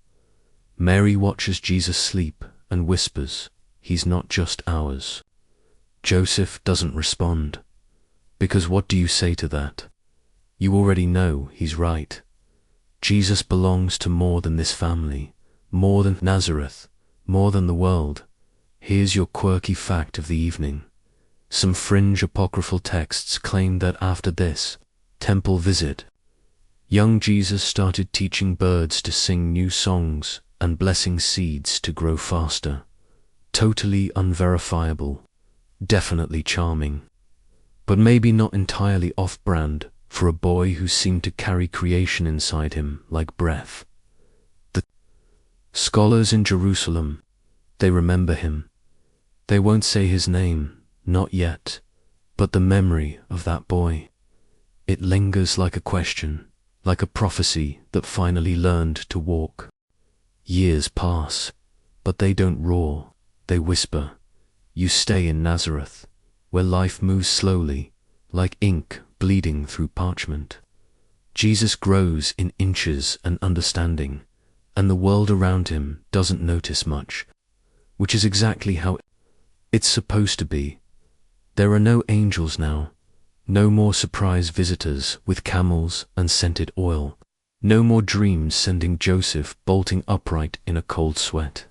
Mary watches Jesus sleep and whispers, he's not just ours. Joseph doesn't respond. Because what do you say to that? You already know he's right. Jesus belongs to more than this family, more than Nazareth, more than the world. Here's your quirky fact of the evening. Some fringe apocryphal texts claim that after this temple visit, young Jesus started teaching birds to sing new songs and blessing seeds to grow faster. Totally unverifiable, definitely charming, but maybe not entirely off-brand for a boy who seemed to carry creation inside him like breath. The scholars in Jerusalem, they remember him. They won't say his name, not yet, but the memory of that boy. It lingers like a question, like a prophecy that finally learned to walk. Years pass, but they don't roar, they whisper. You stay in Nazareth, where life moves slowly, like ink bleeding through parchment. Jesus grows in inches and understanding, and the world around him doesn't notice much, which is exactly how it's supposed to be. There are no angels now, no more surprise visitors with camels and scented oil, no more dreams sending Joseph bolting upright in a cold sweat.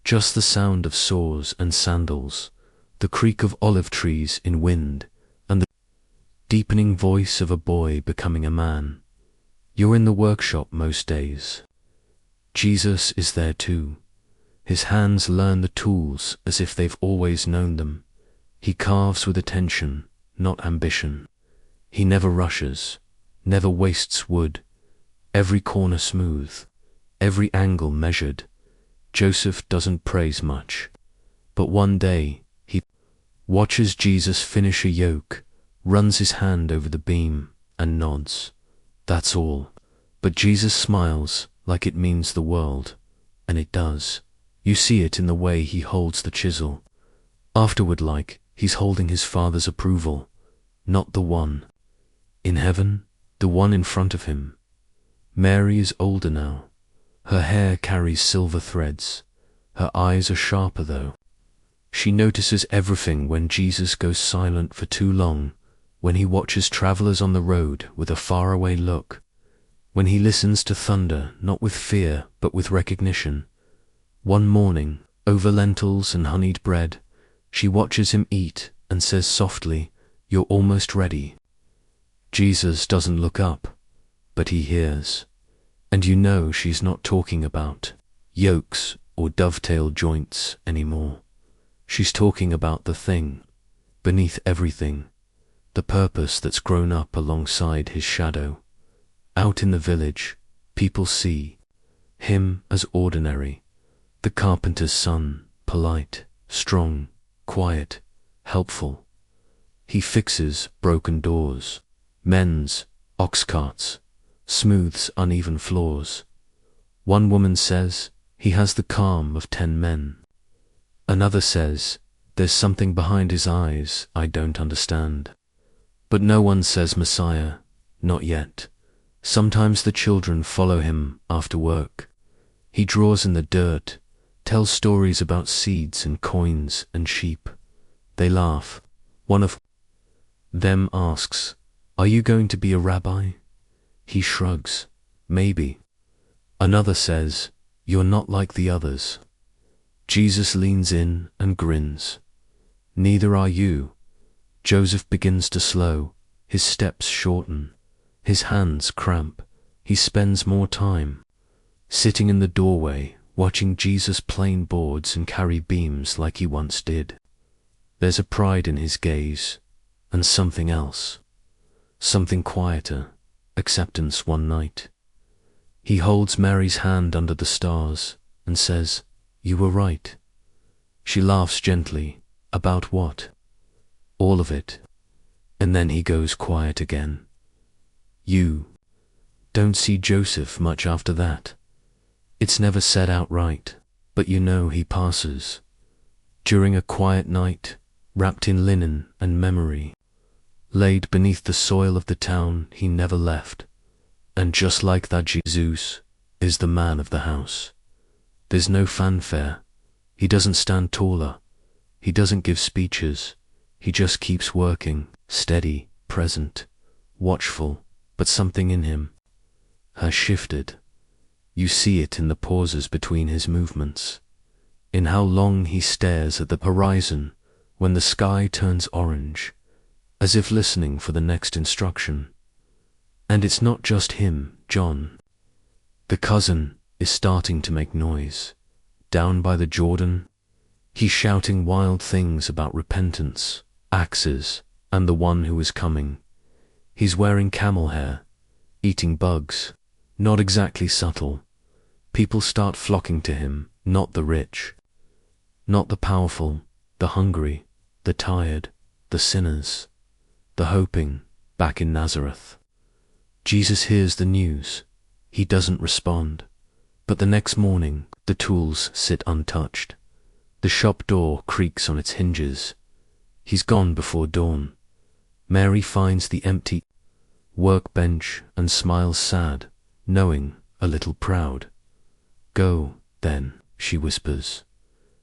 Just the sound of saws and sandals, the creak of olive trees in wind, and the deepening voice of a boy becoming a man. You're in the workshop most days. Jesus is there too. His hands learn the tools as if they've always known them. He carves with attention, not ambition. He never rushes, never wastes wood. Every corner smooth, every angle measured. Joseph doesn't praise much, but one day he watches Jesus finish a yoke, runs his hand over the beam, and nods. That's all. But Jesus smiles like it means the world, and it does. You see it in the way he holds the chisel. Afterward, like he's holding his Father's approval, not the one in heaven, the one in front of him. Mary is older now. Her hair carries silver threads. Her eyes are sharper though. She notices everything when Jesus goes silent for too long, when he watches travelers on the road with a faraway look, when he listens to thunder not with fear but with recognition. One morning, over lentils and honeyed bread, she watches him eat and says softly, "You're almost ready." Jesus doesn't look up, but he hears. And you know she's not talking about yolks or dovetail joints anymore. She's talking about the thing, beneath everything, the purpose that's grown up alongside his shadow. Out in the village, people see him as ordinary, the carpenter's son, polite, strong, quiet, helpful. He fixes broken doors, mends ox carts, smooths uneven floors. One woman says he has the calm of 10 men. Another says there's something behind his eyes I don't understand. But no one says Messiah, not yet. Sometimes the children follow him after work. He draws in the dirt, tells stories about seeds and coins and sheep. They laugh. One of them asks, "Are you going to be a rabbi?" He shrugs. "Maybe." Another says, "You're not like the others." Jesus leans in and grins. "Neither are you." Joseph begins to slow. His steps shorten. His hands cramp. He spends more time sitting in the doorway, watching Jesus plane boards and carry beams like he once did. There's a pride in his gaze, and something else. Something quieter. Acceptance one night. He holds Mary's hand under the stars and says, "You were right." She laughs gently. "About what?" "All of it." And then he goes quiet again. You don't see Joseph much after that. It's never said outright, but you know he passes. During a quiet night, wrapped in linen and memory, laid beneath the soil of the town he never left. And just like that, Jesus is the man of the house. There's no fanfare. He doesn't stand taller. He doesn't give speeches. He just keeps working, steady, present, watchful, but something in him has shifted. You see it in the pauses between his movements, in how long he stares at the horizon when the sky turns orange, as if listening for the next instruction. And it's not just him, John. The cousin is starting to make noise. Down by the Jordan, he's shouting wild things about repentance, axes, and the one who is coming. He's wearing camel hair, eating bugs, not exactly subtle. People start flocking to him, not the rich, not the powerful, the hungry, the tired, the sinners, the hoping, back in Nazareth. Jesus hears the news. He doesn't respond. But the next morning, the tools sit untouched. The shop door creaks on its hinges. He's gone before dawn. Mary finds the empty workbench and smiles sad, knowing, a little proud. "Go, then," she whispers.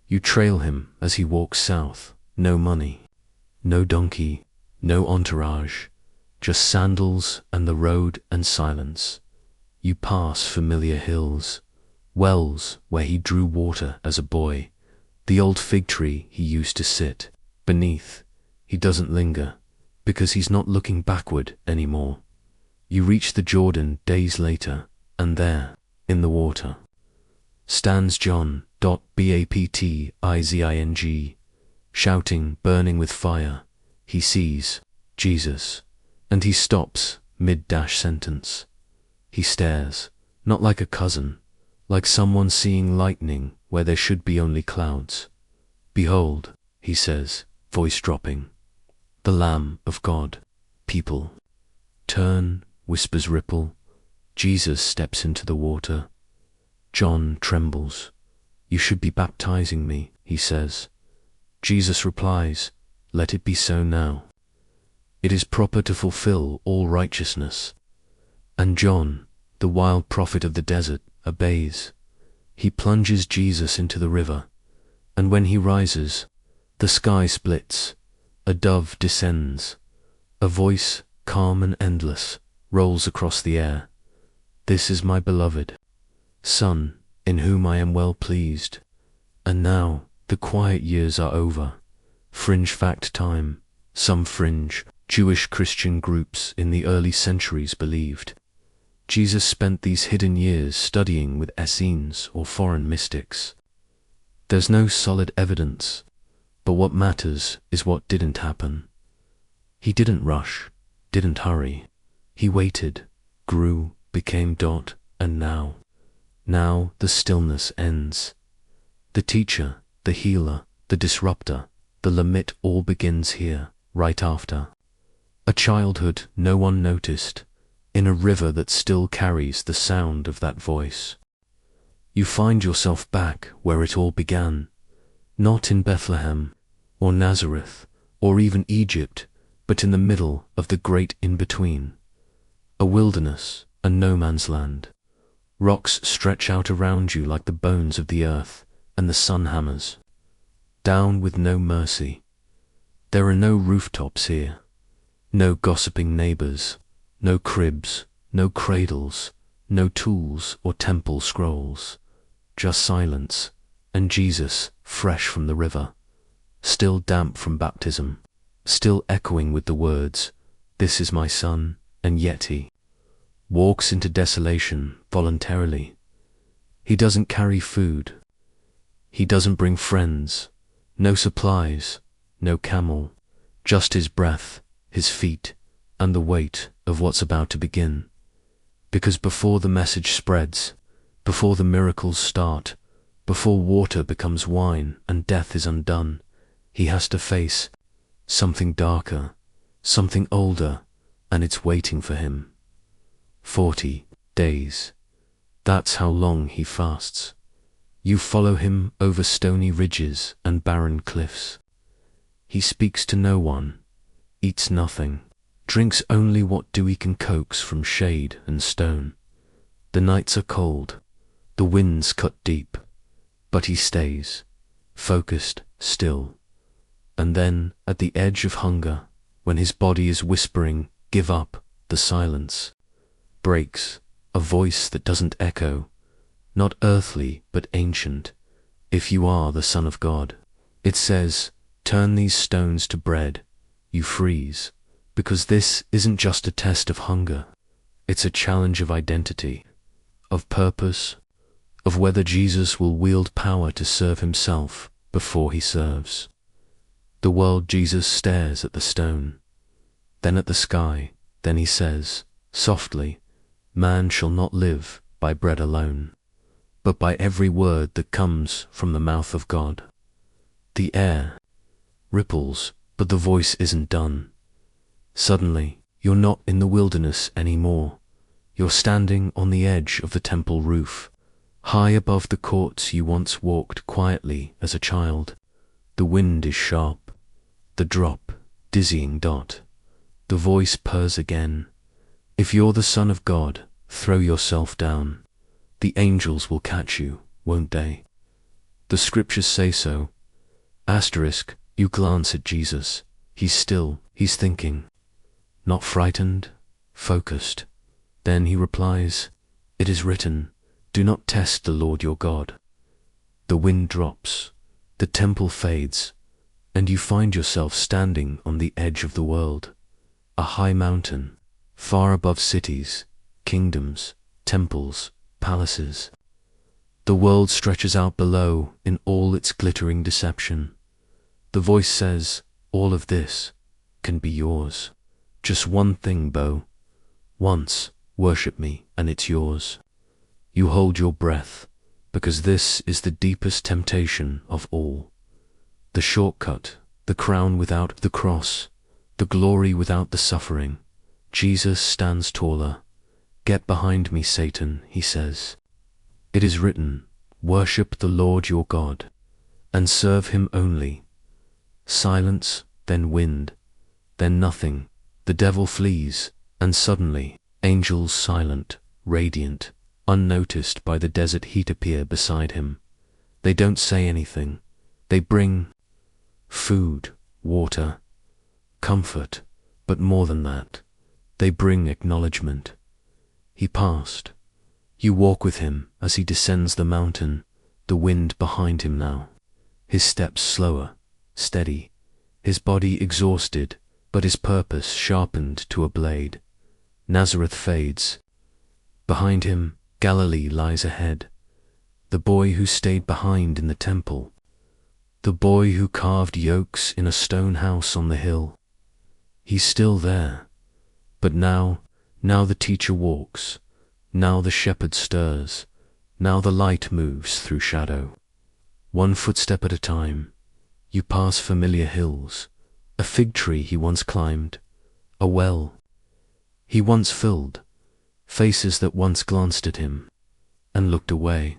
You trail him as he walks south. No money, no donkey, no entourage, just sandals and the road and silence. You pass familiar hills, wells where he drew water as a boy, the old fig tree he used to sit beneath. He doesn't linger, because he's not looking backward anymore. You reach the Jordan days later, and there, in the water, stands John Baptizing, shouting, burning with fire. He sees Jesus, and he stops mid-sentence. He stares, not like a cousin, like someone seeing lightning where there should be only clouds. "Behold," he says, voice dropping, "the Lamb of God." People turn, whispers ripple. Jesus steps into the water. John trembles. "You should be baptizing me," he says. Jesus replies, "Let it be so now. It is proper to fulfill all righteousness." And John, the wild prophet of the desert, obeys. He plunges Jesus into the river, and when he rises, the sky splits, a dove descends, a voice, calm and endless, rolls across the air. "This is my beloved Son, in whom I am well pleased." And now the quiet years are over. Fringe fact time. Some fringe Jewish Christian groups in the early centuries believed Jesus spent these hidden years studying with Essenes or foreign mystics. There's no solid evidence, but what matters is what didn't happen. He didn't rush, didn't hurry. He waited, grew, became dot, and now the stillness ends. The teacher, the healer, the disruptor, the limit all begins here, right after. A childhood no one noticed, in a river that still carries the sound of that voice. You find yourself back where it all began, not in Bethlehem, or Nazareth, or even Egypt, but in the middle of the great in-between. A wilderness, a no-man's land. Rocks stretch out around you like the bones of the earth, and the sun hammers down with no mercy. There are no rooftops here, no gossiping neighbors, no cribs, no cradles, no tools or temple scrolls, just silence, and Jesus fresh from the river, still damp from baptism, still echoing with the words, "This is my Son," and yet he walks into desolation voluntarily. He doesn't carry food. He doesn't bring friends, no supplies, no camel, just his breath, his feet, and the weight of what's about to begin. Because before the message spreads, before the miracles start, before water becomes wine and death is undone, he has to face something darker, something older, and it's waiting for him. 40 days. That's how long he fasts. You follow him over stony ridges and barren cliffs. He speaks to no one, eats nothing, drinks only what dew he can coax from shade and stone. The nights are cold, the winds cut deep, but he stays, focused, still. And then, at the edge of hunger, when his body is whispering, "Give up," the silence breaks, a voice that doesn't echo, not earthly but ancient. "If you are the Son of God," it says, "turn these stones to bread." You freeze, because this isn't just a test of hunger. It's a challenge of identity, of purpose, of whether Jesus will wield power to serve himself before he serves. The world Jesus stares at the stone, then at the sky, then he says, softly, "Man shall not live by bread alone, but by every word that comes from the mouth of God." The air ripples, but the voice isn't done. Suddenly, you're not in the wilderness anymore. You're standing on the edge of the temple roof, high above the courts you once walked quietly as a child. The wind is sharp, the drop, dizzying dot. The voice purrs again. "If you're the Son of God, throw yourself down. The angels will catch you, won't they?" The scriptures say so. Asterisk, you glance at Jesus. He's still, he's thinking. Not frightened, focused. Then he replies, "It is written, do not test the Lord your God." The wind drops, the temple fades, and you find yourself standing on the edge of the world, a high mountain, far above cities, kingdoms, temples, palaces. The world stretches out below in all its glittering deception. The voice says, "All of this can be yours. Just one thing, Bo. Once, worship me, and it's yours." You hold your breath, because this is the deepest temptation of all. The shortcut, the crown without the cross, the glory without the suffering. Jesus stands taller. "Get behind me, Satan," he says. "It is written, worship the Lord your God, and serve him only." Silence, then wind, then nothing. The devil flees, and suddenly, angels silent, radiant, unnoticed by the desert heat appear beside him. They don't say anything. They bring food, water, comfort, but more than that, they bring acknowledgement. He passed. You walk with him as he descends the mountain, the wind behind him now. His steps slower, steady, his body exhausted, but his purpose sharpened to a blade. Nazareth fades. Behind him, Galilee lies ahead. The boy who stayed behind in the temple. The boy who carved yokes in a stone house on the hill. He's still there. But now the teacher walks. Now the shepherd stirs. Now the light moves through shadow. One footstep at a time, you pass familiar hills. A fig tree he once climbed. A well he once filled. Faces that once glanced at him and looked away.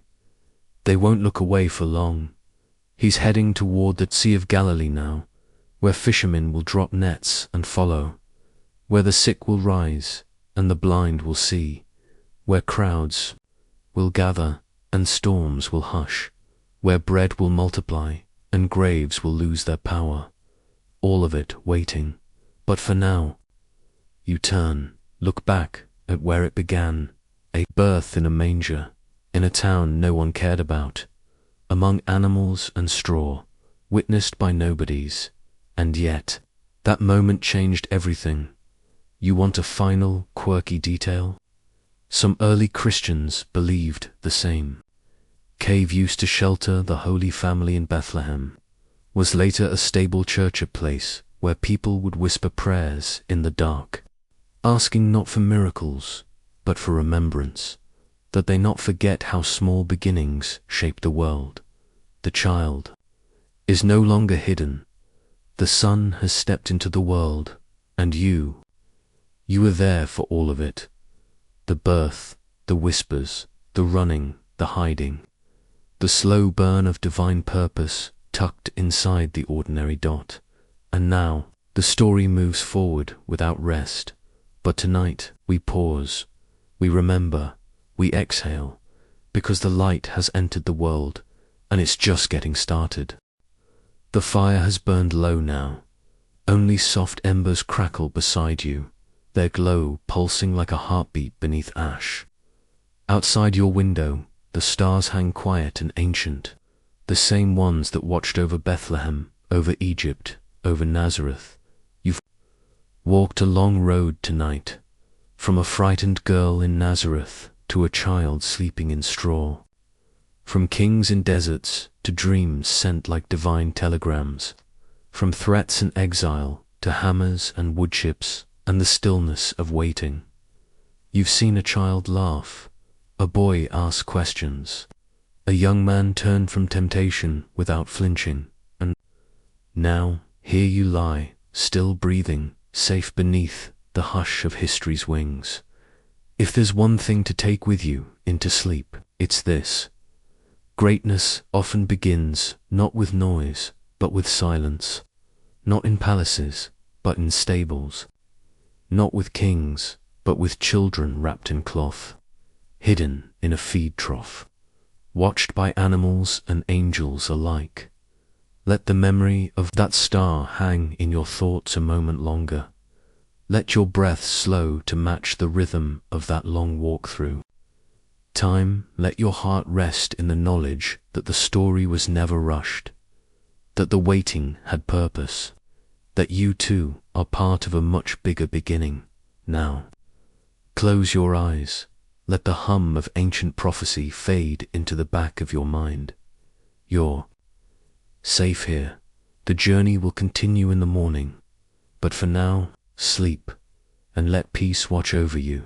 They won't look away for long. He's heading toward the Sea of Galilee now, where fishermen will drop nets and follow, where the sick will rise and the blind will see, where crowds will gather and storms will hush, where bread will multiply and graves will lose their power. All of it waiting. But for now, you turn, look back at where it began, a birth in a manger, in a town no one cared about, among animals and straw, witnessed by nobodies. And yet, that moment changed everything. You want a final, quirky detail? Some early Christians believed the same. Cave used to shelter the Holy Family in Bethlehem, was later a stable church, a place where people would whisper prayers in the dark, asking not for miracles, but for remembrance, that they not forget how small beginnings shape the world. The child is no longer hidden. The Son has stepped into the world, and you are there for all of it. The birth, the whispers, the running, the hiding, the slow burn of divine purpose tucked inside the ordinary dot. And now, the story moves forward without rest. But tonight, we pause, we remember, we exhale, because the light has entered the world, and it's just getting started. The fire has burned low now. Only soft embers crackle beside you, their glow pulsing like a heartbeat beneath ash. Outside your window, the stars hang quiet and ancient, the same ones that watched over Bethlehem, over Egypt, over Nazareth. You've walked a long road tonight, from a frightened girl in Nazareth to a child sleeping in straw, from kings in deserts to dreams sent like divine telegrams, from threats and exile to hammers and wood chips and the stillness of waiting. You've seen a child laugh, a boy ask questions, a young man turn from temptation without flinching, and now here you lie, still breathing, safe beneath the hush of history's wings. If there's one thing to take with you into sleep, it's this. Greatness often begins not with noise, but with silence. Not in palaces, but in stables. Not with kings, but with children wrapped in cloth, hidden in a feed trough, watched by animals and angels alike. Let the memory of that star hang in your thoughts a moment longer. Let your breath slow to match the rhythm of that long walk through time. Let your heart rest in the knowledge that the story was never rushed, that the waiting had purpose, that you too are part of a much bigger beginning. Now, close your eyes. Let the hum of ancient prophecy fade into the back of your mind. You're safe here. The journey will continue in the morning, but for now, sleep and let peace watch over you.